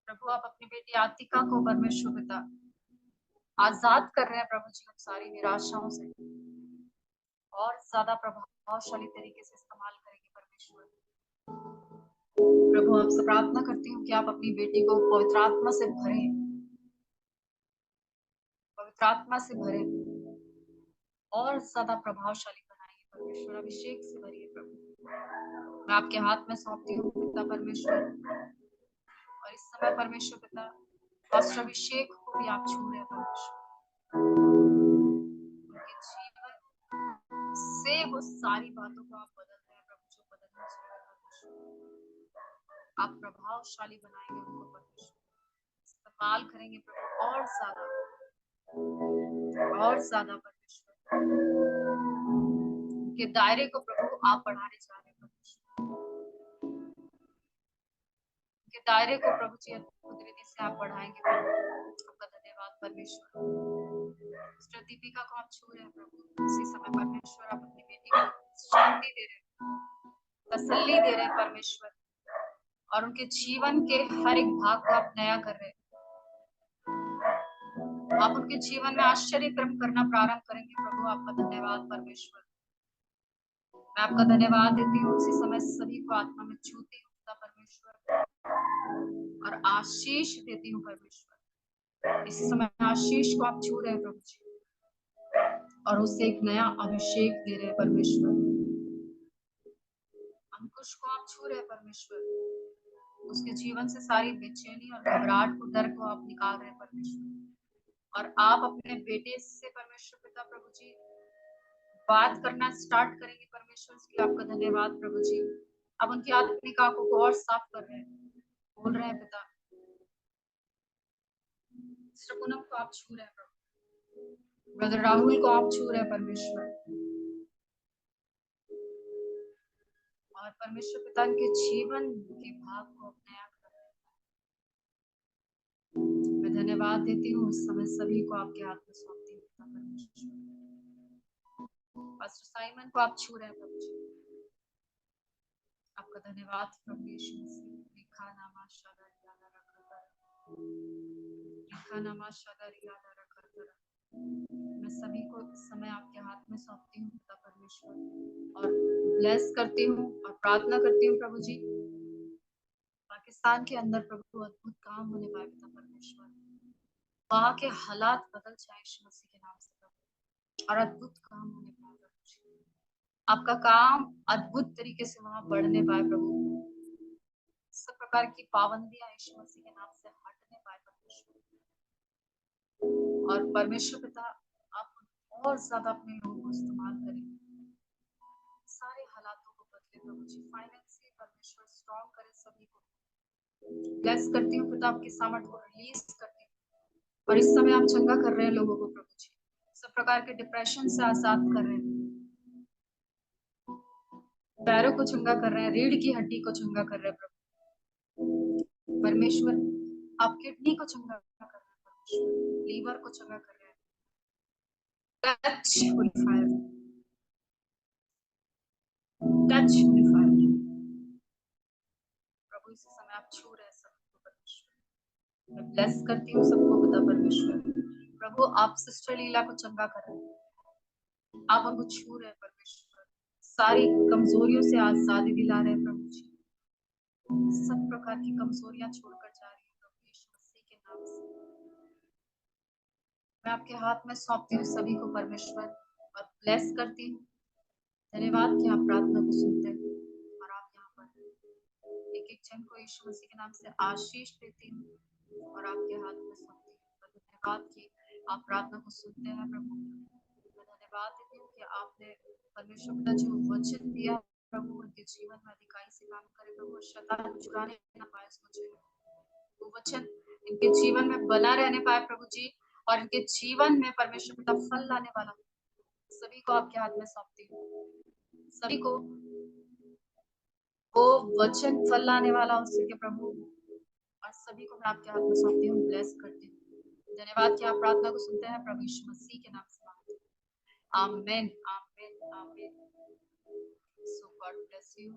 प्रभु आप अपनी बेटी आतिका को परमेश्वर पिता आजाद कर रहे हैं प्रभु जी, हम सारी निराशाओं से और ज्यादा प्रभावशाली तरीके से इस्तेमाल करेंगे परमेश्वर। प्रभु आपसे प्रार्थना करती हूँ कि आप अपनी बेटी को पवित्र आत्मा से भरें, पवित्र आत्मा से भरें और ज्यादा प्रभावशाली बनाइए परमेश्वर। अभिषेक से भरिए प्रभु, मैं आपके हाथ में सौंपती हूँ पिता परमेश्वर। और इस समय परमेश्वर पिता पास्टर अभिषेक को भी आप छू रहे हैं परमेश्वर, उनके जीवन से वो सारी बातों को आप बदल रहे हैं प्रभु, जो बदलना चाहिए परमेश्वर। आप प्रभावशाली बनाएंगे उनको परमेश्वर, इस्तेमाल करेंगे प्रभु और ज्यादा परमेश्वर। उनके दायरे को प्रभु आप बढ़ाने जा रहे हैं परमेश्वर, उनके दायरे को प्रभु जी अद्भुत रीति से आप बढ़ाएंगे प्रभु। आपका धन्यवाद परमेश्वर। सिस्टर दीपिका को आप छू रहे हैं प्रभु, इसी समय परमेश्वर आप अपनी बेटी को शांति दे रहे हैं, तसल्ली दे रहे हैं परमेश्वर, और उनके जीवन के हर एक भाग को आप नया कर रहे हैं। आप उनके जीवन में आश्चर्य कर्म करना प्रारंभ करेंगे प्रभु। आपका धन्यवाद परमेश्वर। मैं आपका धन्यवाद देती हूँ, उसी समय सभी को आत्मा में छूती हूँ परमेश्वर, और आशीष देती हूँ परमेश्वर। इसी समय आशीष को आप छू रहे हैं प्रभु जी, और उससे एक नया अभिषेक दे रहे हैं परमेश्वर। अंकुश को आप छू रहे हैं परमेश्वर, उसके जीवन से सारी बेचैनी और घबराहट को, डर को आप निकाल रहे हैं परमेश्वर। और आप अपने बेटे से परमेश्वर पिता प्रभु जी बात करना स्टार्ट करेंगे परमेश्वर। इसके लिए आपका धन्यवाद प्रभु जी। अब उनकी आत्मिक आंखों को और साफ कर रहे हैं, बोल रहे हैं पिता सिस्टर पूनम को आप छू रहे हैं प्रभु, ब्रदर राहुल को आप छू रहे हैं परमेश्वर, और परमेश्वर पिता के जीवन के भाग को अपने आप कर रहे हैं। मैं धन्यवाद देती हूँ, इस समय सभी को आपके हाथ में सौंपती हूँ पिता परमेश्वर। पास्टर साइमन को आप छू रहे हैं प्रभु जी, आपका धन्यवाद प्रभु यीशु मसीह। लिखा नामा शादा यादा रखा, लिखा नामा शादा यादा रखा। मैं सभी को इस समय आपके हाथ में सौंपती हूँ पिता परमेश्वर, और ब्लेस करती हूँ और प्रार्थना करती हूँ प्रभु जी, पाकिस्तान के अंदर प्रभु अद्भुत काम होने पाए पिता परमेश्वर, वहाँ के हालात बदल जाए यीशु मसीह के नाम से प्रभु, और अद्भुत काम होने पाए प्रभु जी, आपका काम अद्भुत तरीके से वहाँ बढ़ने पाए प्रभु, सब प्रकार की पाबंदियां यीशु मसीह के नाम से हटने पाए परमेश्वर, और परमेश्वर पिता आप और ज्यादा अपने लोगों को इस्तेमाल करें, सारे हालातों को बदले प्रभु जी, फाइनेंशियली परमेश्वर स्ट्रॉन्ग करे सभी को। ब्लेस करती हूँ पिता, आपकी सामर्थ को रिलीज करती हूँ, और इस समय आप चंगा कर रहे हैं लोगों को प्रभु जी, सब प्रकार के डिप्रेशन से आजाद कर रहे हैं, पैरों को चंगा कर रहे हैं, रीढ़ की हड्डी को चंगा कर रहे हैं प्रभु परमेश्वर, आप किडनी को चंगा कर रहे हैं परमेश्वर, लीवर को चंगा कर रहे हैं। Touch holy fire, touch holy fire प्रभु, इस समय आप छू रहे हैं सबको परमेश्वर। मैं ब्लेस करती हूँ सबको पिता परमेश्वर, प्रभु आप सिस्टर लीला को चंगा कर रहे हैं, आप उनको छू रहे हैं परमेश्वर, सारी कमजोरियों से आजादी दिला रहे हैं प्रभु जी, सब प्रकार की कमजोरियां छोड़कर जा रही है प्रभु यीशु मसीह के नाम से। मैं आपके हाथ में सौंपती हूँ सभी को परमेश्वर, और ब्लेस करती हूँ। धन्यवाद कि आप प्रार्थना को सुनते हैं, और आप यहाँ पर एक एक जन को यीशु मसीह के नाम से आशीष देती हूँ, और आपके हाथ में सौंपती हूँ। धन्यवाद कि आप प्रार्थना को सुनते हैं प्रभु, मैं धन्यवाद देती हूँ कि आपने परमेश्वर पिता जो वचन दिया प्रभु, उनके जीवन में अधिकारी से काम करे प्रभु, शैतान चुराने ना पाए उस वचन, वो वचन इनके जीवन में बना रहने पाए प्रभु जी, और इनके जीवन में परमेश्वर पिता फल लाने वाला सभी को आपके हाथ में सौंपती हूँ, सभी को वो वचन फल लाने वाला हो सके प्रभु, और सभी को मैं आपके हाथ में सौंपती हूँ, ब्लेस करती हूँ। धन्यवाद कि आप प्रार्थना को सुनते हैं, प्रभु यीशु मसीह के नाम से मांगते हैं, आमीन आमीन आमीन। सो गॉड ब्लेस यू।